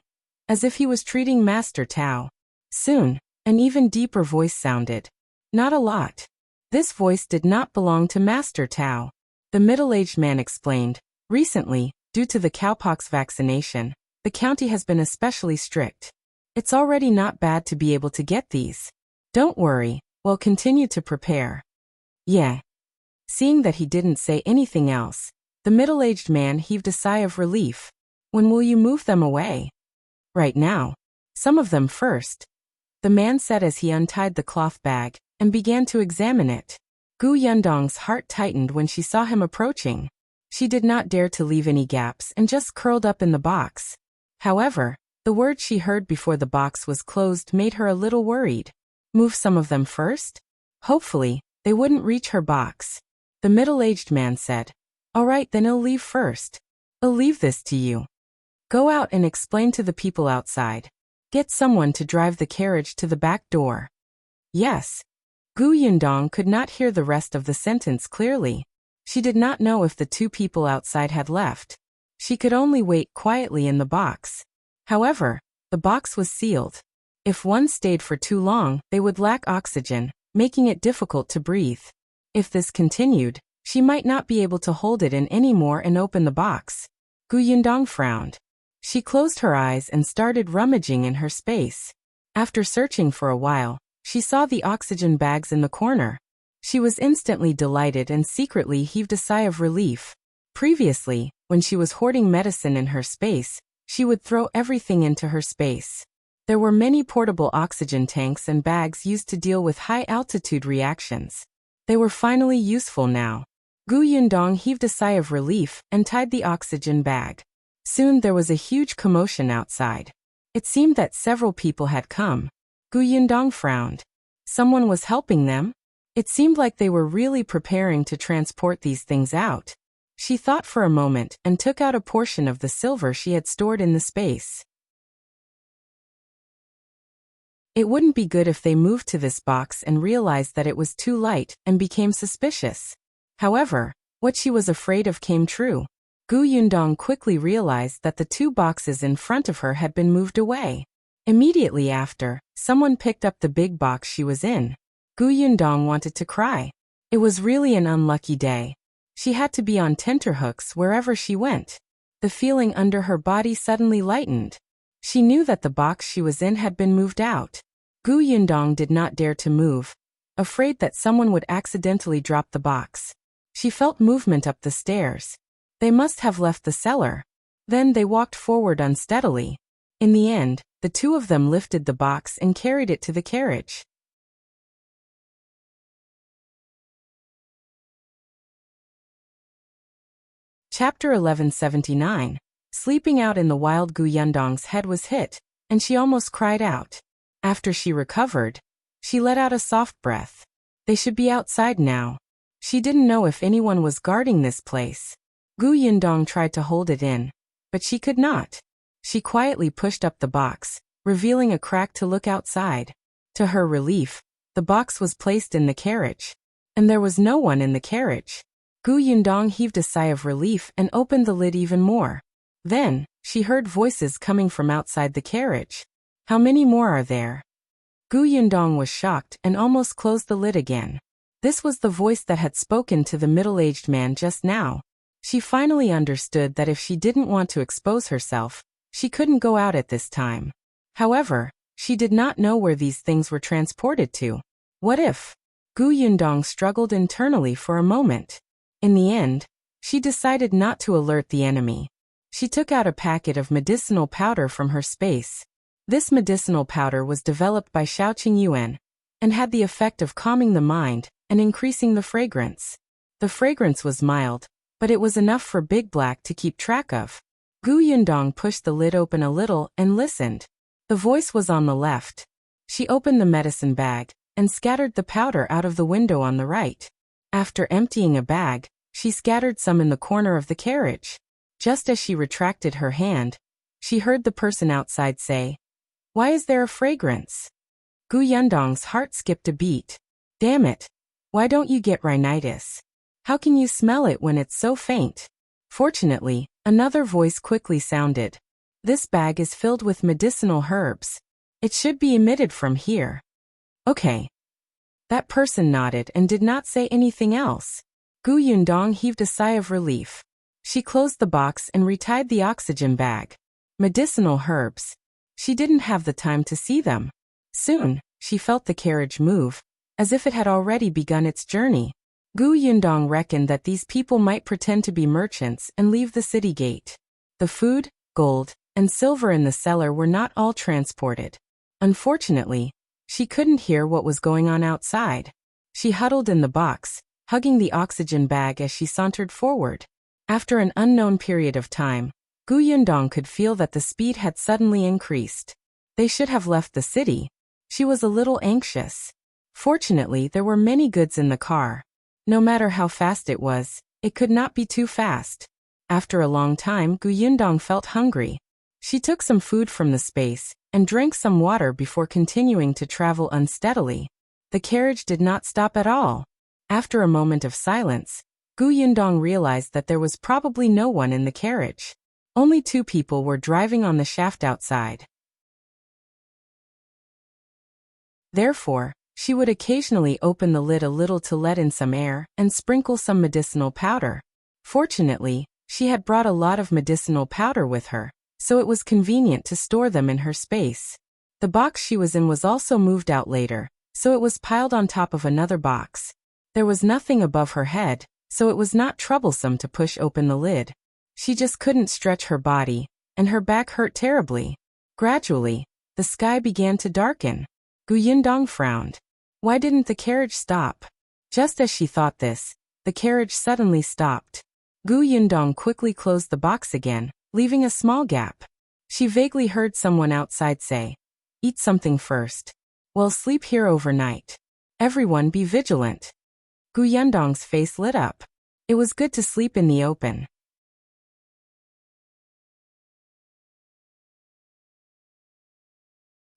as if he was treating Master Tao. Soon, an even deeper voice sounded. Not a lot. This voice did not belong to Master Tao. The middle-aged man explained, recently, due to the cowpox vaccination, the county has been especially strict. It's already not bad to be able to get these. Don't worry, we'll continue to prepare. Yeah. Seeing that he didn't say anything else, the middle-aged man heaved a sigh of relief. When will you move them away? Right now. Some of them first. The man said as he untied the cloth bag and began to examine it. Gu Yundong's heart tightened when she saw him approaching. She did not dare to leave any gaps and just curled up in the box. However, the word she heard before the box was closed made her a little worried. Move some of them first? Hopefully, they wouldn't reach her box. The middle-aged man said, All right, then I'll leave first. I'll leave this to you. Go out and explain to the people outside. Get someone to drive the carriage to the back door. Yes. Gu Yundong could not hear the rest of the sentence clearly. She did not know if the 2 people outside had left. She could only wait quietly in the box. However, the box was sealed. If one stayed for too long, they would lack oxygen, making it difficult to breathe. If this continued, she might not be able to hold it in anymore and open the box. Gu Yundong frowned. She closed her eyes and started rummaging in her space. After searching for a while, she saw the oxygen bags in the corner. She was instantly delighted and secretly heaved a sigh of relief. Previously, when she was hoarding medicine in her space, she would throw everything into her space. There were many portable oxygen tanks and bags used to deal with high-altitude reactions. They were finally useful now. Gu Yundong heaved a sigh of relief and tied the oxygen bag. Soon there was a huge commotion outside. It seemed that several people had come. Gu Yundong frowned. Someone was helping them? It seemed like they were really preparing to transport these things out. She thought for a moment and took out a portion of the silver she had stored in the space. It wouldn't be good if they moved to this box and realized that it was too light and became suspicious. However, what she was afraid of came true. Gu Yundong quickly realized that the 2 boxes in front of her had been moved away. Immediately after, someone picked up the big box she was in. Gu Yundong wanted to cry. It was really an unlucky day. She had to be on tenterhooks wherever she went. The feeling under her body suddenly lightened. She knew that the box she was in had been moved out. Gu Yundong did not dare to move, afraid that someone would accidentally drop the box. She felt movement up the stairs. They must have left the cellar. Then they walked forward unsteadily. In the end, the 2 of them lifted the box and carried it to the carriage. Chapter 1179. Sleeping out in the wild. Gu Yundong's head was hit, and she almost cried out. After she recovered, she let out a soft breath. They should be outside now. She didn't know if anyone was guarding this place. Gu Yundong tried to hold it in, but she could not. She quietly pushed up the box, revealing a crack to look outside. To her relief, the box was placed in the carriage, and there was no one in the carriage. Gu Yundong heaved a sigh of relief and opened the lid even more. Then, she heard voices coming from outside the carriage. How many more are there? Gu Yundong was shocked and almost closed the lid again. This was the voice that had spoken to the middle-aged man just now. She finally understood that if she didn't want to expose herself, she couldn't go out at this time. However, she did not know where these things were transported to. What if? Gu Yundong struggled internally for a moment. In the end, she decided not to alert the enemy. She took out a packet of medicinal powder from her space. This medicinal powder was developed by Shao Qingyuan and had the effect of calming the mind and increasing the fragrance. The fragrance was mild, but it was enough for Big Black to keep track of. Gu Yundong pushed the lid open a little and listened. The voice was on the left. She opened the medicine bag and scattered the powder out of the window on the right. After emptying a bag, she scattered some in the corner of the carriage. Just as she retracted her hand, she heard the person outside say, "Why is there a fragrance?" Gu Yundong's heart skipped a beat. Damn it! Why don't you get rhinitis? How can you smell it when it's so faint? Fortunately, another voice quickly sounded. This bag is filled with medicinal herbs. It should be emitted from here. Okay. That person nodded and did not say anything else. Gu Yundong heaved a sigh of relief. She closed the box and retied the oxygen bag. Medicinal herbs. She didn't have the time to see them. Soon, she felt the carriage move, as if it had already begun its journey. Gu Yundong reckoned that these people might pretend to be merchants and leave the city gate. The food, gold, and silver in the cellar were not all transported. Unfortunately, she couldn't hear what was going on outside. She huddled in the box, hugging the oxygen bag as she sauntered forward. After an unknown period of time, Gu Yundong could feel that the speed had suddenly increased. They should have left the city. She was a little anxious. Fortunately, there were many goods in the car. No matter how fast it was, it could not be too fast. After a long time, Gu Yundong felt hungry. She took some food from the space and drank some water before continuing to travel unsteadily. The carriage did not stop at all. After a moment of silence, Gu Yundong realized that there was probably no one in the carriage. Only 2 people were driving on the shaft outside. Therefore, she would occasionally open the lid a little to let in some air and sprinkle some medicinal powder. Fortunately, she had brought a lot of medicinal powder with her, so it was convenient to store them in her space. The box she was in was also moved out later, so it was piled on top of another box. There was nothing above her head, so it was not troublesome to push open the lid. She just couldn't stretch her body, and her back hurt terribly. Gradually, the sky began to darken. Gu Yundong frowned. Why didn't the carriage stop? Just as she thought this, the carriage suddenly stopped. Gu Yundong quickly closed the box again, leaving a small gap. She vaguely heard someone outside say, "Eat something first. Well, sleep here overnight." Everyone be vigilant. Gu Yundong's face lit up. It was good to sleep in the open.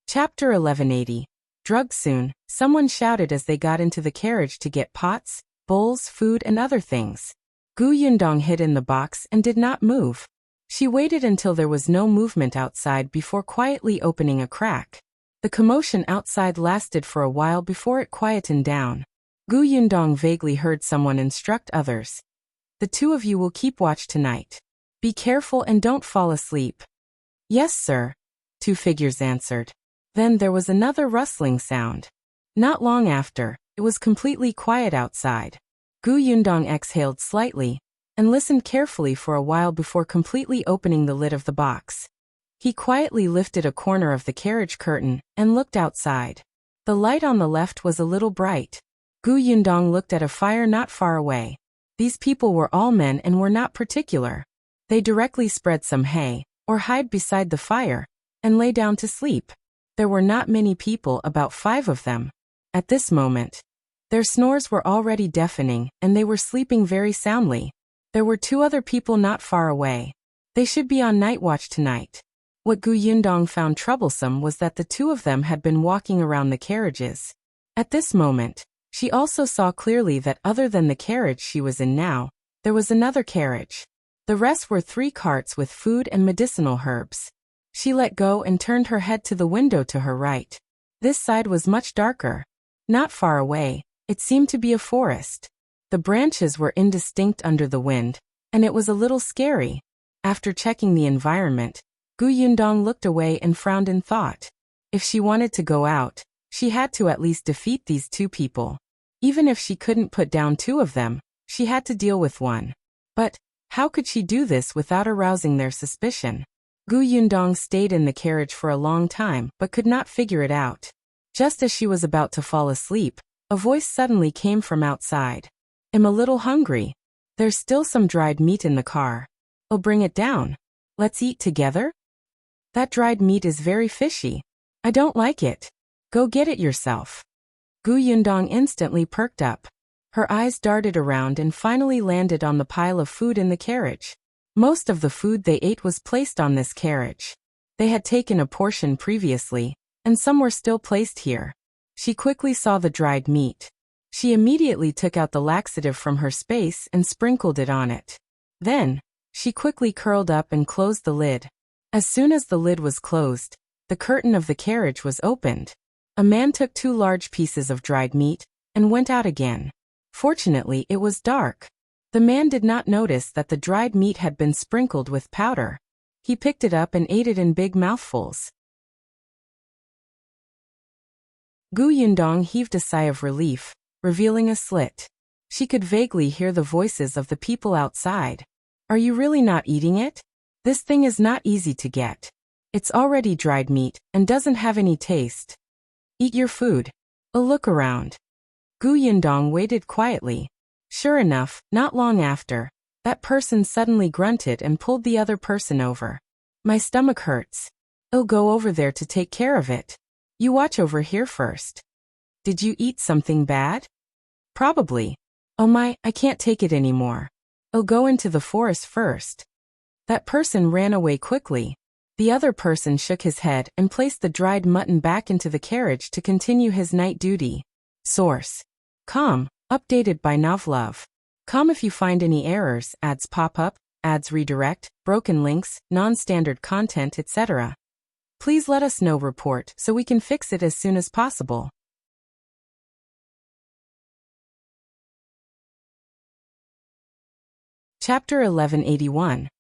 Chapter 1180. Drugs. Soon, someone shouted as they got into the carriage to get pots, bowls, food and other things. Gu Yundong hid in the box and did not move. She waited until there was no movement outside before quietly opening a crack. The commotion outside lasted for a while before it quietened down. Gu Yundong vaguely heard someone instruct others. The two of you will keep watch tonight. Be careful and don't fall asleep. Yes, sir. Two figures answered. Then there was another rustling sound. Not long after, it was completely quiet outside. Gu Yundong exhaled slightly and listened carefully for a while before completely opening the lid of the box. He quietly lifted a corner of the carriage curtain and looked outside. The light on the left was a little bright. Gu Yundong looked at a fire not far away. These people were all men and were not particular. They directly spread some hay, or hide beside the fire, and lay down to sleep. There were not many people, about 5 of them. At this moment, their snores were already deafening, and they were sleeping very soundly. There were 2 other people not far away. They should be on night watch tonight. What Gu Yundong found troublesome was that the 2 of them had been walking around the carriages. At this moment, she also saw clearly that other than the carriage she was in now, there was another carriage. The rest were 3 carts with food and medicinal herbs. She let go and turned her head to the window to her right. This side was much darker. Not far away, it seemed to be a forest. The branches were indistinct under the wind, and it was a little scary. After checking the environment, Gu Yundong looked away and frowned in thought. If she wanted to go out, she had to at least defeat these 2 people. Even if she couldn't put down 2 of them, she had to deal with one. But how could she do this without arousing their suspicion? Gu Yundong stayed in the carriage for a long time but could not figure it out. Just as she was about to fall asleep, a voice suddenly came from outside. I'm a little hungry. There's still some dried meat in the car. I'll bring it down. Let's eat together? That dried meat is very fishy. I don't like it. Go get it yourself. Gu Yundong instantly perked up. Her eyes darted around and finally landed on the pile of food in the carriage. Most of the food they ate was placed on this carriage. They had taken a portion previously, and some were still placed here. She quickly saw the dried meat. She immediately took out the laxative from her space and sprinkled it on it. Then, she quickly curled up and closed the lid. As soon as the lid was closed, the curtain of the carriage was opened. A man took 2 large pieces of dried meat and went out again. Fortunately, it was dark. The man did not notice that the dried meat had been sprinkled with powder. He picked it up and ate it in big mouthfuls. Gu Yundong heaved a sigh of relief, revealing a slit. She could vaguely hear the voices of the people outside. Are you really not eating it? This thing is not easy to get. It's already dried meat and doesn't have any taste. Eat your food. A look around. Gu Yundong waited quietly. Sure enough, not long after, that person suddenly grunted and pulled the other person over. My stomach hurts. I'll go over there to take care of it. You watch over here first. Did you eat something bad? Probably. Oh my, I can't take it anymore. I'll go into the forest first. That person ran away quickly. The other person shook his head and placed the dried mutton back into the carriage to continue his night duty. Source: Com. Updated by Novlove. Com. If you find any errors, ads pop up, ads redirect, broken links, non-standard content, etc., please let us know. Report so we can fix it as soon as possible. Chapter 1181.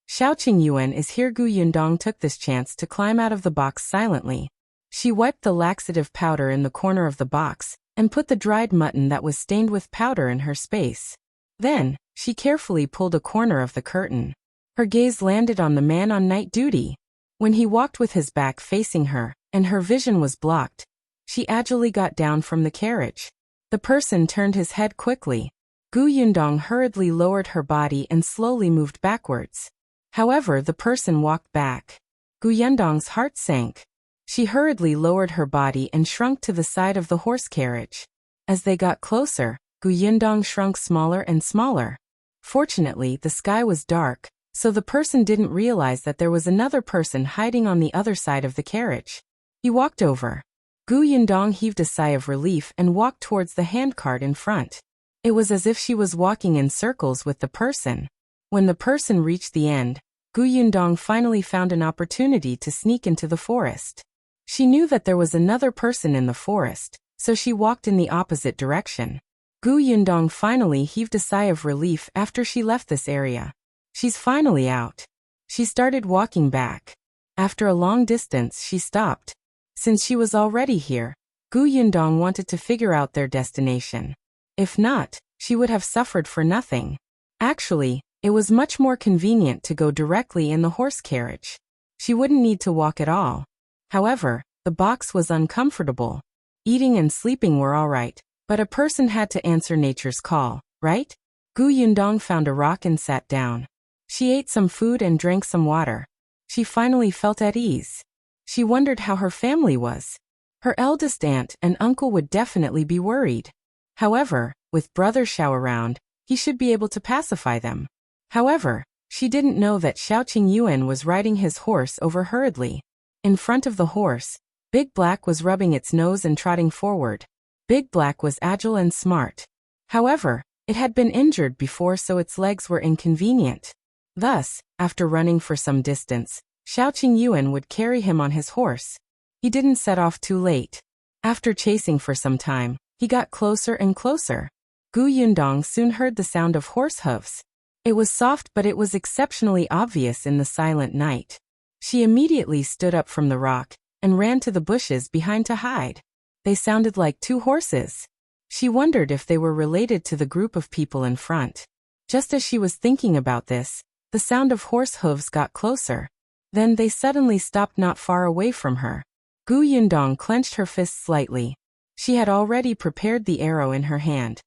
Shao Qingyuan is here. Gu Yundong took this chance to climb out of the box silently. She wiped the laxative powder in the corner of the box and put the dried mutton that was stained with powder in her space. Then, she carefully pulled a corner of the curtain. Her gaze landed on the man on night duty. When he walked with his back facing her, and her vision was blocked, she agilely got down from the carriage. The person turned his head quickly. Gu Yundong hurriedly lowered her body and slowly moved backwards. However, the person walked back. Gu Yundong's heart sank. She hurriedly lowered her body and shrunk to the side of the horse carriage. As they got closer, Gu Yundong shrunk smaller and smaller. Fortunately, the sky was dark, so the person didn't realize that there was another person hiding on the other side of the carriage. He walked over. Gu Yundong heaved a sigh of relief and walked towards the handcart in front. It was as if she was walking in circles with the person. When the person reached the end, Gu Yundong finally found an opportunity to sneak into the forest. She knew that there was another person in the forest, so she walked in the opposite direction. Gu Yundong finally heaved a sigh of relief after she left this area. She's finally out. She started walking back. After a long distance, she stopped. Since she was already here, Gu Yundong wanted to figure out their destination. If not, she would have suffered for nothing. Actually, it was much more convenient to go directly in the horse carriage. She wouldn't need to walk at all. However, the box was uncomfortable. Eating and sleeping were all right, but a person had to answer nature's call, right? Gu Yundong found a rock and sat down. She ate some food and drank some water. She finally felt at ease. She wondered how her family was. Her eldest aunt and uncle would definitely be worried. However, with brother Shao around, he should be able to pacify them. However, she didn't know that Shao Qingyuan was riding his horse over hurriedly. In front of the horse, Big Black was rubbing its nose and trotting forward. Big Black was agile and smart. However, it had been injured before, so its legs were inconvenient. Thus, after running for some distance, Shao Qingyuan would carry him on his horse. He didn't set off too late. After chasing for some time, he got closer and closer. Gu Yundong soon heard the sound of horse hooves. It was soft, but it was exceptionally obvious in the silent night. She immediately stood up from the rock and ran to the bushes behind to hide. They sounded like two horses. She wondered if they were related to the group of people in front. Just as she was thinking about this, the sound of horse hooves got closer. Then they suddenly stopped not far away from her. Gu Yundong clenched her fists slightly. She had already prepared the arrow in her hand.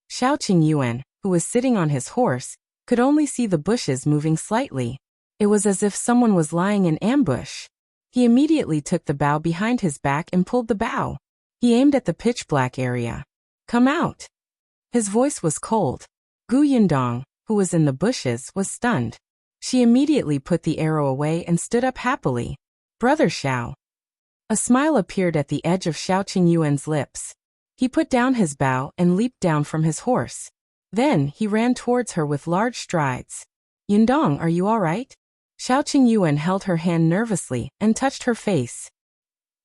Shao Qingyuan, who was sitting on his horse, could only see the bushes moving slightly. It was as if someone was lying in ambush. He immediately took the bow behind his back and pulled the bow. He aimed at the pitch-black area. "Come out." His voice was cold. Gu Yundong, who was in the bushes, was stunned. She immediately put the arrow away and stood up happily. "Brother Shao." A smile appeared at the edge of Shao Qingyuan's lips. He put down his bow and leaped down from his horse. Then he ran towards her with large strides. "Yundong, are you all right?" Shao Qingyuan held her hand nervously and touched her face.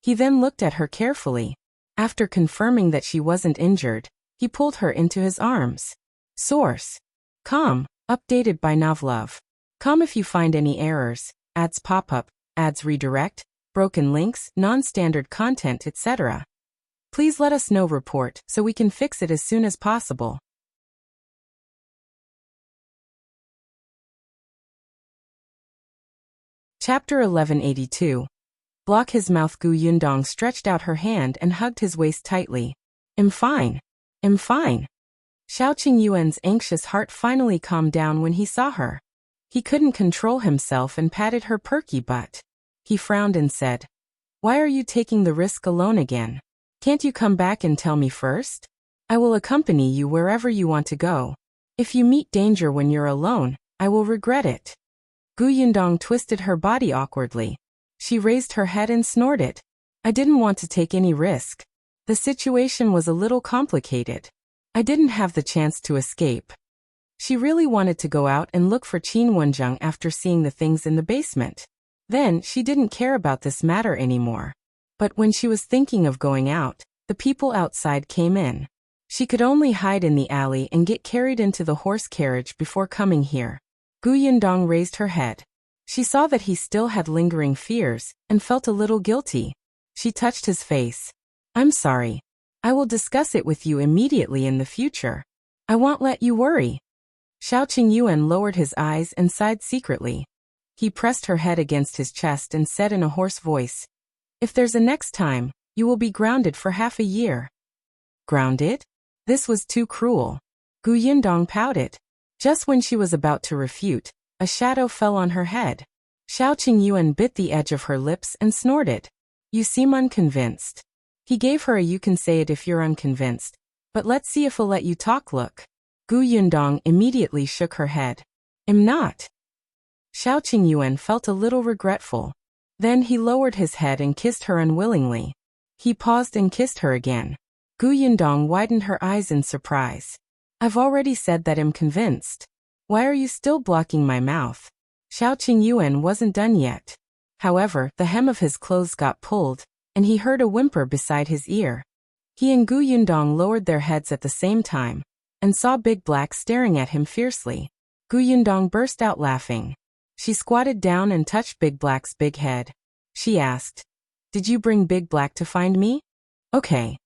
He then looked at her carefully. After confirming that she wasn't injured, he pulled her into his arms. Source: Com, updated by Novlove. Com if you find any errors, ads pop up, ads redirect, broken links, non-standard content, etc. Please let us know report so we can fix it as soon as possible. Chapter 1182. Block his mouth. Gu Yundong stretched out her hand and hugged his waist tightly. I'm fine. I'm fine. Shao Qingyuan's anxious heart finally calmed down when he saw her. He couldn't control himself and patted her perky butt. He frowned and said, "Why are you taking the risk alone again? Can't you come back and tell me first? I will accompany you wherever you want to go. If you meet danger when you're alone, I will regret it." Gu Yundong twisted her body awkwardly. She raised her head and snorted. "I didn't want to take any risk. The situation was a little complicated. I didn't have the chance to escape." She really wanted to go out and look for Qingyuan after seeing the things in the basement. Then she didn't care about this matter anymore. But when she was thinking of going out, the people outside came in. She could only hide in the alley and get carried into the horse carriage before coming here. Gu Yundong raised her head. She saw that he still had lingering fears and felt a little guilty. She touched his face. "I'm sorry. I will discuss it with you immediately in the future. I won't let you worry." Shao Qingyuan lowered his eyes and sighed secretly. He pressed her head against his chest and said in a hoarse voice, "If there's a next time, you will be grounded for half a year." Grounded? This was too cruel. Gu Yundong pouted. Just when she was about to refute, a shadow fell on her head. Shao Qingyuan bit the edge of her lips and snorted. "You seem unconvinced." He gave her a "you can say it if you're unconvinced, but let's see if I'll let you talk" look. Gu Yundong immediately shook her head. "I'm not." Shao Qingyuan felt a little regretful. Then he lowered his head and kissed her unwillingly. He paused and kissed her again. Gu Yundong widened her eyes in surprise. "I've already said that I'm convinced. Why are you still blocking my mouth?" Shao Qingyuan wasn't done yet. However, the hem of his clothes got pulled, and he heard a whimper beside his ear. He and Gu Yundong lowered their heads at the same time, and saw Big Black staring at him fiercely. Gu Yundong burst out laughing. She squatted down and touched Big Black's big head. She asked, "Did you bring Big Black to find me?" "Okay."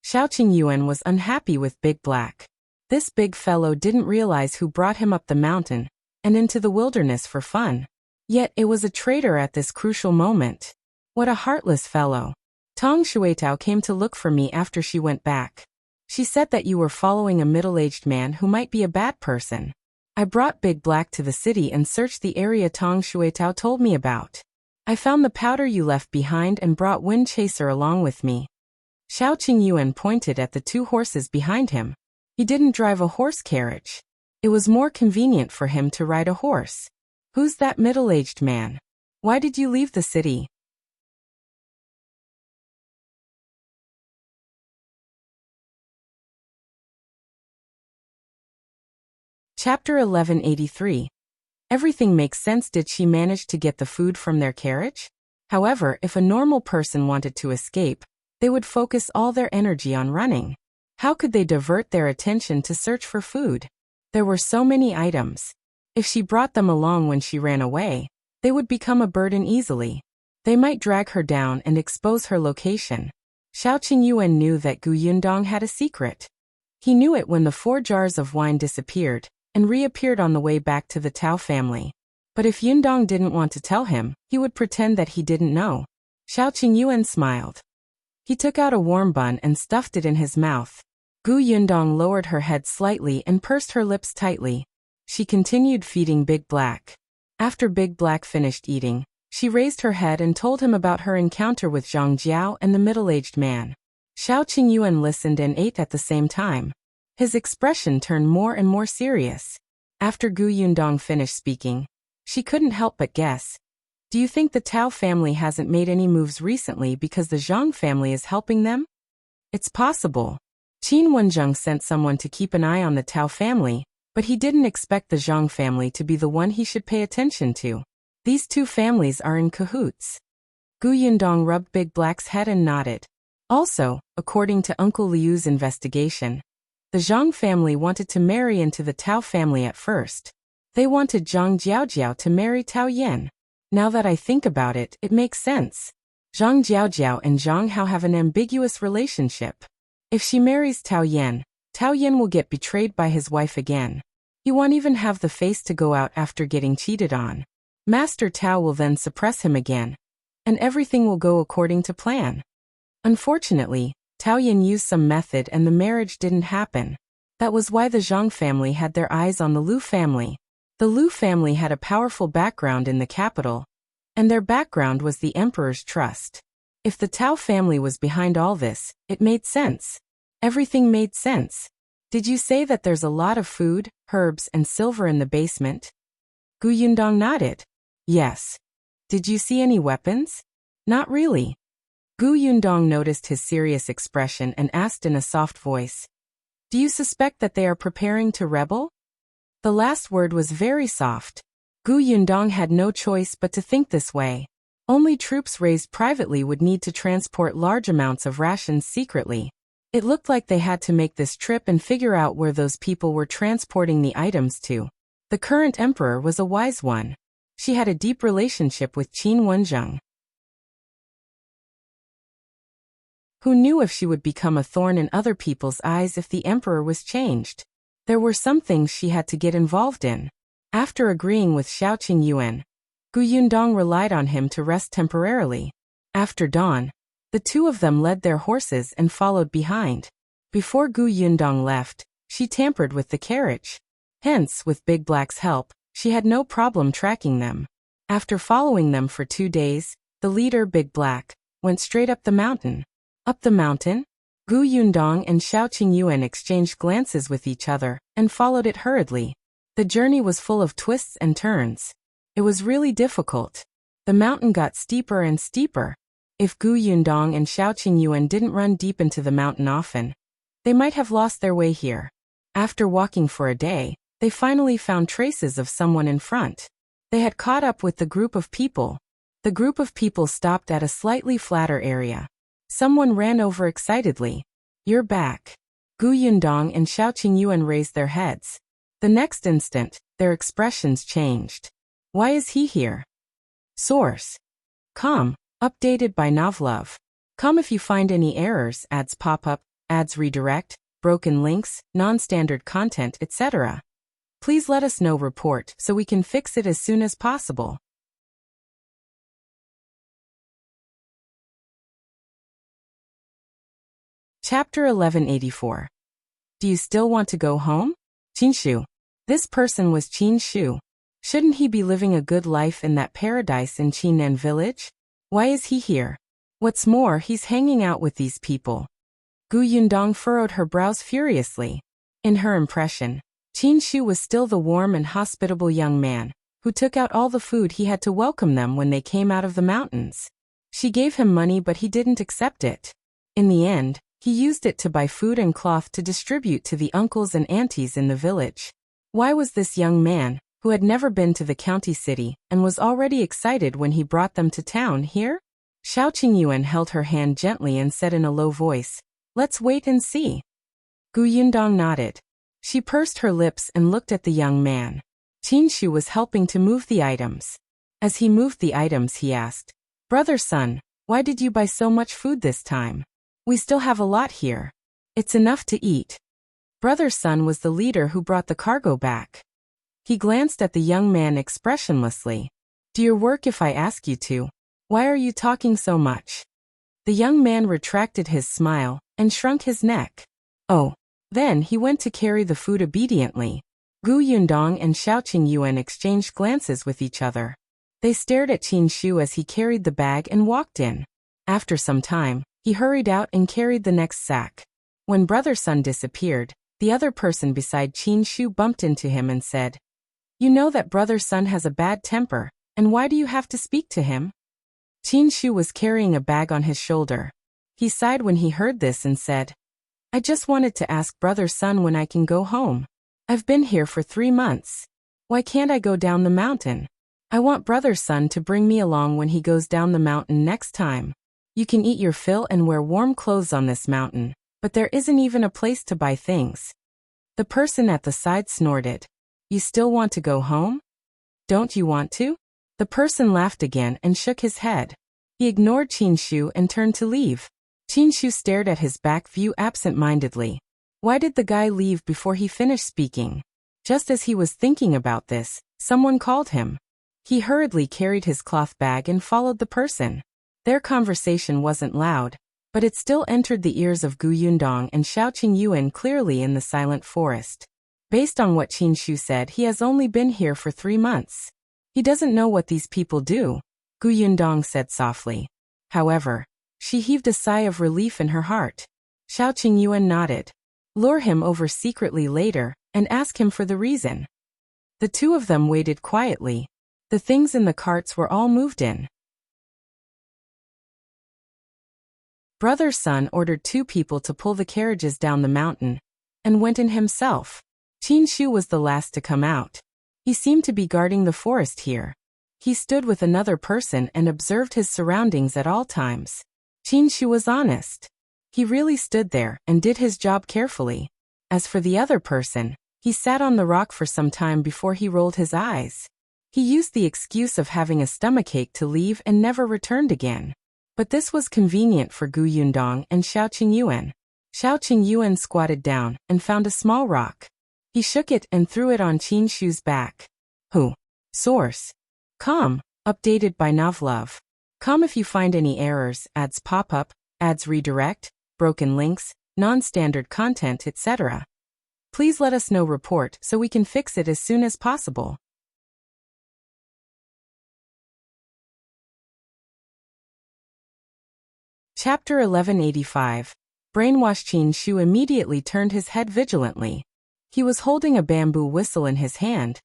Shao Qingyuan was unhappy with Big Black. This big fellow didn't realize who brought him up the mountain and into the wilderness for fun. Yet it was a traitor at this crucial moment. What a heartless fellow. "Tong Shuitao came to look for me after she went back. She said that you were following a middle-aged man who might be a bad person. I brought Big Black to the city and searched the area Tong Shuitao told me about. I found the powder you left behind and brought Wind Chaser along with me." Shao Qingyuan pointed at the two horses behind him. He didn't drive a horse carriage. It was more convenient for him to ride a horse. "Who's that middle-aged man? Why did you leave the city?" Chapter 1183. Everything makes sense. Did she manage to get the food from their carriage? However, if a normal person wanted to escape, they would focus all their energy on running. How could they divert their attention to search for food? There were so many items. If she brought them along when she ran away, they would become a burden easily. They might drag her down and expose her location. Shao Qingyuan knew that Gu Yundong had a secret. He knew it when the 4 jars of wine disappeared and reappeared on the way back to the Tao family. But if Yundong didn't want to tell him, he would pretend that he didn't know. Shao Qingyuan smiled. He took out a warm bun and stuffed it in his mouth. Gu Yundong lowered her head slightly and pursed her lips tightly. She continued feeding Big Black. After Big Black finished eating, she raised her head and told him about her encounter with Zhang Jiao and the middle-aged man. Shao Qingyuan listened and ate at the same time. His expression turned more and more serious. After Gu Yundong finished speaking, she couldn't help but guess. "Do you think the Tao family hasn't made any moves recently because the Zhang family is helping them?" "It's possible. Qin sent someone to keep an eye on the Tao family, but he didn't expect the Zhang family to be the one he should pay attention to. These two families are in cahoots." Gu Yundong rubbed Big Black's head and nodded. Also, according to Uncle Liu's investigation, the Zhang family wanted to marry into the Tao family at first. They wanted Zhang Jiaojiao to marry Tao Yan. Now that I think about it, it makes sense. Zhang Jiaojiao and Zhang Hao have an ambiguous relationship. If she marries Tao Yan will get betrayed by his wife again. He won't even have the face to go out after getting cheated on. Master Tao will then suppress him again, and everything will go according to plan. Unfortunately, Tao Yan used some method and the marriage didn't happen. That was why the Zhang family had their eyes on the Lu family. The Lu family had a powerful background in the capital, and their background was the emperor's trust. If the Tao family was behind all this, it made sense. Everything made sense. "Did you say that there's a lot of food, herbs, and silver in the basement?" Gu Yundong nodded. "Yes." "Did you see any weapons?" "Not really." Gu Yundong noticed his serious expression and asked in a soft voice, "Do you suspect that they are preparing to rebel?" The last word was very soft. Gu Yundong had no choice but to think this way. Only troops raised privately would need to transport large amounts of rations secretly. It looked like they had to make this trip and figure out where those people were transporting the items to. The current emperor was a wise one. She had a deep relationship with Qingyuan, who knew if she would become a thorn in other people's eyes if the emperor was changed. There were some things she had to get involved in. After agreeing with Shao Qingyuan, Gu Yundong relied on him to rest temporarily. After dawn, the two of them led their horses and followed behind. Before Gu Yundong left, she tampered with the carriage. Hence, with Big Black's help, she had no problem tracking them. After following them for 2 days, the leader, Big Black, went straight up the mountain. Up the mountain? Gu Yundong and Shao Qingyuan exchanged glances with each other and followed it hurriedly. The journey was full of twists and turns. It was really difficult. The mountain got steeper and steeper. If Gu Yundong and Shao Qingyuan didn't run deep into the mountain often, they might have lost their way here. After walking for a day, they finally found traces of someone in front. They had caught up with the group of people. The group of people stopped at a slightly flatter area. Someone ran over excitedly. "You're back." Gu Yundong and Shao Qingyuan raised their heads. The next instant, their expressions changed. "Why is he here?" Source: Com. Updated by Novlove. Com. If you find any errors, ads pop up, ads redirect, broken links, non-standard content, etc., please let us know. Report so we can fix it as soon as possible. Chapter 1184. Do you still want to go home? Qinshu. This person was Qinshu. Shouldn't he be living a good life in that paradise in Qingyuan village? Why is he here? What's more, he's hanging out with these people. Gu Yundong furrowed her brows furiously. In her impression, Qinshu was still the warm and hospitable young man who took out all the food he had to welcome them when they came out of the mountains. She gave him money, but he didn't accept it. In the end, he used it to buy food and cloth to distribute to the uncles and aunties in the village. Why was this young man, who had never been to the county city and was already excited when he brought them to town, here? Shao Qingyuan held her hand gently and said in a low voice, "Let's wait and see." Gu Yundong nodded. She pursed her lips and looked at the young man. Qinshu was helping to move the items. As he moved the items, he asked, "Brother Sun, why did you buy so much food this time? We still have a lot here. It's enough to eat." Brother Sun was the leader who brought the cargo back. He glanced at the young man expressionlessly. "Do you work if I ask you to? Why are you talking so much?" The young man retracted his smile and shrunk his neck. "Oh." Then he went to carry the food obediently. Gu Yundong and Shao Qingyuan exchanged glances with each other. They stared at Qinshu as he carried the bag and walked in. After some time, he hurried out and carried the next sack. When Brother Sun disappeared, the other person beside Qinshu bumped into him and said, "You know that Brother Sun has a bad temper, and why do you have to speak to him?" Qinshu was carrying a bag on his shoulder. He sighed when he heard this and said, "I just wanted to ask Brother Sun when I can go home. I've been here for 3 months. Why can't I go down the mountain? I want Brother Sun to bring me along when he goes down the mountain next time. You can eat your fill and wear warm clothes on this mountain, but there isn't even a place to buy things." The person at the side snorted. "You still want to go home? Don't you want to?" The person laughed again and shook his head. He ignored Qinshu and turned to leave. Qinshu stared at his back view absent-mindedly. Why did the guy leave before he finished speaking? Just as he was thinking about this, someone called him. He hurriedly carried his cloth bag and followed the person. Their conversation wasn't loud, but it still entered the ears of Gu Yundong and Shao Qingyuan clearly in the silent forest. Based on what Qinshu said, he has only been here for 3 months. He doesn't know what these people do, Gu Yundong said softly. However, she heaved a sigh of relief in her heart. Shao Qingyuan nodded. Lure him over secretly later, and ask him for the reason. The two of them waited quietly. The things in the carts were all moved in. Brother Sun ordered 2 people to pull the carriages down the mountain, and went in himself. Qinshu was the last to come out. He seemed to be guarding the forest here. He stood with another person and observed his surroundings at all times. Qinshu was honest. He really stood there and did his job carefully. As for the other person, he sat on the rock for some time before he rolled his eyes. He used the excuse of having a stomachache to leave and never returned again. But this was convenient for Gu Yundong and Shao Qingyuan. Shao Qingyuan squatted down and found a small rock. He shook it and threw it on Qinshu's back. Who? Source: Com. Updated by Novlove. Com. If you find any errors, ads pop up, ads redirect, broken links, non-standard content, etc., please let us know. Report so we can fix it as soon as possible. Chapter 1185. Brainwashed. Qingyuan immediately turned his head vigilantly. He was holding a bamboo whistle in his hand,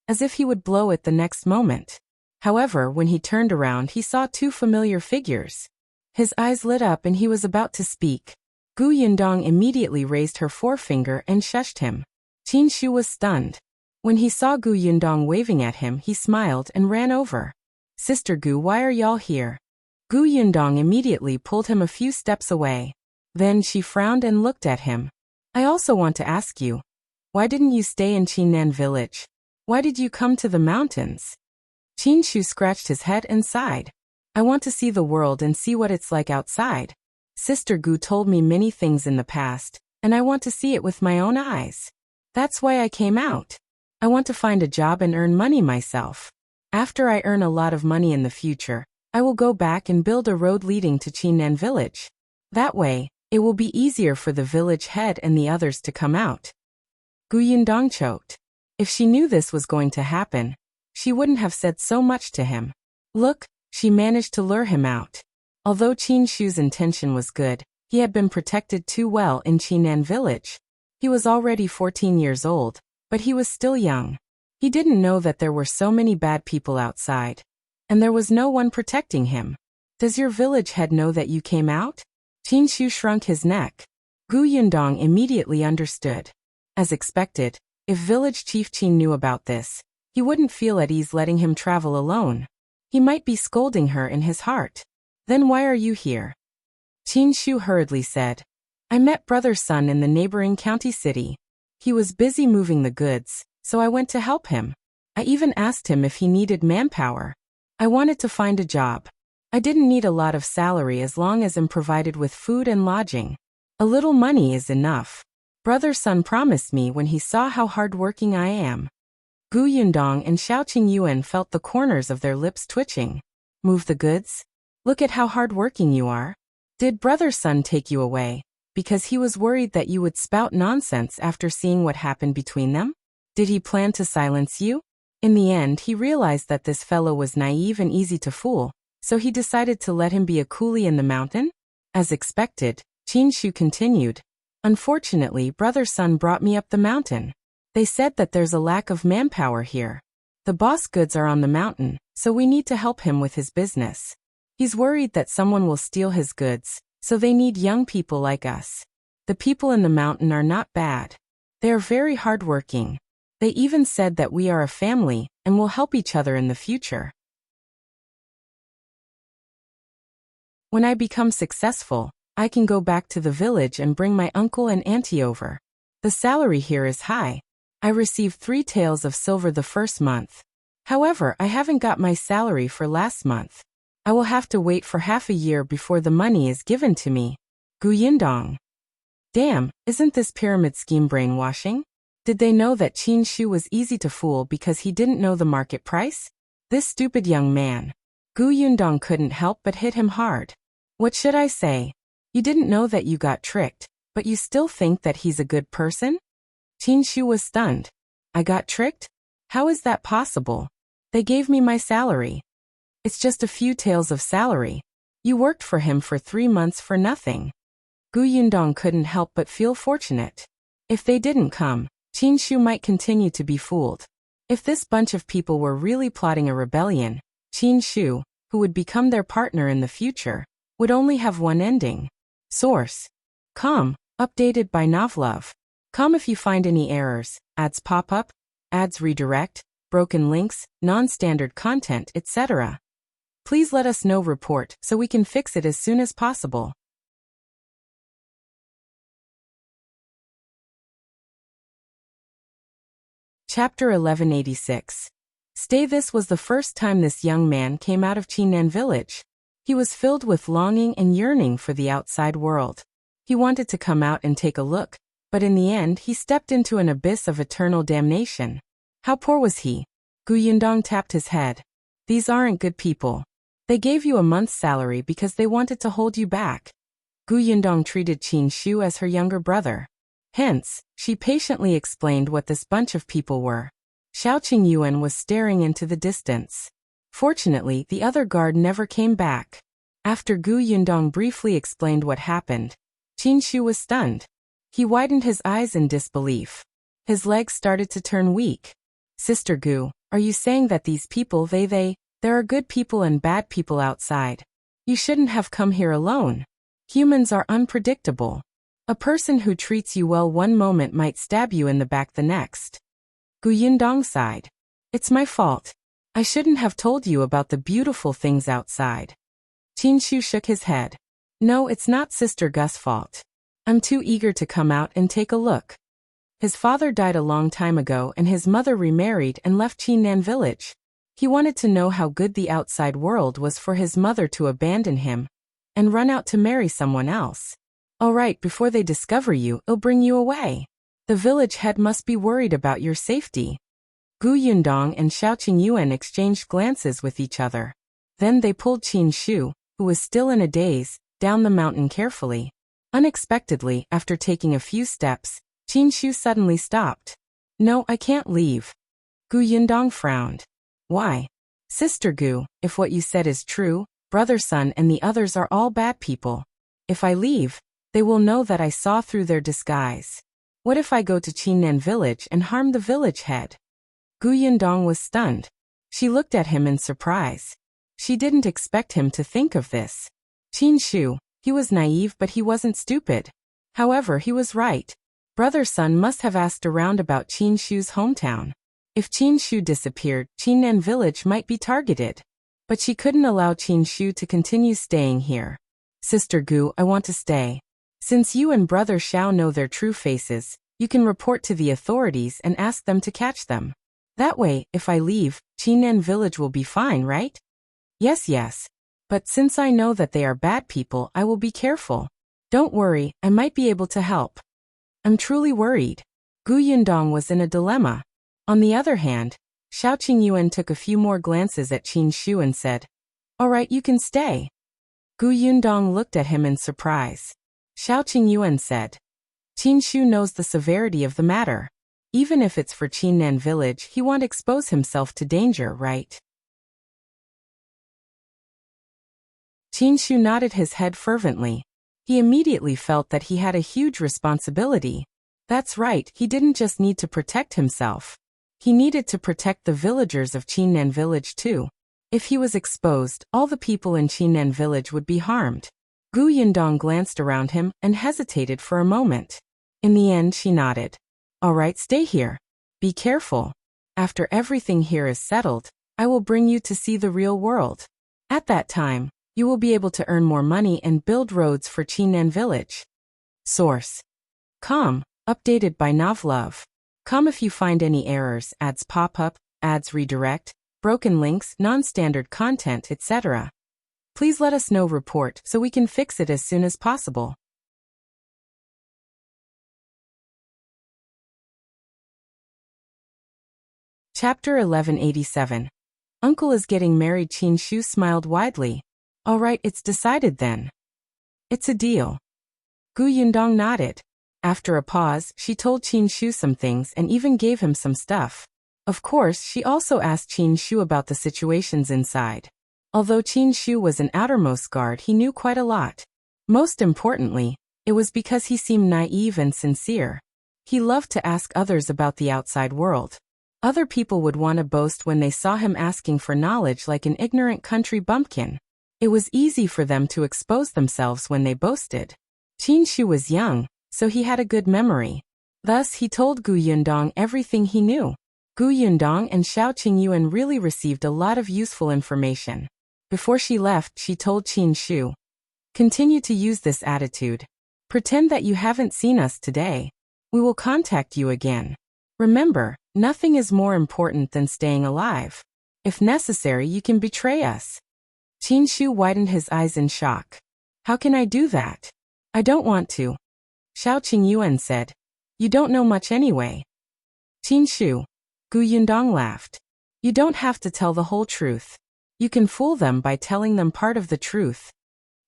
as if he would blow it the next moment. However, when he turned around he saw two familiar figures. His eyes lit up and he was about to speak. Gu Yundong immediately raised her forefinger and shushed him. Qingyuan was stunned. When he saw Gu Yundong waving at him, he smiled and ran over. "Sister Gu, why are y'all here?" Gu Yundong immediately pulled him a few steps away. Then she frowned and looked at him. "I also want to ask you, why didn't you stay in Qingyuan village? Why did you come to the mountains?" Qingyuan scratched his head and sighed. "I want to see the world and see what it's like outside. Sister Gu told me many things in the past, and I want to see it with my own eyes. That's why I came out. I want to find a job and earn money myself. After I earn a lot of money in the future, I will go back and build a road leading to Qingyuan village. That way, it will be easier for the village head and the others to come out." Gu Yundong choked. If she knew this was going to happen, she wouldn't have said so much to him. Look, she managed to lure him out. Although Qingyuan's intention was good, he had been protected too well in Qingyuan village. He was already 14 years old, but he was still young. He didn't know that there were so many bad people outside, and there was no one protecting him. "Does your village head know that you came out?" Qingyuan shrunk his neck. Gu Yundong immediately understood. As expected, if village chief Qin knew about this, he wouldn't feel at ease letting him travel alone. He might be scolding her in his heart. "Then why are you here?" Qingyuan hurriedly said. "I met brother's son in the neighboring county city. He was busy moving the goods, so I went to help him. I even asked him if he needed manpower. I wanted to find a job. I didn't need a lot of salary as long as I'm provided with food and lodging. A little money is enough. Brother's son promised me when he saw how hardworking I am." Gu Yundong and Shao Qingyuan felt the corners of their lips twitching. "Move the goods? Look at how hardworking you are. Did brother's son take you away because he was worried that you would spout nonsense after seeing what happened between them? Did he plan to silence you?" In the end, he realized that this fellow was naive and easy to fool, so he decided to let him be a coolie in the mountain. As expected, Qingyuan continued. "Unfortunately, brother's son brought me up the mountain. They said that there's a lack of manpower here. The boss goods are on the mountain, so we need to help him with his business. He's worried that someone will steal his goods, so they need young people like us. The people in the mountain are not bad. They are very hardworking. They even said that we are a family and will help each other in the future. When I become successful, I can go back to the village and bring my uncle and auntie over. The salary here is high. I received 3 taels of silver the first month. However, I haven't got my salary for last month. I will have to wait for half a year before the money is given to me." Gu Yundong. Damn, isn't this pyramid scheme brainwashing? Did they know that Qingyuan was easy to fool because he didn't know the market price? This stupid young man. Gu Yundong couldn't help but hit him hard. What should I say? You didn't know that you got tricked, but you still think that he's a good person? Qingyuan was stunned. I got tricked? How is that possible? They gave me my salary. It's just a few taels of salary. You worked for him for 3 months for nothing. Gu Yundong couldn't help but feel fortunate. If they didn't come, Qingyuan might continue to be fooled. If this bunch of people were really plotting a rebellion, Qingyuan, who would become their partner in the future, would only have one ending. Source: com, updated by Novlove. Com if you find any errors, ads pop up, ads redirect, broken links, non-standard content, etc. Please let us know report so we can fix it as soon as possible. Chapter 1186. Stay. This was the first time this young man came out of Qingyuan village. He was filled with longing and yearning for the outside world. He wanted to come out and take a look, but in the end he stepped into an abyss of eternal damnation. How poor was he? Gu Yundong tapped his head. These aren't good people. They gave you a month's salary because they wanted to hold you back. Gu Yundong treated Qingyuan as her younger brother. Hence, she patiently explained what this bunch of people were. Shao Qingyuan was staring into the distance. Fortunately, the other guard never came back. After Gu Yundong briefly explained what happened, Qin Shu was stunned. He widened his eyes in disbelief. His legs started to turn weak. Sister Gu, are you saying that these people there are good people and bad people outside? You shouldn't have come here alone. Humans are unpredictable. A person who treats you well one moment might stab you in the back the next. Gu Yundong sighed. It's my fault. I shouldn't have told you about the beautiful things outside. Qin Shu shook his head. No, it's not Sister Gu's fault. I'm too eager to come out and take a look. His father died a long time ago and his mother remarried and left Qingyuan village. He wanted to know how good the outside world was for his mother to abandon him and run out to marry someone else. All right, before they discover you, it'll bring you away. The village head must be worried about your safety. Gu Yundong and Shao Qingyuan exchanged glances with each other. Then they pulled Qin Shu, who was still in a daze, down the mountain carefully. Unexpectedly, after taking a few steps, Qin Shu suddenly stopped. No, I can't leave. Gu Yundong frowned. Why? Sister Gu, if what you said is true, Brother Sun and the others are all bad people. If I leave, they will know that I saw through their disguise. What if I go to Qingyuan village and harm the village head? Gu Yundong was stunned. She looked at him in surprise. She didn't expect him to think of this. Qin Shu, he was naive but he wasn't stupid. However, he was right. Brother Sun must have asked around about Qin Shu's hometown. If Qin Shu disappeared, Qingyuan village might be targeted. But she couldn't allow Qin Shu to continue staying here. Sister Gu, I want to stay. Since you and Brother Shao know their true faces, you can report to the authorities and ask them to catch them. That way, if I leave, Qingyuan village will be fine, right? Yes. But since I know that they are bad people, I will be careful. Don't worry, I might be able to help. I'm truly worried. Gu Yundong was in a dilemma. On the other hand, Shao Qingyuan took a few more glances at Qin Shu and said, All right, you can stay. Gu Yundong looked at him in surprise. Shao Qingyuan said, Qin Shu knows the severity of the matter. Even if it's for Qingyuan village, he won't expose himself to danger, right? Qin Shu nodded his head fervently. He immediately felt that he had a huge responsibility. That's right, he didn't just need to protect himself. He needed to protect the villagers of Qingyuan village too. If he was exposed, all the people in Qingyuan village would be harmed. Gu Yundong glanced around him and hesitated for a moment. In the end, she nodded. All right, stay here. Be careful. After everything here is settled, I will bring you to see the real world. At that time, you will be able to earn more money and build roads for Qingyuan village. Source. Com. Updated by Novlove. Com. If you find any errors, ads pop up, ads redirect, broken links, non-standard content, etc. Please let us know report so we can fix it as soon as possible. Chapter 1187. Uncle is getting married. Qin Shu smiled widely. All right, it's decided then. It's a deal. Gu Yundong nodded. After a pause, she told Qin Shu some things and even gave him some stuff. Of course, she also asked Qin Shu about the situations inside. Although Qin Shu was an outermost guard, he knew quite a lot. Most importantly, it was because he seemed naive and sincere. He loved to ask others about the outside world. Other people would want to boast when they saw him asking for knowledge like an ignorant country bumpkin. It was easy for them to expose themselves when they boasted. Qin Shu was young, so he had a good memory. Thus, he told Gu Yundong everything he knew. Gu Yundong and Shao Qingyuan really received a lot of useful information. Before she left, she told Qin Shu, Continue to use this attitude. Pretend that you haven't seen us today. We will contact you again. Remember, nothing is more important than staying alive. If necessary, you can betray us. Qin Shu widened his eyes in shock. How can I do that? I don't want to. Shao Qingyuan said, You don't know much anyway. Qin Shu. Gu Yundong laughed. You don't have to tell the whole truth. You can fool them by telling them part of the truth.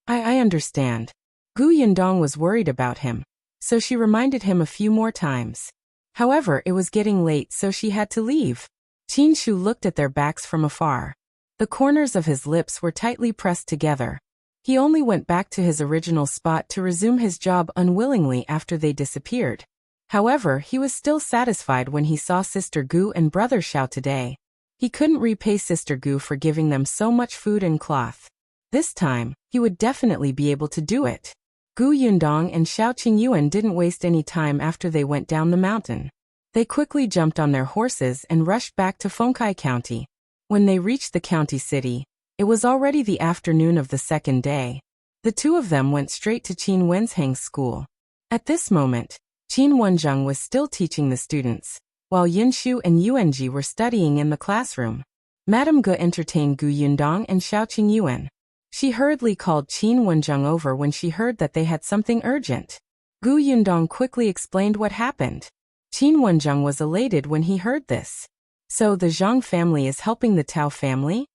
I understand. Gu Yundong was worried about him, so she reminded him a few more times. However, it was getting late, so she had to leave. Qin Shu looked at their backs from afar. The corners of his lips were tightly pressed together. He only went back to his original spot to resume his job unwillingly after they disappeared. However, he was still satisfied when he saw Sister Gu and Brother Shao today. He couldn't repay Sister Gu for giving them so much food and cloth. This time, he would definitely be able to do it. Gu Yundong and Shao Qingyuan didn't waste any time after they went down the mountain. They quickly jumped on their horses and rushed back to Fengkai County. When they reached the county city, it was already the afternoon of the second day. The two of them went straight to Qin Wenzhang's school. At this moment, Qin Wenzhang was still teaching the students, while Yinshu and Yuanji were studying in the classroom. Madame Gu entertained Gu Yundong and Shao Qingyuan. She hurriedly called Qin Wenzhang over when she heard that they had something urgent. Gu Yundong quickly explained what happened. Qin Wenzhang was elated when he heard this. So the Zhang family is helping the Tao family?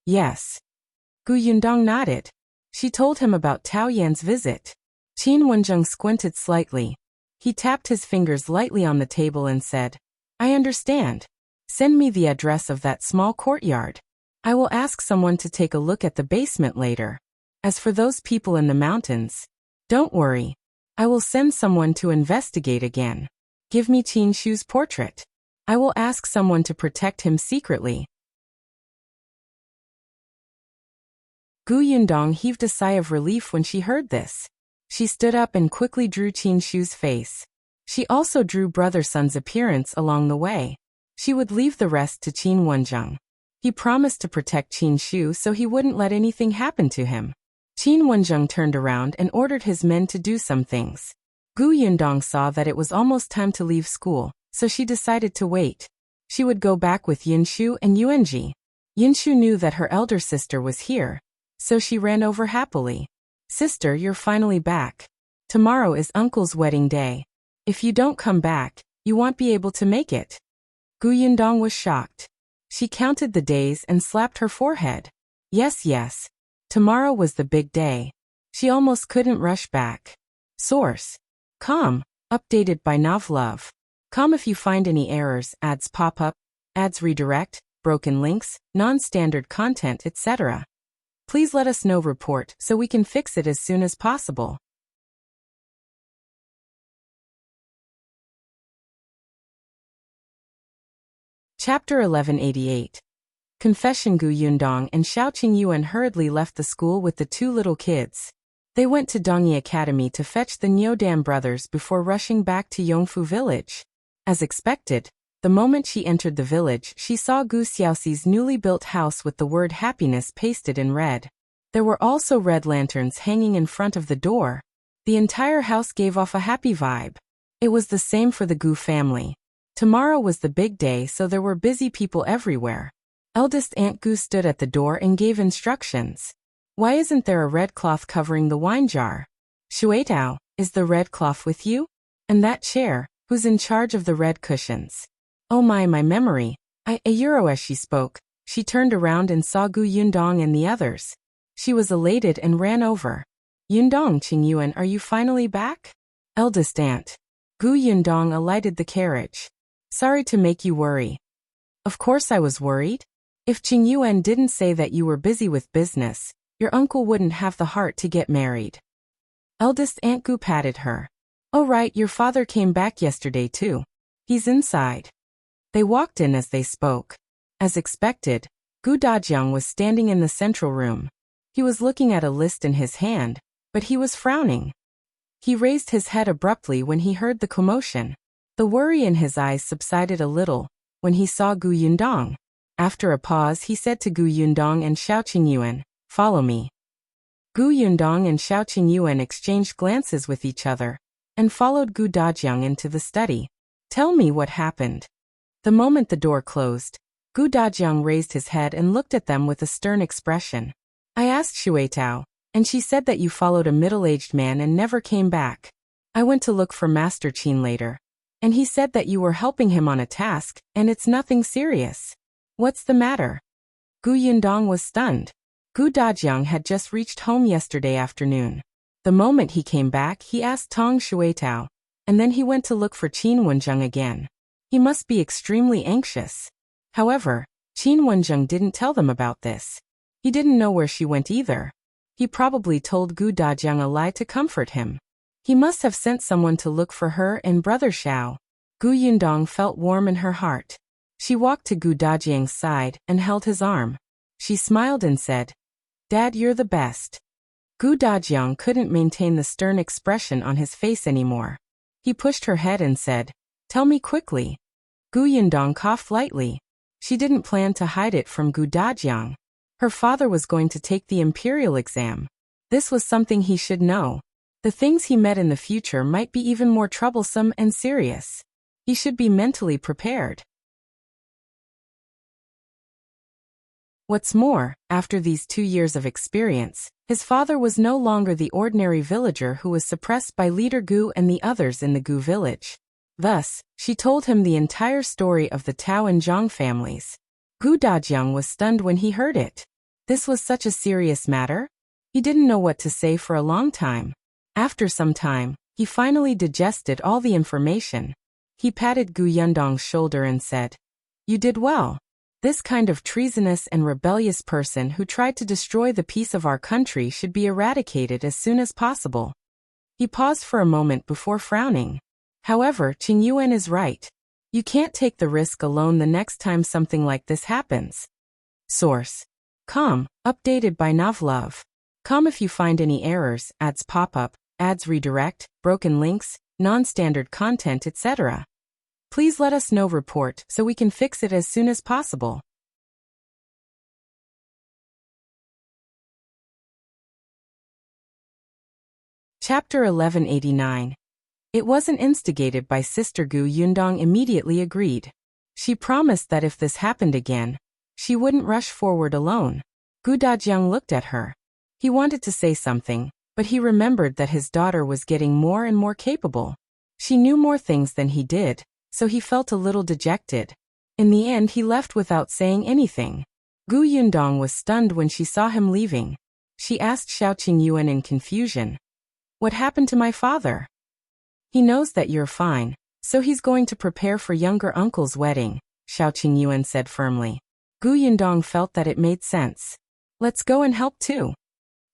Yes. Gu Yundong nodded. She told him about Tao Yan's visit. Qin Wenzhang squinted slightly. He tapped his fingers lightly on the table and said, I understand. Send me the address of that small courtyard. I will ask someone to take a look at the basement later. As for those people in the mountains, don't worry. I will send someone to investigate again. Give me Qin Shu's portrait. I will ask someone to protect him secretly. Gu Yundong heaved a sigh of relief when she heard this. She stood up and quickly drew Qin Shu's face. She also drew Brother Sun's appearance along the way. She would leave the rest to Qin Wenzhang. He promised to protect Qin Shu so he wouldn't let anything happen to him. Qin Wenzhang turned around and ordered his men to do some things. Gu Yundong saw that it was almost time to leave school, so she decided to wait. She would go back with Yinshu and Yuanji. Yinshu knew that her elder sister was here, so she ran over happily. Sister, you're finally back. Tomorrow is Uncle's wedding day. If you don't come back, you won't be able to make it. Gu Yundong was shocked. She counted the days and slapped her forehead. Yes. Tomorrow was the big day. She almost couldn't rush back. Source: Com. Updated by Novlove. Com. If you find any errors, ads pop up, ads redirect, broken links, non-standard content, etc. Please let us know report so we can fix it as soon as possible. Chapter 1188. Confession. Gu Yundong and Shao Qingyuan hurriedly left the school with the two little kids. They went to Dongyi Academy to fetch the Niudan brothers before rushing back to Yongfu village. As expected, the moment she entered the village, she saw Gu Xiaoxi's newly built house with the word happiness pasted in red. There were also red lanterns hanging in front of the door. The entire house gave off a happy vibe. It was the same for the Gu family. Tomorrow was the big day, so there were busy people everywhere. Eldest Aunt Gu stood at the door and gave instructions. Why isn't there a red cloth covering the wine jar? Shuetao, is the red cloth with you? And that chair, who's in charge of the red cushions? Oh my memory. A euro. As she spoke, she turned around and saw Gu Yundong and the others. She was elated and ran over. Yundong, Qingyuan, are you finally back? Eldest aunt. Gu Yundong alighted the carriage. Sorry to make you worry. Of course I was worried. If Qingyuan didn't say that you were busy with business, your uncle wouldn't have the heart to get married. Eldest Aunt Gu patted her. Oh right, your father came back yesterday too. He's inside. They walked in as they spoke. As expected, Gu Dajiang was standing in the central room. He was looking at a list in his hand, but he was frowning. He raised his head abruptly when he heard the commotion. The worry in his eyes subsided a little when he saw Gu Yundong. After a pause, he said to Gu Yundong and Shao Qingyuan, "Follow me." Gu Yundong and Shao Qingyuan exchanged glances with each other and followed Gu Dajiang into the study. Tell me what happened. The moment the door closed, Gu Dajiang raised his head and looked at them with a stern expression. I asked Shuetao, and she said that you followed a middle-aged man and never came back. I went to look for Master Qin later, and he said that you were helping him on a task, and it's nothing serious. What's the matter? Gu Yundong was stunned. Gu Dajiang had just reached home yesterday afternoon. The moment he came back, he asked Tong Shuetao, and then he went to look for Qin Wenzhang again. He must be extremely anxious. However, Qin Wenzhang didn't tell them about this. He didn't know where she went either. He probably told Gu Dajiang a lie to comfort him. He must have sent someone to look for her and brother Shao. Gu Yundong felt warm in her heart. She walked to Gu Dajiang's side and held his arm. She smiled and said, "Dad, you're the best." Gu Dajiang couldn't maintain the stern expression on his face anymore. He pushed her head and said, "Tell me quickly." Gu Yundong coughed lightly. She didn't plan to hide it from Gu Dajiang. Her father was going to take the imperial exam. This was something he should know. The things he met in the future might be even more troublesome and serious. He should be mentally prepared. What's more, after these 2 years of experience, his father was no longer the ordinary villager who was suppressed by leader Gu and the others in the Gu village. Thus, she told him the entire story of the Tao and Zhang families. Gu Dajiang was stunned when he heard it. This was such a serious matter? He didn't know what to say for a long time. After some time, he finally digested all the information. He patted Gu Yundong's shoulder and said, "You did well. This kind of treasonous and rebellious person who tried to destroy the peace of our country should be eradicated as soon as possible." He paused for a moment before frowning. However, Qingyuan is right. You can't take the risk alone the next time something like this happens. Source: Com, updated by Novlove. Com if you find any errors, ads pop up, ads redirect, broken links, non-standard content, etc. Please let us know report so we can fix it as soon as possible. Chapter 1189. It wasn't instigated by Sister Gu. Yundong immediately agreed. She promised that if this happened again, she wouldn't rush forward alone. Gu Dajiang looked at her. He wanted to say something, but he remembered that his daughter was getting more and more capable. She knew more things than he did, so he felt a little dejected. In the end, he left without saying anything. Gu Yundong was stunned when she saw him leaving. She asked Shao Qingyuan in confusion, "What happened to my father?" "He knows that you're fine, so he's going to prepare for younger uncle's wedding," Shao Qingyuan said firmly. Gu Yundong felt that it made sense. "Let's go and help too."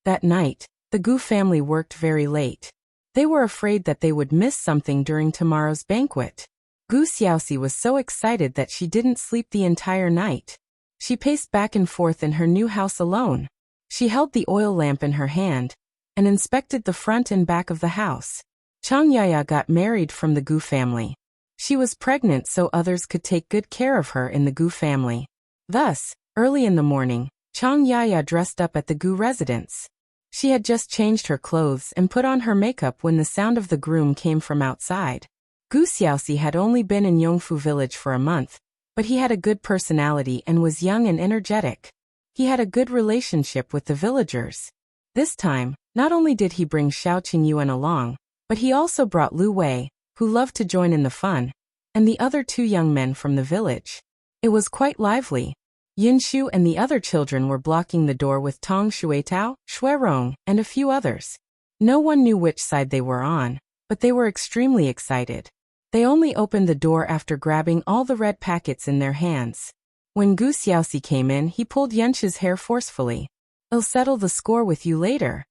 That night, the Gu family worked very late. They were afraid that they would miss something during tomorrow's banquet. Gu Xiaoxi was so excited that she didn't sleep the entire night. She paced back and forth in her new house alone. She held the oil lamp in her hand and inspected the front and back of the house. Chang Yaya got married from the Gu family. She was pregnant so others could take good care of her in the Gu family. Thus, early in the morning, Chang Yaya dressed up at the Gu residence. She had just changed her clothes and put on her makeup when the sound of the groom came from outside. Gu Xiaoxi had only been in Yongfu village for a month, but he had a good personality and was young and energetic. He had a good relationship with the villagers. This time, not only did he bring Shao Qingyuan along, but he also brought Lu Wei, who loved to join in the fun, and the other 2 young men from the village. It was quite lively. Yinshu and the other children were blocking the door with Tong Shuetao, Shuerong, and a few others. No one knew which side they were on, but they were extremely excited. They only opened the door after grabbing all the red packets in their hands. When Gu Xiaoxi came in, he pulled Yenshu's hair forcefully. "I'll settle the score with you later."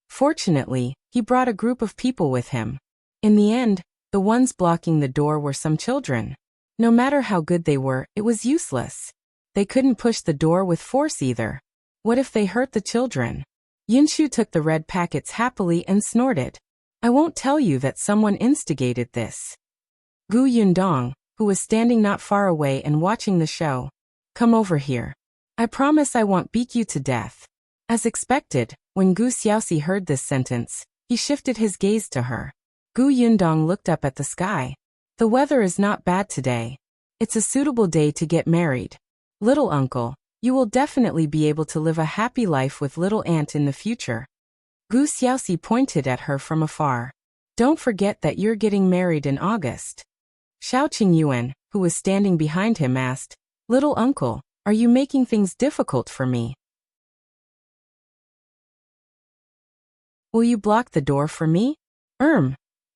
Fortunately, he brought a group of people with him. In the end, the ones blocking the door were some children. No matter how good they were, it was useless. They couldn't push the door with force either. What if they hurt the children? Yinshu took the red packets happily and snorted. "I won't tell you that someone instigated this." Gu Yundong, who was standing not far away and watching the show, "Come over here. I promise I won't beat you to death." As expected, when Gu Xiaoxi heard this sentence, he shifted his gaze to her. Gu Yundong looked up at the sky. "The weather is not bad today. It's a suitable day to get married. Little uncle, you will definitely be able to live a happy life with little aunt in the future." Gu Xiaoxi pointed at her from afar. "Don't forget that you're getting married in August." Shao Qingyuan, who was standing behind him, asked, "Little uncle, are you making things difficult for me? Will you block the door for me?"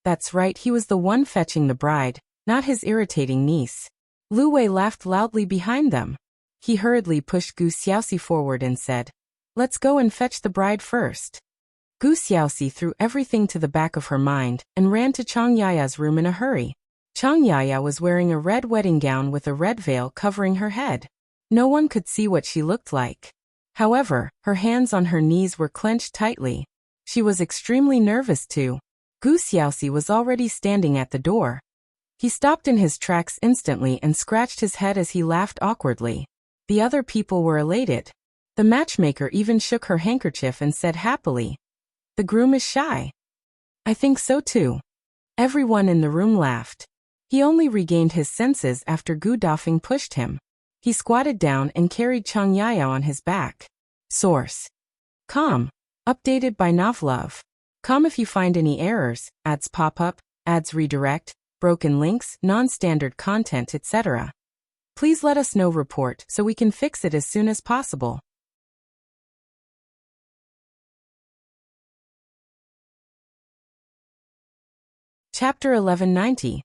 That's right, he was the one fetching the bride, not his irritating niece. Lu Wei laughed loudly behind them. He hurriedly pushed Gu Xiaoxi forward and said, Let's go and fetch the bride first. Gu Xiaoxi threw everything to the back of her mind and ran to Chang Yaya's room in a hurry. Chang Yaya was wearing a red wedding gown with a red veil covering her head. No one could see what she looked like. However, her hands on her knees were clenched tightly. She was extremely nervous too. Gu Xiaoxi was already standing at the door. He stopped in his tracks instantly and scratched his head as he laughed awkwardly. The other people were elated. The matchmaker even shook her handkerchief and said happily, "The groom is shy." "I think so too." Everyone in the room laughed. He only regained his senses after Gu Dafeng pushed him. He squatted down and carried Chang Yaya on his back. Source: Com. Updated by Novlove. Com. If you find any errors, ads pop up, ads redirect, broken links, non-standard content, etc., please let us know. Report so we can fix it as soon as possible. Chapter 1190.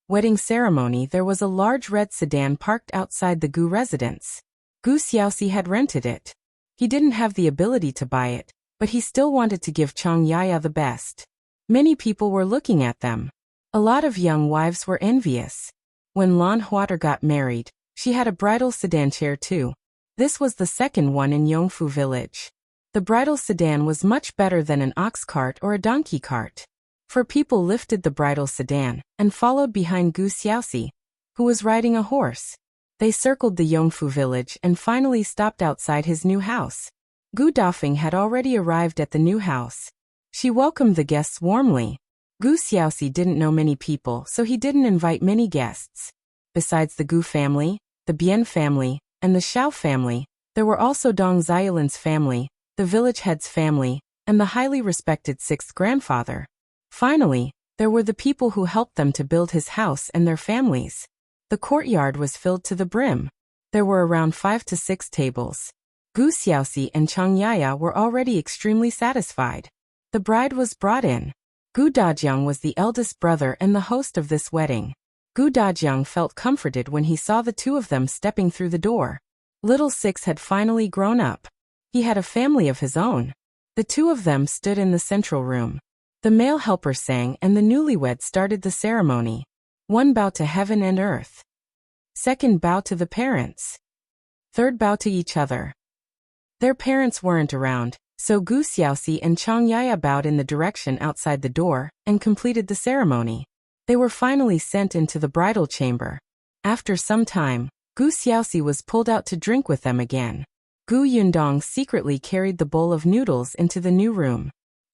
Wedding Ceremony. There was a large red sedan parked outside the Gu residence. Gu Xiaoxi had rented it. He didn't have the ability to buy it, but he still wanted to give Chang Yaya the best. Many people were looking at them. A lot of young wives were envious. When Lan Huater got married, she had a bridal sedan chair too. This was the second one in Yongfu village. The bridal sedan was much better than an ox cart or a donkey cart. Four people lifted the bridal sedan and followed behind Gu Xiaoxi, who was riding a horse. They circled the Yongfu village and finally stopped outside his new house. Gu Dafeng had already arrived at the new house. She welcomed the guests warmly. Gu Xiaoxi didn't know many people, so he didn't invite many guests. Besides the Gu family, the Bian family, and the Shao family, there were also Dong Xiaolin's family, the village head's family, and the highly respected sixth grandfather. Finally, there were the people who helped them to build his house and their families. The courtyard was filled to the brim. There were around 5 to 6 tables. Gu Xiaoxi and Chang Yaya were already extremely satisfied. The bride was brought in. Gu Dajiang was the eldest brother and the host of this wedding. Gu Dajiang felt comforted when he saw the two of them stepping through the door. Little Six had finally grown up. He had a family of his own. The two of them stood in the central room. The male helper sang and the newlyweds started the ceremony. One bow to heaven and earth. Second bow to the parents. Third bow to each other. Their parents weren't around, so Gu Xiaoxi and Chang Yaya bowed in the direction outside the door and completed the ceremony. They were finally sent into the bridal chamber. After some time, Gu Xiaoxi was pulled out to drink with them again. Gu Yundong secretly carried the bowl of noodles into the new room.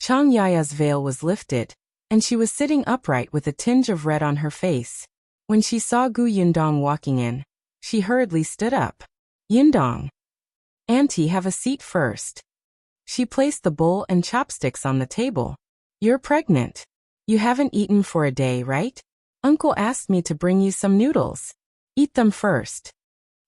Chang Yaya's veil was lifted, and she was sitting upright with a tinge of red on her face. When she saw Gu Yundong walking in, she hurriedly stood up. "Yundong. Auntie, have a seat first." She placed the bowl and chopsticks on the table. "You're pregnant. You haven't eaten for a day, right? Uncle asked me to bring you some noodles. Eat them first."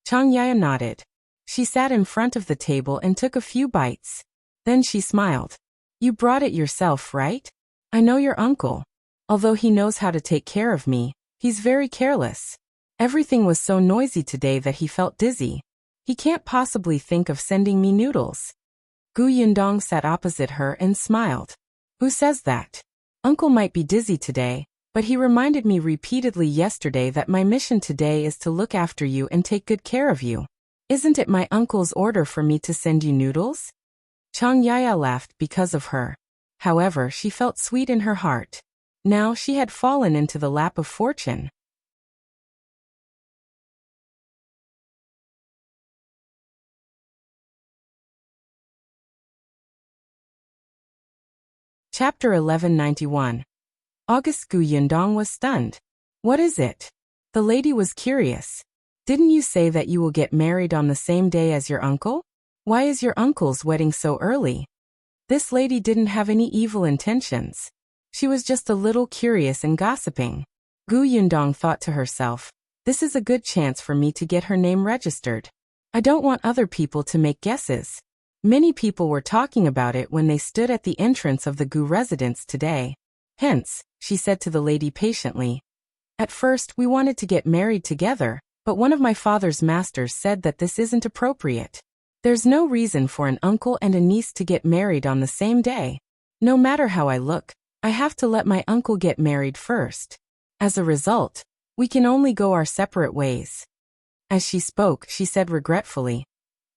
Chang Yaya nodded. She sat in front of the table and took a few bites. Then she smiled. "You brought it yourself, right? I know your uncle. Although he knows how to take care of me, he's very careless. Everything was so noisy today that he felt dizzy. He can't possibly think of sending me noodles." Gu Yundong sat opposite her and smiled. "Who says that? Uncle might be dizzy today, but he reminded me repeatedly yesterday that my mission today is to look after you and take good care of you. Isn't it my uncle's order for me to send you noodles?" Chang Yaya laughed because of her. However, she felt sweet in her heart. Now she had fallen into the lap of fortune. Chapter 1191. August. Gu Yundong was stunned. "What is it?" The lady was curious. "Didn't you say that you will get married on the same day as your uncle? Why is your uncle's wedding so early?" This lady didn't have any evil intentions. She was just a little curious and gossiping. Gu Yundong thought to herself, "This is a good chance for me to get her name registered. I don't want other people to make guesses." Many people were talking about it when they stood at the entrance of the Gu residence today. "Hence," she said to the lady patiently, "at first we wanted to get married together, but one of my father's masters said that this isn't appropriate. There's no reason for an uncle and a niece to get married on the same day. No matter how I look, I have to let my uncle get married first. As a result, we can only go our separate ways." As she spoke, she said regretfully.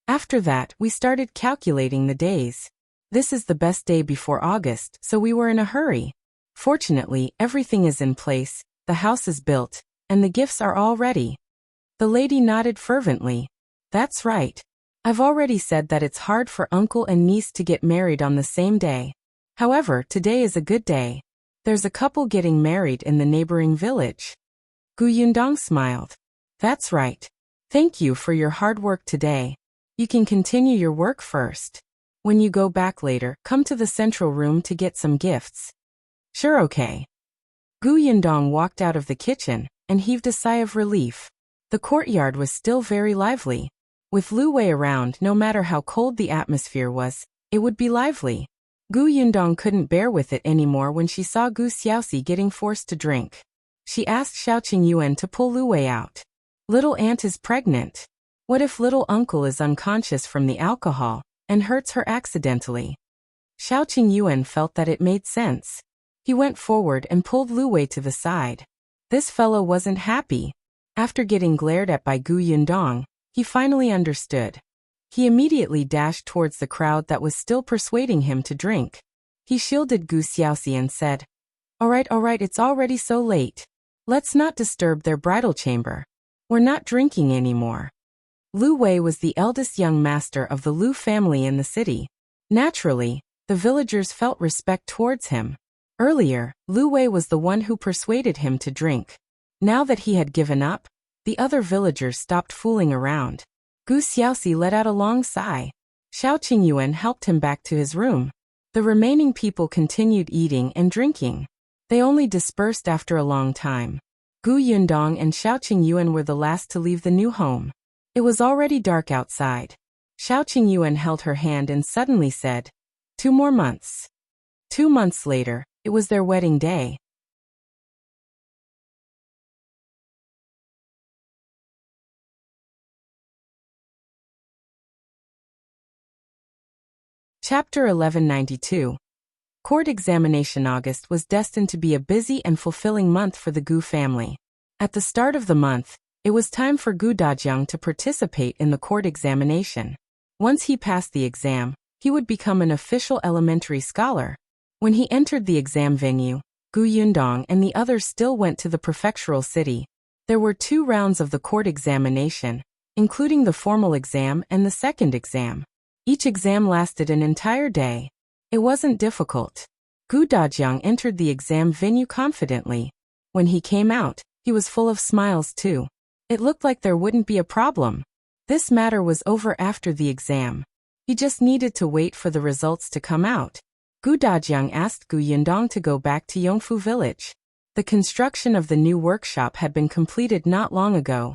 After that, we started calculating the days. This is the best day before August, so we were in a hurry. Fortunately, everything is in place, the house is built, and the gifts are all ready. The lady nodded fervently. That's right. I've already said that it's hard for uncle and niece to get married on the same day. However, today is a good day. There's a couple getting married in the neighboring village. Gu Yundong smiled. That's right. Thank you for your hard work today. You can continue your work first. When you go back later, come to the central room to get some gifts. Sure, okay. Gu Yundong walked out of the kitchen and heaved a sigh of relief. The courtyard was still very lively. With Lu Wei around, no matter how cold the atmosphere was, it would be lively. Gu Yundong couldn't bear with it anymore when she saw Gu Xiaoxi getting forced to drink. She asked Shao Qingyuan to pull Lu Wei out. Little aunt is pregnant. What if little uncle is unconscious from the alcohol and hurts her accidentally? Shao Qingyuan felt that it made sense. He went forward and pulled Lu Wei to the side. This fellow wasn't happy. After getting glared at by Gu Yundong, he finally understood. He immediately dashed towards the crowd that was still persuading him to drink. He shielded Gu Xiaoxi and said, all right, it's already so late. Let's not disturb their bridal chamber. We're not drinking anymore. Lu Wei was the eldest young master of the Lu family in the city. Naturally, the villagers felt respect towards him. Earlier, Lu Wei was the one who persuaded him to drink. Now that he had given up, the other villagers stopped fooling around. Gu Xiaoxi let out a long sigh. Shao Qingyuan helped him back to his room. The remaining people continued eating and drinking. They only dispersed after a long time. Gu Yundong and Shao Qingyuan were the last to leave the new home. It was already dark outside. Shao Qingyuan held her hand and suddenly said, 2 more months. 2 months later, it was their wedding day. Chapter 1192. Court examination. August was destined to be a busy and fulfilling month for the Gu family. At the start of the month, it was time for Gu Dajiang to participate in the court examination. Once he passed the exam, he would become an official elementary scholar. When he entered the exam venue, Gu Yundong and the others still went to the prefectural city. There were 2 rounds of the court examination, including the formal exam and the second exam. Each exam lasted an entire day. It wasn't difficult. Gu Dajiang entered the exam venue confidently. When he came out, he was full of smiles too. It looked like there wouldn't be a problem. This matter was over after the exam. He just needed to wait for the results to come out. Gu Dajiang asked Gu Yundong to go back to Yongfu village. The construction of the new workshop had been completed not long ago,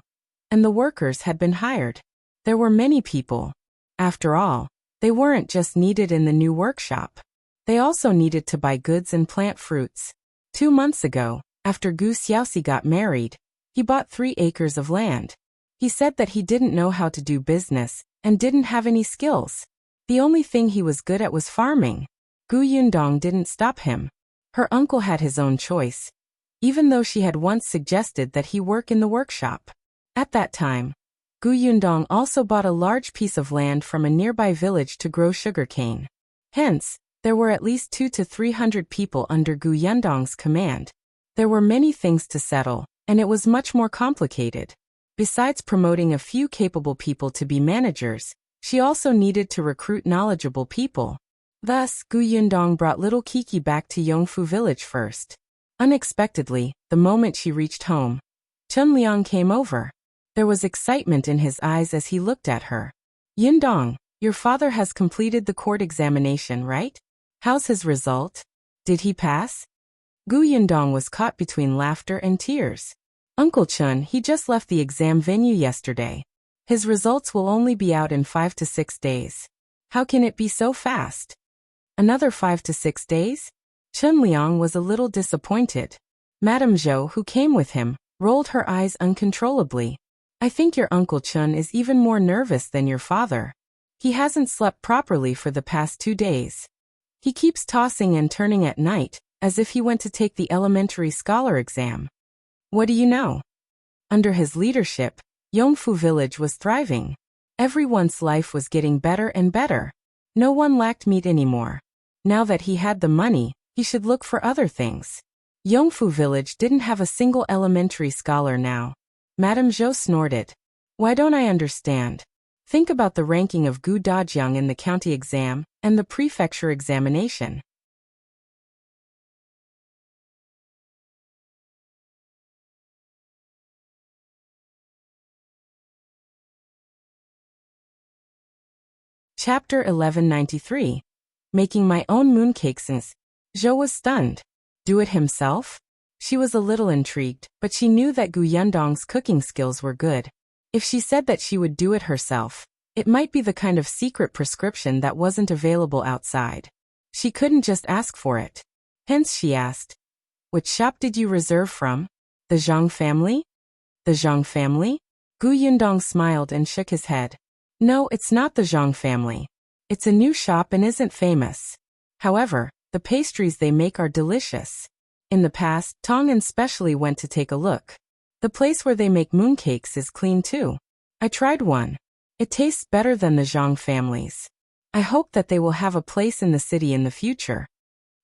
and the workers had been hired. There were many people. After all, they weren't just needed in the new workshop. They also needed to buy goods and plant fruits. 2 months ago, after Gu Xiaoxi got married, he bought 3 acres of land. He said that he didn't know how to do business and didn't have any skills. The only thing he was good at was farming. Gu Yundong didn't stop him. Her uncle had his own choice, even though she had once suggested that he work in the workshop. At that time, Gu Yundong also bought a large piece of land from a nearby village to grow sugarcane. Hence, there were at least 200 to 300 people under Gu Yundong's command. There were many things to settle, and it was much more complicated. Besides promoting a few capable people to be managers, she also needed to recruit knowledgeable people. Thus, Gu Yundong brought little Kiki back to Yongfu village first. Unexpectedly, the moment she reached home, Chun Liang came over. There was excitement in his eyes as he looked at her. Yundong, your father has completed the court examination, right? How's his result? Did he pass? Gu Yundong was caught between laughter and tears. Uncle Chun, he just left the exam venue yesterday. His results will only be out in 5 to 6 days. How can it be so fast? Another 5 to 6 days? Chun Liang was a little disappointed. Madame Zhou, who came with him, rolled her eyes uncontrollably. I think your Uncle Chun is even more nervous than your father. He hasn't slept properly for the past 2 days. He keeps tossing and turning at night, as if he went to take the elementary scholar exam. What do you know? Under his leadership, Yongfu village was thriving. Everyone's life was getting better and better. No one lacked meat anymore. Now that he had the money, he should look for other things. Yongfu village didn't have a single elementary scholar now. Madame Zhou snorted. Why don't I understand? Think about the ranking of Gu Dajiang in the county exam and the prefecture examination. Chapter 1193. Making my own mooncakes. Zhou was stunned. Do it himself? She was a little intrigued, but she knew that Gu Yundong's cooking skills were good. If she said that she would do it herself, it might be the kind of secret prescription that wasn't available outside. She couldn't just ask for it. Hence she asked, "Which shop did you reserve from? The Zhang family?" The Zhang family? Gu Yundong smiled and shook his head. No, it's not the Zhang family. It's a new shop and isn't famous. However, the pastries they make are delicious. In the past, Tong and Spatial went to take a look. The place where they make mooncakes is clean too. I tried one. It tastes better than the Zhang family's. I hope that they will have a place in the city in the future.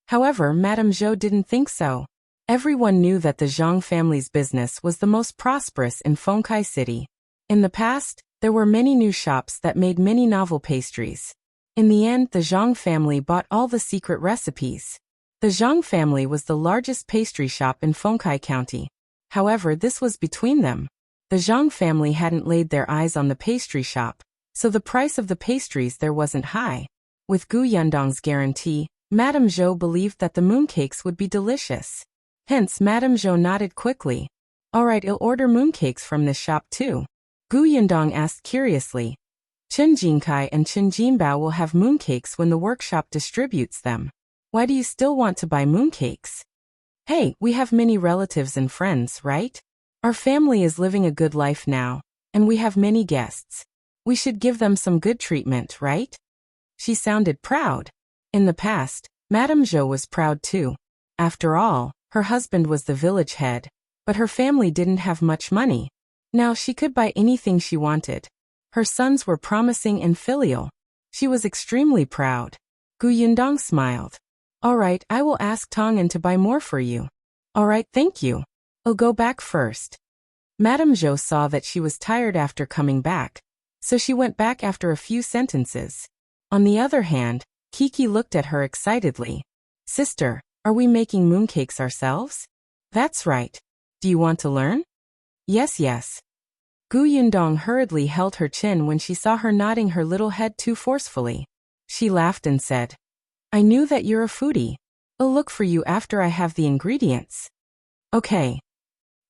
However, Madame Zhou didn't think so. Everyone knew that the Zhang family's business was the most prosperous in Fengkai City. In the past, there were many new shops that made many novel pastries. In the end, the Zhang family bought all the secret recipes. The Zhang family was the largest pastry shop in Fengkai County. However, this was between them. The Zhang family hadn't laid their eyes on the pastry shop, so the price of the pastries there wasn't high. With Gu Yundong's guarantee, Madame Zhou believed that the mooncakes would be delicious. Hence, Madame Zhou nodded quickly. All right, I'll order mooncakes from this shop too. Gu Yundong asked curiously. Chen Jinkai and Chen Jinbao will have mooncakes when the workshop distributes them. Why do you still want to buy mooncakes? Hey, we have many relatives and friends, right? Our family is living a good life now, and we have many guests. We should give them some good treatment, right? She sounded proud. In the past, Madame Zhou was proud too. After all, her husband was the village head, but her family didn't have much money. Now she could buy anything she wanted. Her sons were promising and filial. She was extremely proud. Gu Yundong smiled. All right, I will ask Tongan to buy more for you. All right, thank you. I'll go back first. Madame Zhou saw that she was tired after coming back, so she went back after a few sentences. On the other hand, Kiki looked at her excitedly. Sister, are we making mooncakes ourselves? That's right. Do you want to learn? Yes. Gu Yundong hurriedly held her chin when she saw her nodding her little head too forcefully. She laughed and said, I knew that you're a foodie. I'll look for you after I have the ingredients. Okay.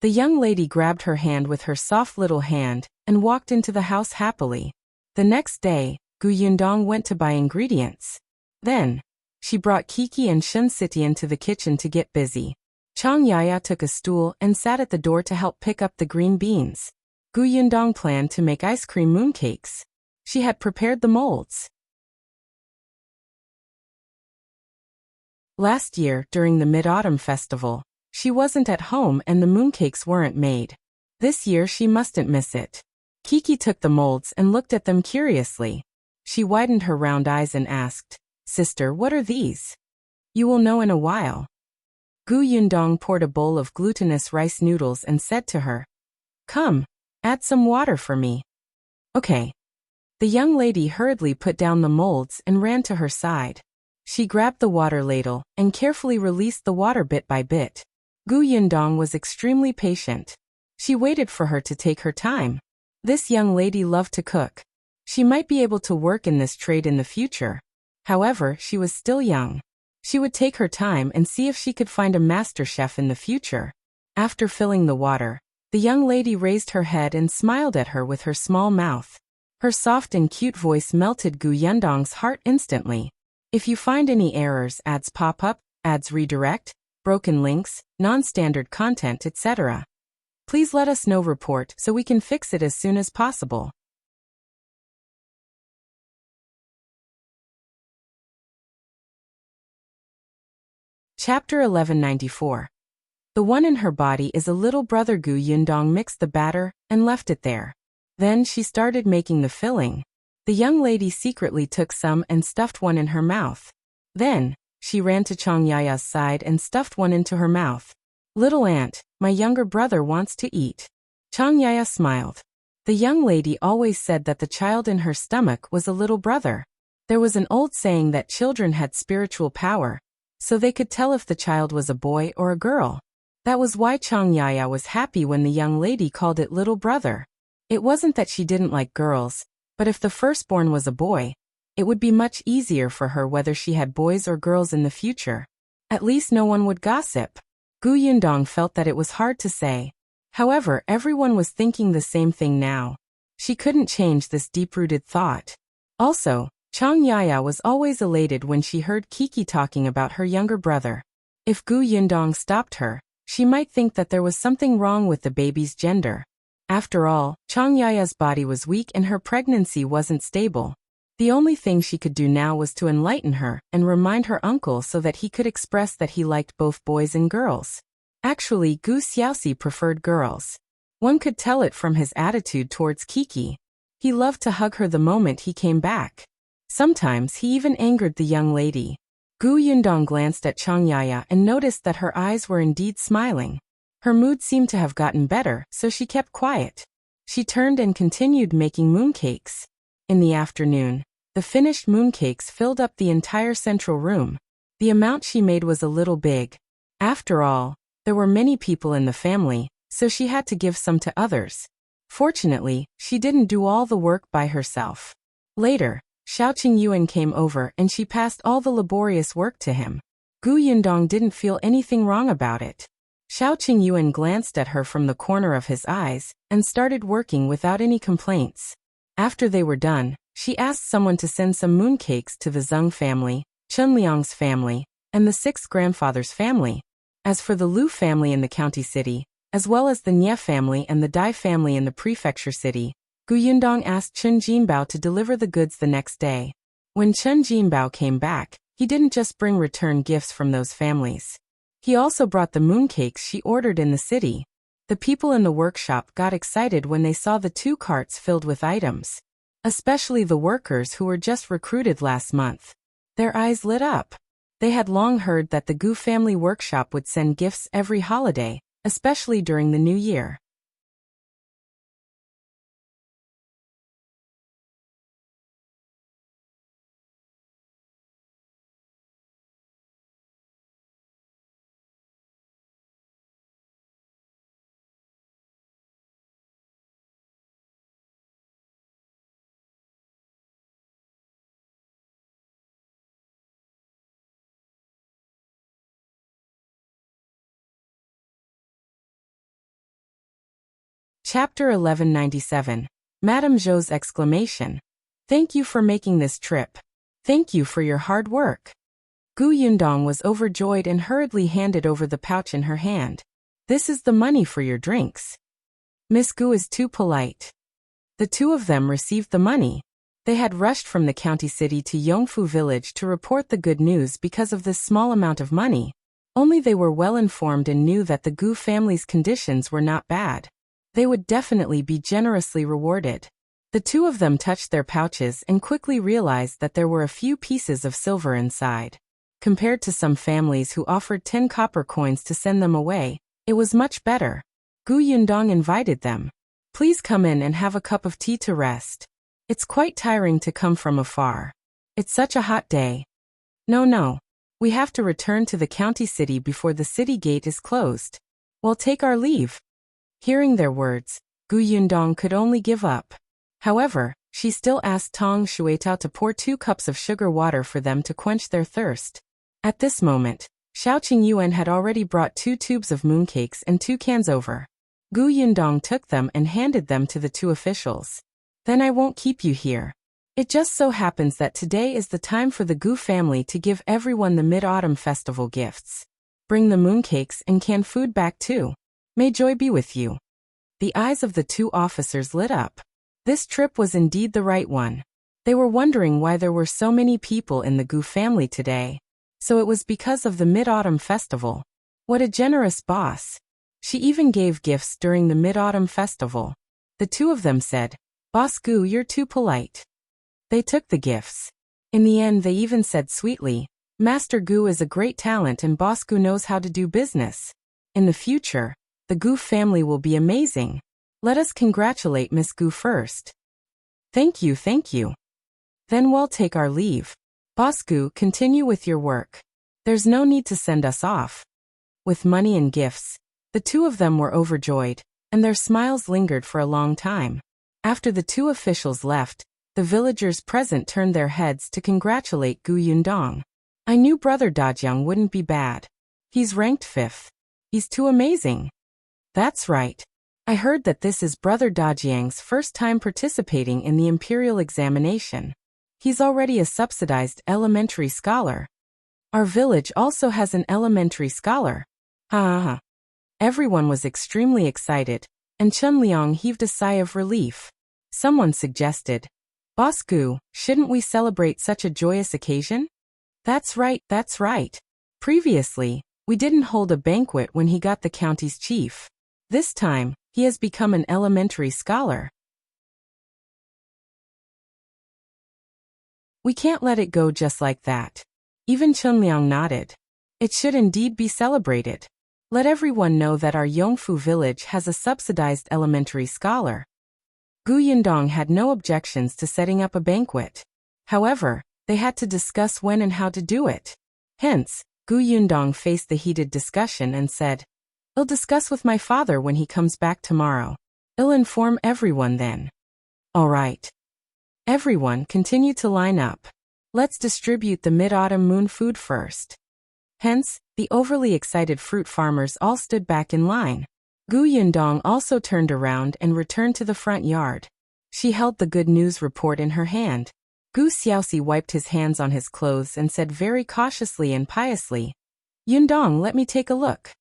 The young lady grabbed her hand with her soft little hand and walked into the house happily. The next day, Gu Yundong went to buy ingredients. Then, she brought Kiki and Shen Siti into the kitchen to get busy. Chang Yaya took a stool and sat at the door to help pick up the green beans. Gu Yundong planned to make ice cream mooncakes. She had prepared the molds. Last year, during the Mid-Autumn Festival, she wasn't at home and the mooncakes weren't made. This year she mustn't miss it. Kiki took the molds and looked at them curiously. She widened her round eyes and asked, Sister, what are these? You will know in a while. Gu Yundong poured a bowl of glutinous rice noodles and said to her, Come, add some water for me. Okay. The young lady hurriedly put down the molds and ran to her side. She grabbed the water ladle and carefully released the water bit by bit. Gu Yundong was extremely patient. She waited for her to take her time. This young lady loved to cook. She might be able to work in this trade in the future. However, she was still young. She would take her time and see if she could find a master chef in the future. After filling the water, the young lady raised her head and smiled at her with her small mouth. Her soft and cute voice melted Gu Yundong's heart instantly. If you find any errors, ads pop up, ads redirect, broken links, non-standard content, etc., please let us know report so we can fix it as soon as possible. Chapter 1194. The one in her body is a little brother. Gu Yundong mixed the batter and left it there. Then she started making the filling. The young lady secretly took some and stuffed one in her mouth. Then, she ran to Chang Yaya's side and stuffed one into her mouth. "Little aunt, my younger brother wants to eat." Chang Yaya smiled. The young lady always said that the child in her stomach was a little brother. There was an old saying that children had spiritual power, so they could tell if the child was a boy or a girl. That was why Chang Yaya was happy when the young lady called it little brother. It wasn't that she didn't like girls, but if the firstborn was a boy, it would be much easier for her whether she had boys or girls in the future. At least no one would gossip. Gu Yundong felt that it was hard to say. However, everyone was thinking the same thing now. She couldn't change this deep-rooted thought. Also, Chang Yaya was always elated when she heard Kiki talking about her younger brother. If Gu Yundong stopped her, she might think that there was something wrong with the baby's gender. After all, Chang Yaya's body was weak and her pregnancy wasn't stable. The only thing she could do now was to enlighten her and remind her uncle so that he could express that he liked both boys and girls. Actually, Gu Xiaoxi preferred girls. One could tell it from his attitude towards Kiki. He loved to hug her the moment he came back. Sometimes he even angered the young lady. Gu Yundong glanced at Chang Yaya and noticed that her eyes were indeed smiling. Her mood seemed to have gotten better, so she kept quiet. She turned and continued making mooncakes. In the afternoon, the finished mooncakes filled up the entire central room. The amount she made was a little big. After all, there were many people in the family, so she had to give some to others. Fortunately, she didn't do all the work by herself. Later, Shao Qingyuan came over and she passed all the laborious work to him. Gu Yundong didn't feel anything wrong about it. Shao Qingyuan glanced at her from the corner of his eyes and started working without any complaints. After they were done, she asked someone to send some mooncakes to the Zhang family, Chunliang's family, and the sixth grandfather's family. As for the Lu family in the county city, as well as the Nye family and the Dai family in the prefecture city, Gu Yundong asked Chen Jinbao to deliver the goods the next day. When Chen Jinbao came back, he didn't just bring return gifts from those families. He also brought the mooncakes she ordered in the city. The people in the workshop got excited when they saw the 2 carts filled with items. Especially the workers who were just recruited last month. Their eyes lit up. They had long heard that the Gu family workshop would send gifts every holiday, especially during the New Year. Chapter 1197. Madame Zhou's exclamation. "Thank you for making this trip. Thank you for your hard work." Gu Yundong was overjoyed and hurriedly handed over the pouch in her hand. "This is the money for your drinks." Miss Gu is too polite. The two of them received the money. They had rushed from the county city to Yongfu village to report the good news because of this small amount of money. Only they were well informed and knew that the Gu family's conditions were not bad. They would definitely be generously rewarded. The two of them touched their pouches and quickly realized that there were a few pieces of silver inside. Compared to some families who offered 10 copper coins to send them away, it was much better. Gu Yundong invited them. "Please come in and have a cup of tea to rest. It's quite tiring to come from afar. It's such a hot day." No. We have to return to the county city before the city gate is closed. We'll take our leave." Hearing their words, Gu Yundong could only give up. However, she still asked Tong Shuetao to pour 2 cups of sugar water for them to quench their thirst. At this moment, Shao Qingyuan had already brought 2 tubes of mooncakes and 2 cans over. Gu Yundong took them and handed them to the 2 officials. "Then I won't keep you here. It just so happens that today is the time for the Gu family to give everyone the Mid-Autumn Festival gifts. Bring the mooncakes and canned food back too. May joy be with you." The eyes of the 2 officers lit up. This trip was indeed the right one. They were wondering why there were so many people in the Gu family today. So it was because of the Mid-Autumn Festival. What a generous boss. She even gave gifts during the Mid-Autumn Festival. The two of them said, "Boss Gu, you're too polite." They took the gifts. In the end they even said sweetly, "Master Gu is a great talent and Boss Gu knows how to do business. In the future, the Gu family will be amazing. Let us congratulate Miss Gu first." "Thank you, thank you." "Then we'll take our leave. Boss Gu, continue with your work. There's no need to send us off." With money and gifts, the two of them were overjoyed, and their smiles lingered for a long time. After the two officials left, the villagers present turned their heads to congratulate Gu Yundong. "I knew Brother Dajiang wouldn't be bad. He's ranked 5th. He's too amazing." "That's right. I heard that this is Brother Dajiang's first time participating in the imperial examination. He's already a subsidized elementary scholar. Our village also has an elementary scholar." Ha ha ha. Everyone was extremely excited, and Chen Liang heaved a sigh of relief. Someone suggested, "Boss Gu, shouldn't we celebrate such a joyous occasion?" That's right, that's right. Previously, we didn't hold a banquet when he got the county's chief. This time, he has become an elementary scholar. We can't let it go just like that." Even Chen Liang nodded. "It should indeed be celebrated. Let everyone know that our Yongfu village has a subsidized elementary scholar." Gu Yundong had no objections to setting up a banquet. However, they had to discuss when and how to do it. Hence, Gu Yundong faced the heated discussion and said, "I'll discuss with my father when he comes back tomorrow. I'll inform everyone then." "All right." Everyone continued to line up. "Let's distribute the mid-autumn moon food first." Hence, the overly excited fruit farmers all stood back in line. Gu Yundong also turned around and returned to the front yard. She held the good news report in her hand. Gu Xiaoxi wiped his hands on his clothes and said very cautiously and piously, "Yundong, let me take a look."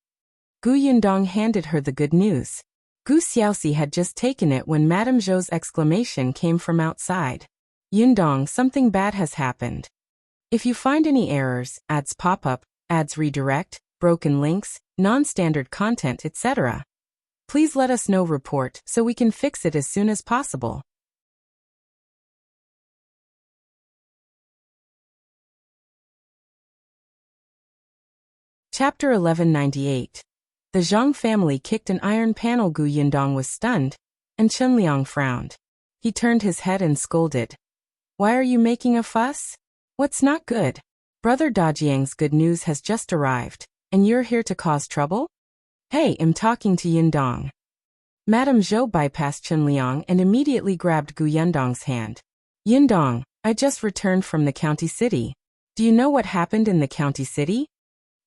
Gu Yundong handed her the good news. Gu Xiaoxi had just taken it when Madame Zhou's exclamation came from outside. "Yundong, something bad has happened. If you find any errors, ads pop up, ads redirect, broken links, non-standard content, etc., please let us know report so we can fix it as soon as possible." Chapter 1198. The Zhang family kicked an iron panel. Gu Yundong was stunned, and Chen Liang frowned. He turned his head and scolded. "Why are you making a fuss? What's not good? Brother Dajiang's good news has just arrived, and you're here to cause trouble?" "Hey, I'm talking to Yundong." Madame Zhou bypassed Chen Liang and immediately grabbed Gu Yundong's hand. "Yundong, I just returned from the county city. Do you know what happened in the county city?"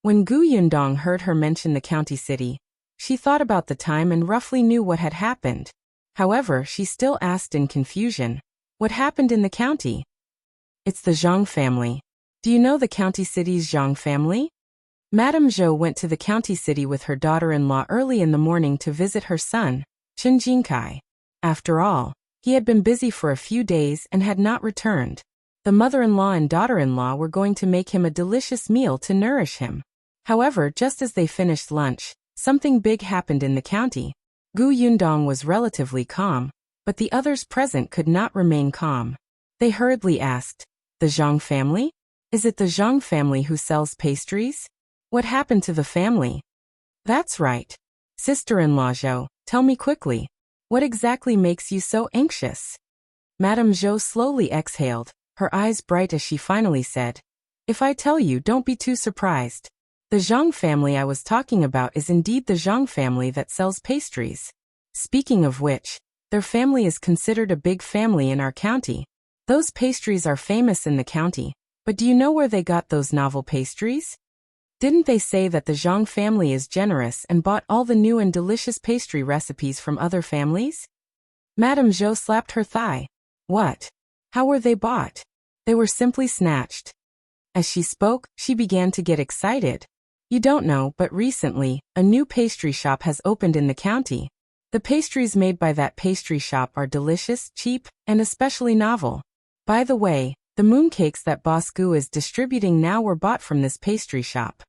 When Gu Yundong heard her mention the county city, she thought about the time and roughly knew what had happened. However, she still asked in confusion, "What happened in the county?" "It's the Zhang family. Do you know the county city's Zhang family?" Madame Zhou went to the county city with her daughter-in-law early in the morning to visit her son, Chen Jingkai. After all, he had been busy for a few days and had not returned. The mother-in-law and daughter-in-law were going to make him a delicious meal to nourish him. However, just as they finished lunch, something big happened in the county. Gu Yundong was relatively calm, but the others present could not remain calm. They hurriedly asked, "The Zhang family? Is it the Zhang family who sells pastries? What happened to the family?" "That's right. Sister-in-law Zhou, tell me quickly. What exactly makes you so anxious?" Madame Zhou slowly exhaled, her eyes bright as she finally said, "If I tell you, don't be too surprised. The Zhang family I was talking about is indeed the Zhang family that sells pastries. Speaking of which, their family is considered a big family in our county. Those pastries are famous in the county, but do you know where they got those novel pastries? Didn't they say that the Zhang family is generous and bought all the new and delicious pastry recipes from other families?" Madame Zhou slapped her thigh. "What? How were they bought?" "They were simply snatched." As she spoke, she began to get excited. "You don't know, but recently, a new pastry shop has opened in the county. The pastries made by that pastry shop are delicious, cheap, and especially novel. By the way, The mooncakes that Boss Gu is distributing now were bought from this pastry shop.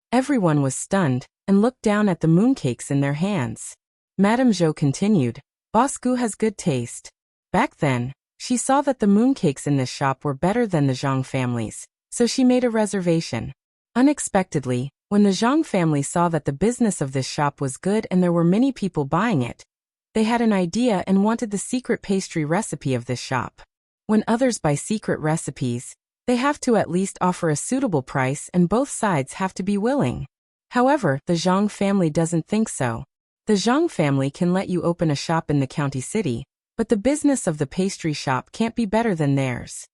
Everyone was stunned and looked down at the mooncakes in their hands. Madame Zhou continued, Boss Gu has good taste. Back then, she saw that the mooncakes in this shop were better than the Zhang family's, so she made a reservation. Unexpectedly, when the Zhang family saw that the business of this shop was good and there were many people buying it, they had an idea and wanted the secret pastry recipe of this shop. When others buy secret recipes, they have to at least offer a suitable price and both sides have to be willing. However, the Zhang family doesn't think so. The Zhang family can let you open a shop in the county city, but the business of the pastry shop can't be better than theirs.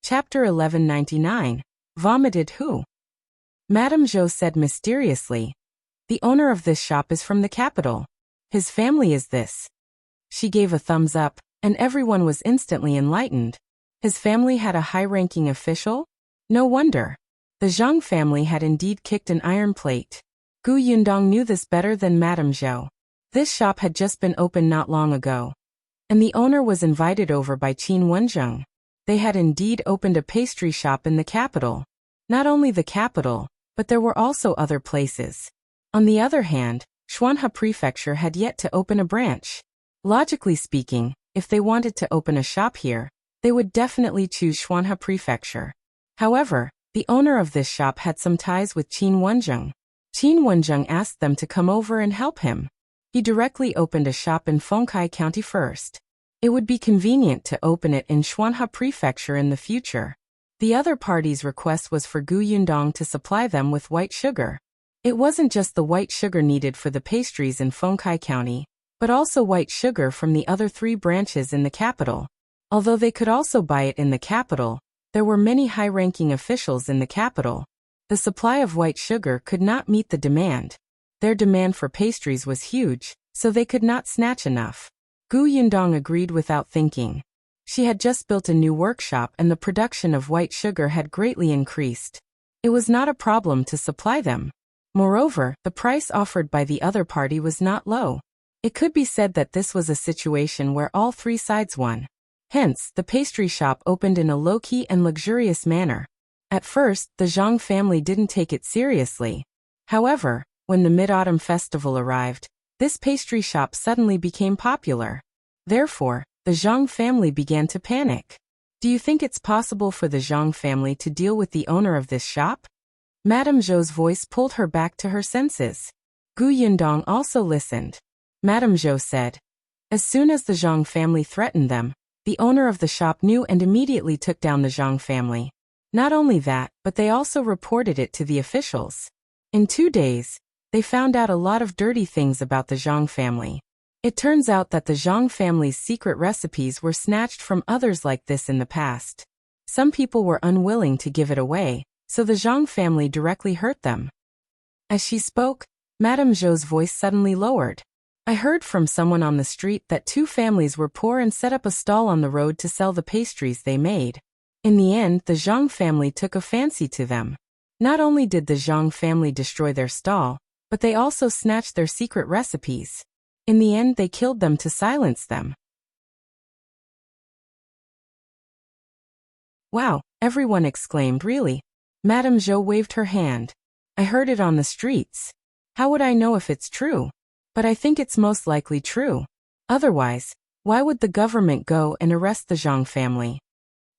Chapter 1199. Vomited Who? Madame Zhou said mysteriously, the owner of this shop is from the capital. His family is this. She gave a thumbs up, and everyone was instantly enlightened. His family had a high-ranking official? No wonder. The Zhang family had indeed kicked an iron plate. Gu Yundong knew this better than Madame Zhou. This shop had just been opened not long ago, and the owner was invited over by Qingyuan. They had indeed opened a pastry shop in the capital. Not only the capital, but there were also other places. On the other hand, Xuanhe Prefecture had yet to open a branch. Logically speaking, if they wanted to open a shop here, they would definitely choose Xuanhe Prefecture. However, the owner of this shop had some ties with Qingyuan. Qingyuan asked them to come over and help him. He directly opened a shop in Fengkai County first. It would be convenient to open it in Xuanhe Prefecture in the future. The other party's request was for Gu Yundong to supply them with white sugar. It wasn't just the white sugar needed for the pastries in Fengkai County, but also white sugar from the other 3 branches in the capital. Although they could also buy it in the capital, there were many high-ranking officials in the capital. The supply of white sugar could not meet the demand. Their demand for pastries was huge, so they could not snatch enough. Gu Yundong agreed without thinking. She had just built a new workshop and the production of white sugar had greatly increased. It was not a problem to supply them. Moreover, the price offered by the other party was not low. It could be said that this was a situation where all 3 sides won. Hence, the pastry shop opened in a low-key and luxurious manner. At first, the Zhang family didn't take it seriously. However, when the Mid-Autumn Festival arrived, this pastry shop suddenly became popular. Therefore, the Zhang family began to panic. Do you think it's possible for the Zhang family to deal with the owner of this shop? Madame Zhou's voice pulled her back to her senses. Gu Yundong also listened. Madame Zhou said, as soon as the Zhang family threatened them, the owner of the shop knew and immediately took down the Zhang family. Not only that, but they also reported it to the officials. In 2 days, they found out a lot of dirty things about the Zhang family. It turns out that the Zhang family's secret recipes were snatched from others like this in the past. Some people were unwilling to give it away, so the Zhang family directly hurt them. As she spoke, Madame Zhou's voice suddenly lowered. I heard from someone on the street that 2 families were poor and set up a stall on the road to sell the pastries they made. In the end, the Zhang family took a fancy to them. Not only did the Zhang family destroy their stall, but they also snatched their secret recipes. In the end, they killed them to silence them. Wow, everyone exclaimed, really? Madame Zhou waved her hand. I heard it on the streets. How would I know if it's true? But I think it's most likely true. Otherwise, why would the government go and arrest the Zhang family?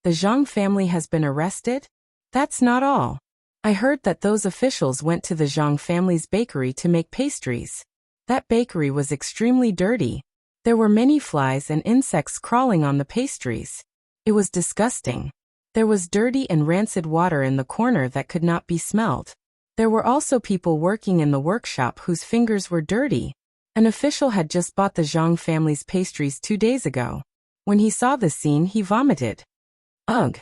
The Zhang family has been arrested? That's not all. I heard that those officials went to the Zhang family's bakery to make pastries. That bakery was extremely dirty. There were many flies and insects crawling on the pastries. It was disgusting. There was dirty and rancid water in the corner that could not be smelled. There were also people working in the workshop whose fingers were dirty. An official had just bought the Zhang family's pastries 2 days ago. When he saw the scene, he vomited. Ugh!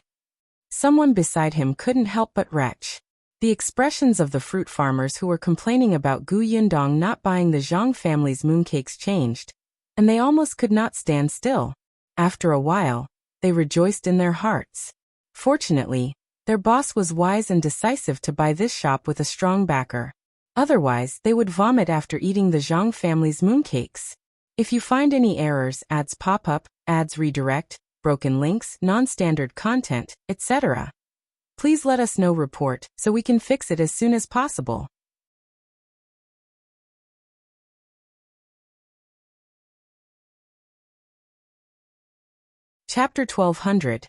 Someone beside him couldn't help but retch. The expressions of the fruit farmers who were complaining about Gu Yundong not buying the Zhang family's mooncakes changed, and they almost could not stand still. After a while, they rejoiced in their hearts. Fortunately, Their boss was wise and decisive to buy this shop with a strong backer. Otherwise, they would vomit after eating the Zhang family's mooncakes. If you find any errors, ads pop up, ads redirect, broken links, non-standard content, etc., please let us know. Report so we can fix it as soon as possible. Chapter 1200.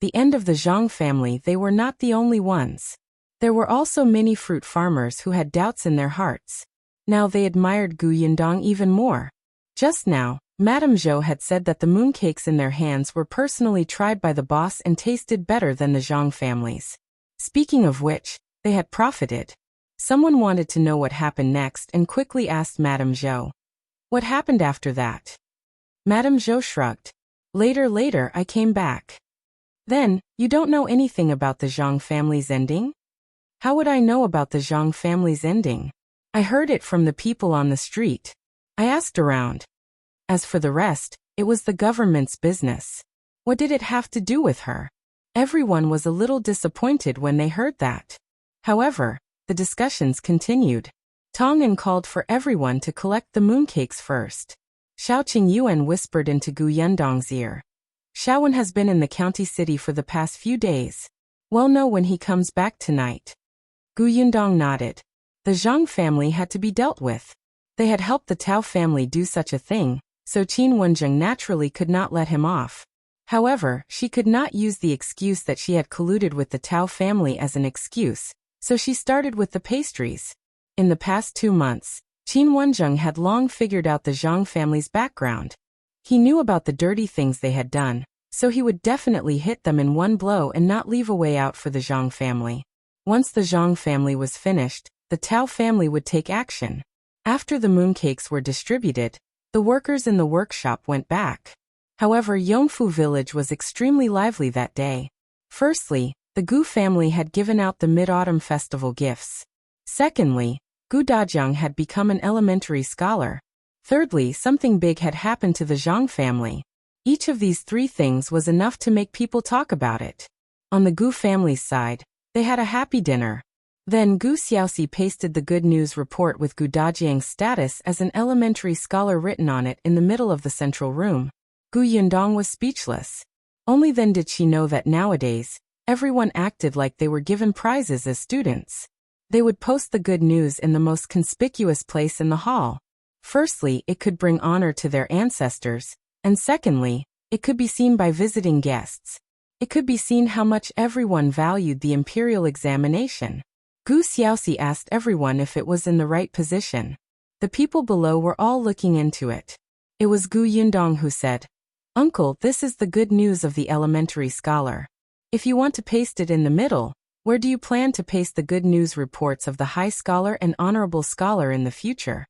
The end of the Zhang family. They were not the only ones. There were also many fruit farmers who had doubts in their hearts. Now they admired Gu Yundong even more. Just now, Madame Zhou had said that the mooncakes in their hands were personally tried by the boss and tasted better than the Zhang family's. Speaking of which, they had profited. Someone wanted to know what happened next and quickly asked Madame Zhou. What happened after that? Madame Zhou shrugged. Later, I came back. Then, you don't know anything about the Zhang family's ending? How would I know about the Zhang family's ending? I heard it from the people on the street. I asked around. As for the rest, it was the government's business. What did it have to do with her? Everyone was a little disappointed when they heard that. However, the discussions continued. Tong'an called for everyone to collect the mooncakes first. Shao Qingyuan whispered into Gu Yundong's ear. Shaowen has been in the county city for the past few days. We'll know when he comes back tonight. Gu Yundong nodded. The Zhang family had to be dealt with. They had helped the Tao family do such a thing, so Qin Wenjing naturally could not let him off. However, she could not use the excuse that she had colluded with the Tao family as an excuse, so she started with the pastries. In the past 2 months, Qin Wenjing had long figured out the Zhang family's background. He knew about the dirty things they had done, so he would definitely hit them in one blow and not leave a way out for the Zhang family. Once the Zhang family was finished, the Tao family would take action. After the mooncakes were distributed, the workers in the workshop went back. However, Yongfu village was extremely lively that day. Firstly, the Gu family had given out the Mid-Autumn Festival gifts. Secondly, Gu Dajiang had become an elementary scholar. Thirdly, something big had happened to the Zhang family. Each of these 3 things was enough to make people talk about it. On the Gu family's side, they had a happy dinner. Then Gu Xiaoxi pasted the good news report with Gu Dajiang's status as an elementary scholar written on it in the middle of the central room. Gu Yundong was speechless. Only then did she know that nowadays, everyone acted like they were given prizes as students. They would post the good news in the most conspicuous place in the hall. Firstly, it could bring honor to their ancestors, and secondly, it could be seen by visiting guests. It could be seen how much everyone valued the imperial examination. Gu Xiaoxi asked everyone if it was in the right position. The people below were all looking into it. It was Gu Yundong who said, "Uncle, this is the good news of the elementary scholar. If you want to paste it in the middle, where do you plan to paste the good news reports of the high scholar and honorable scholar in the future?"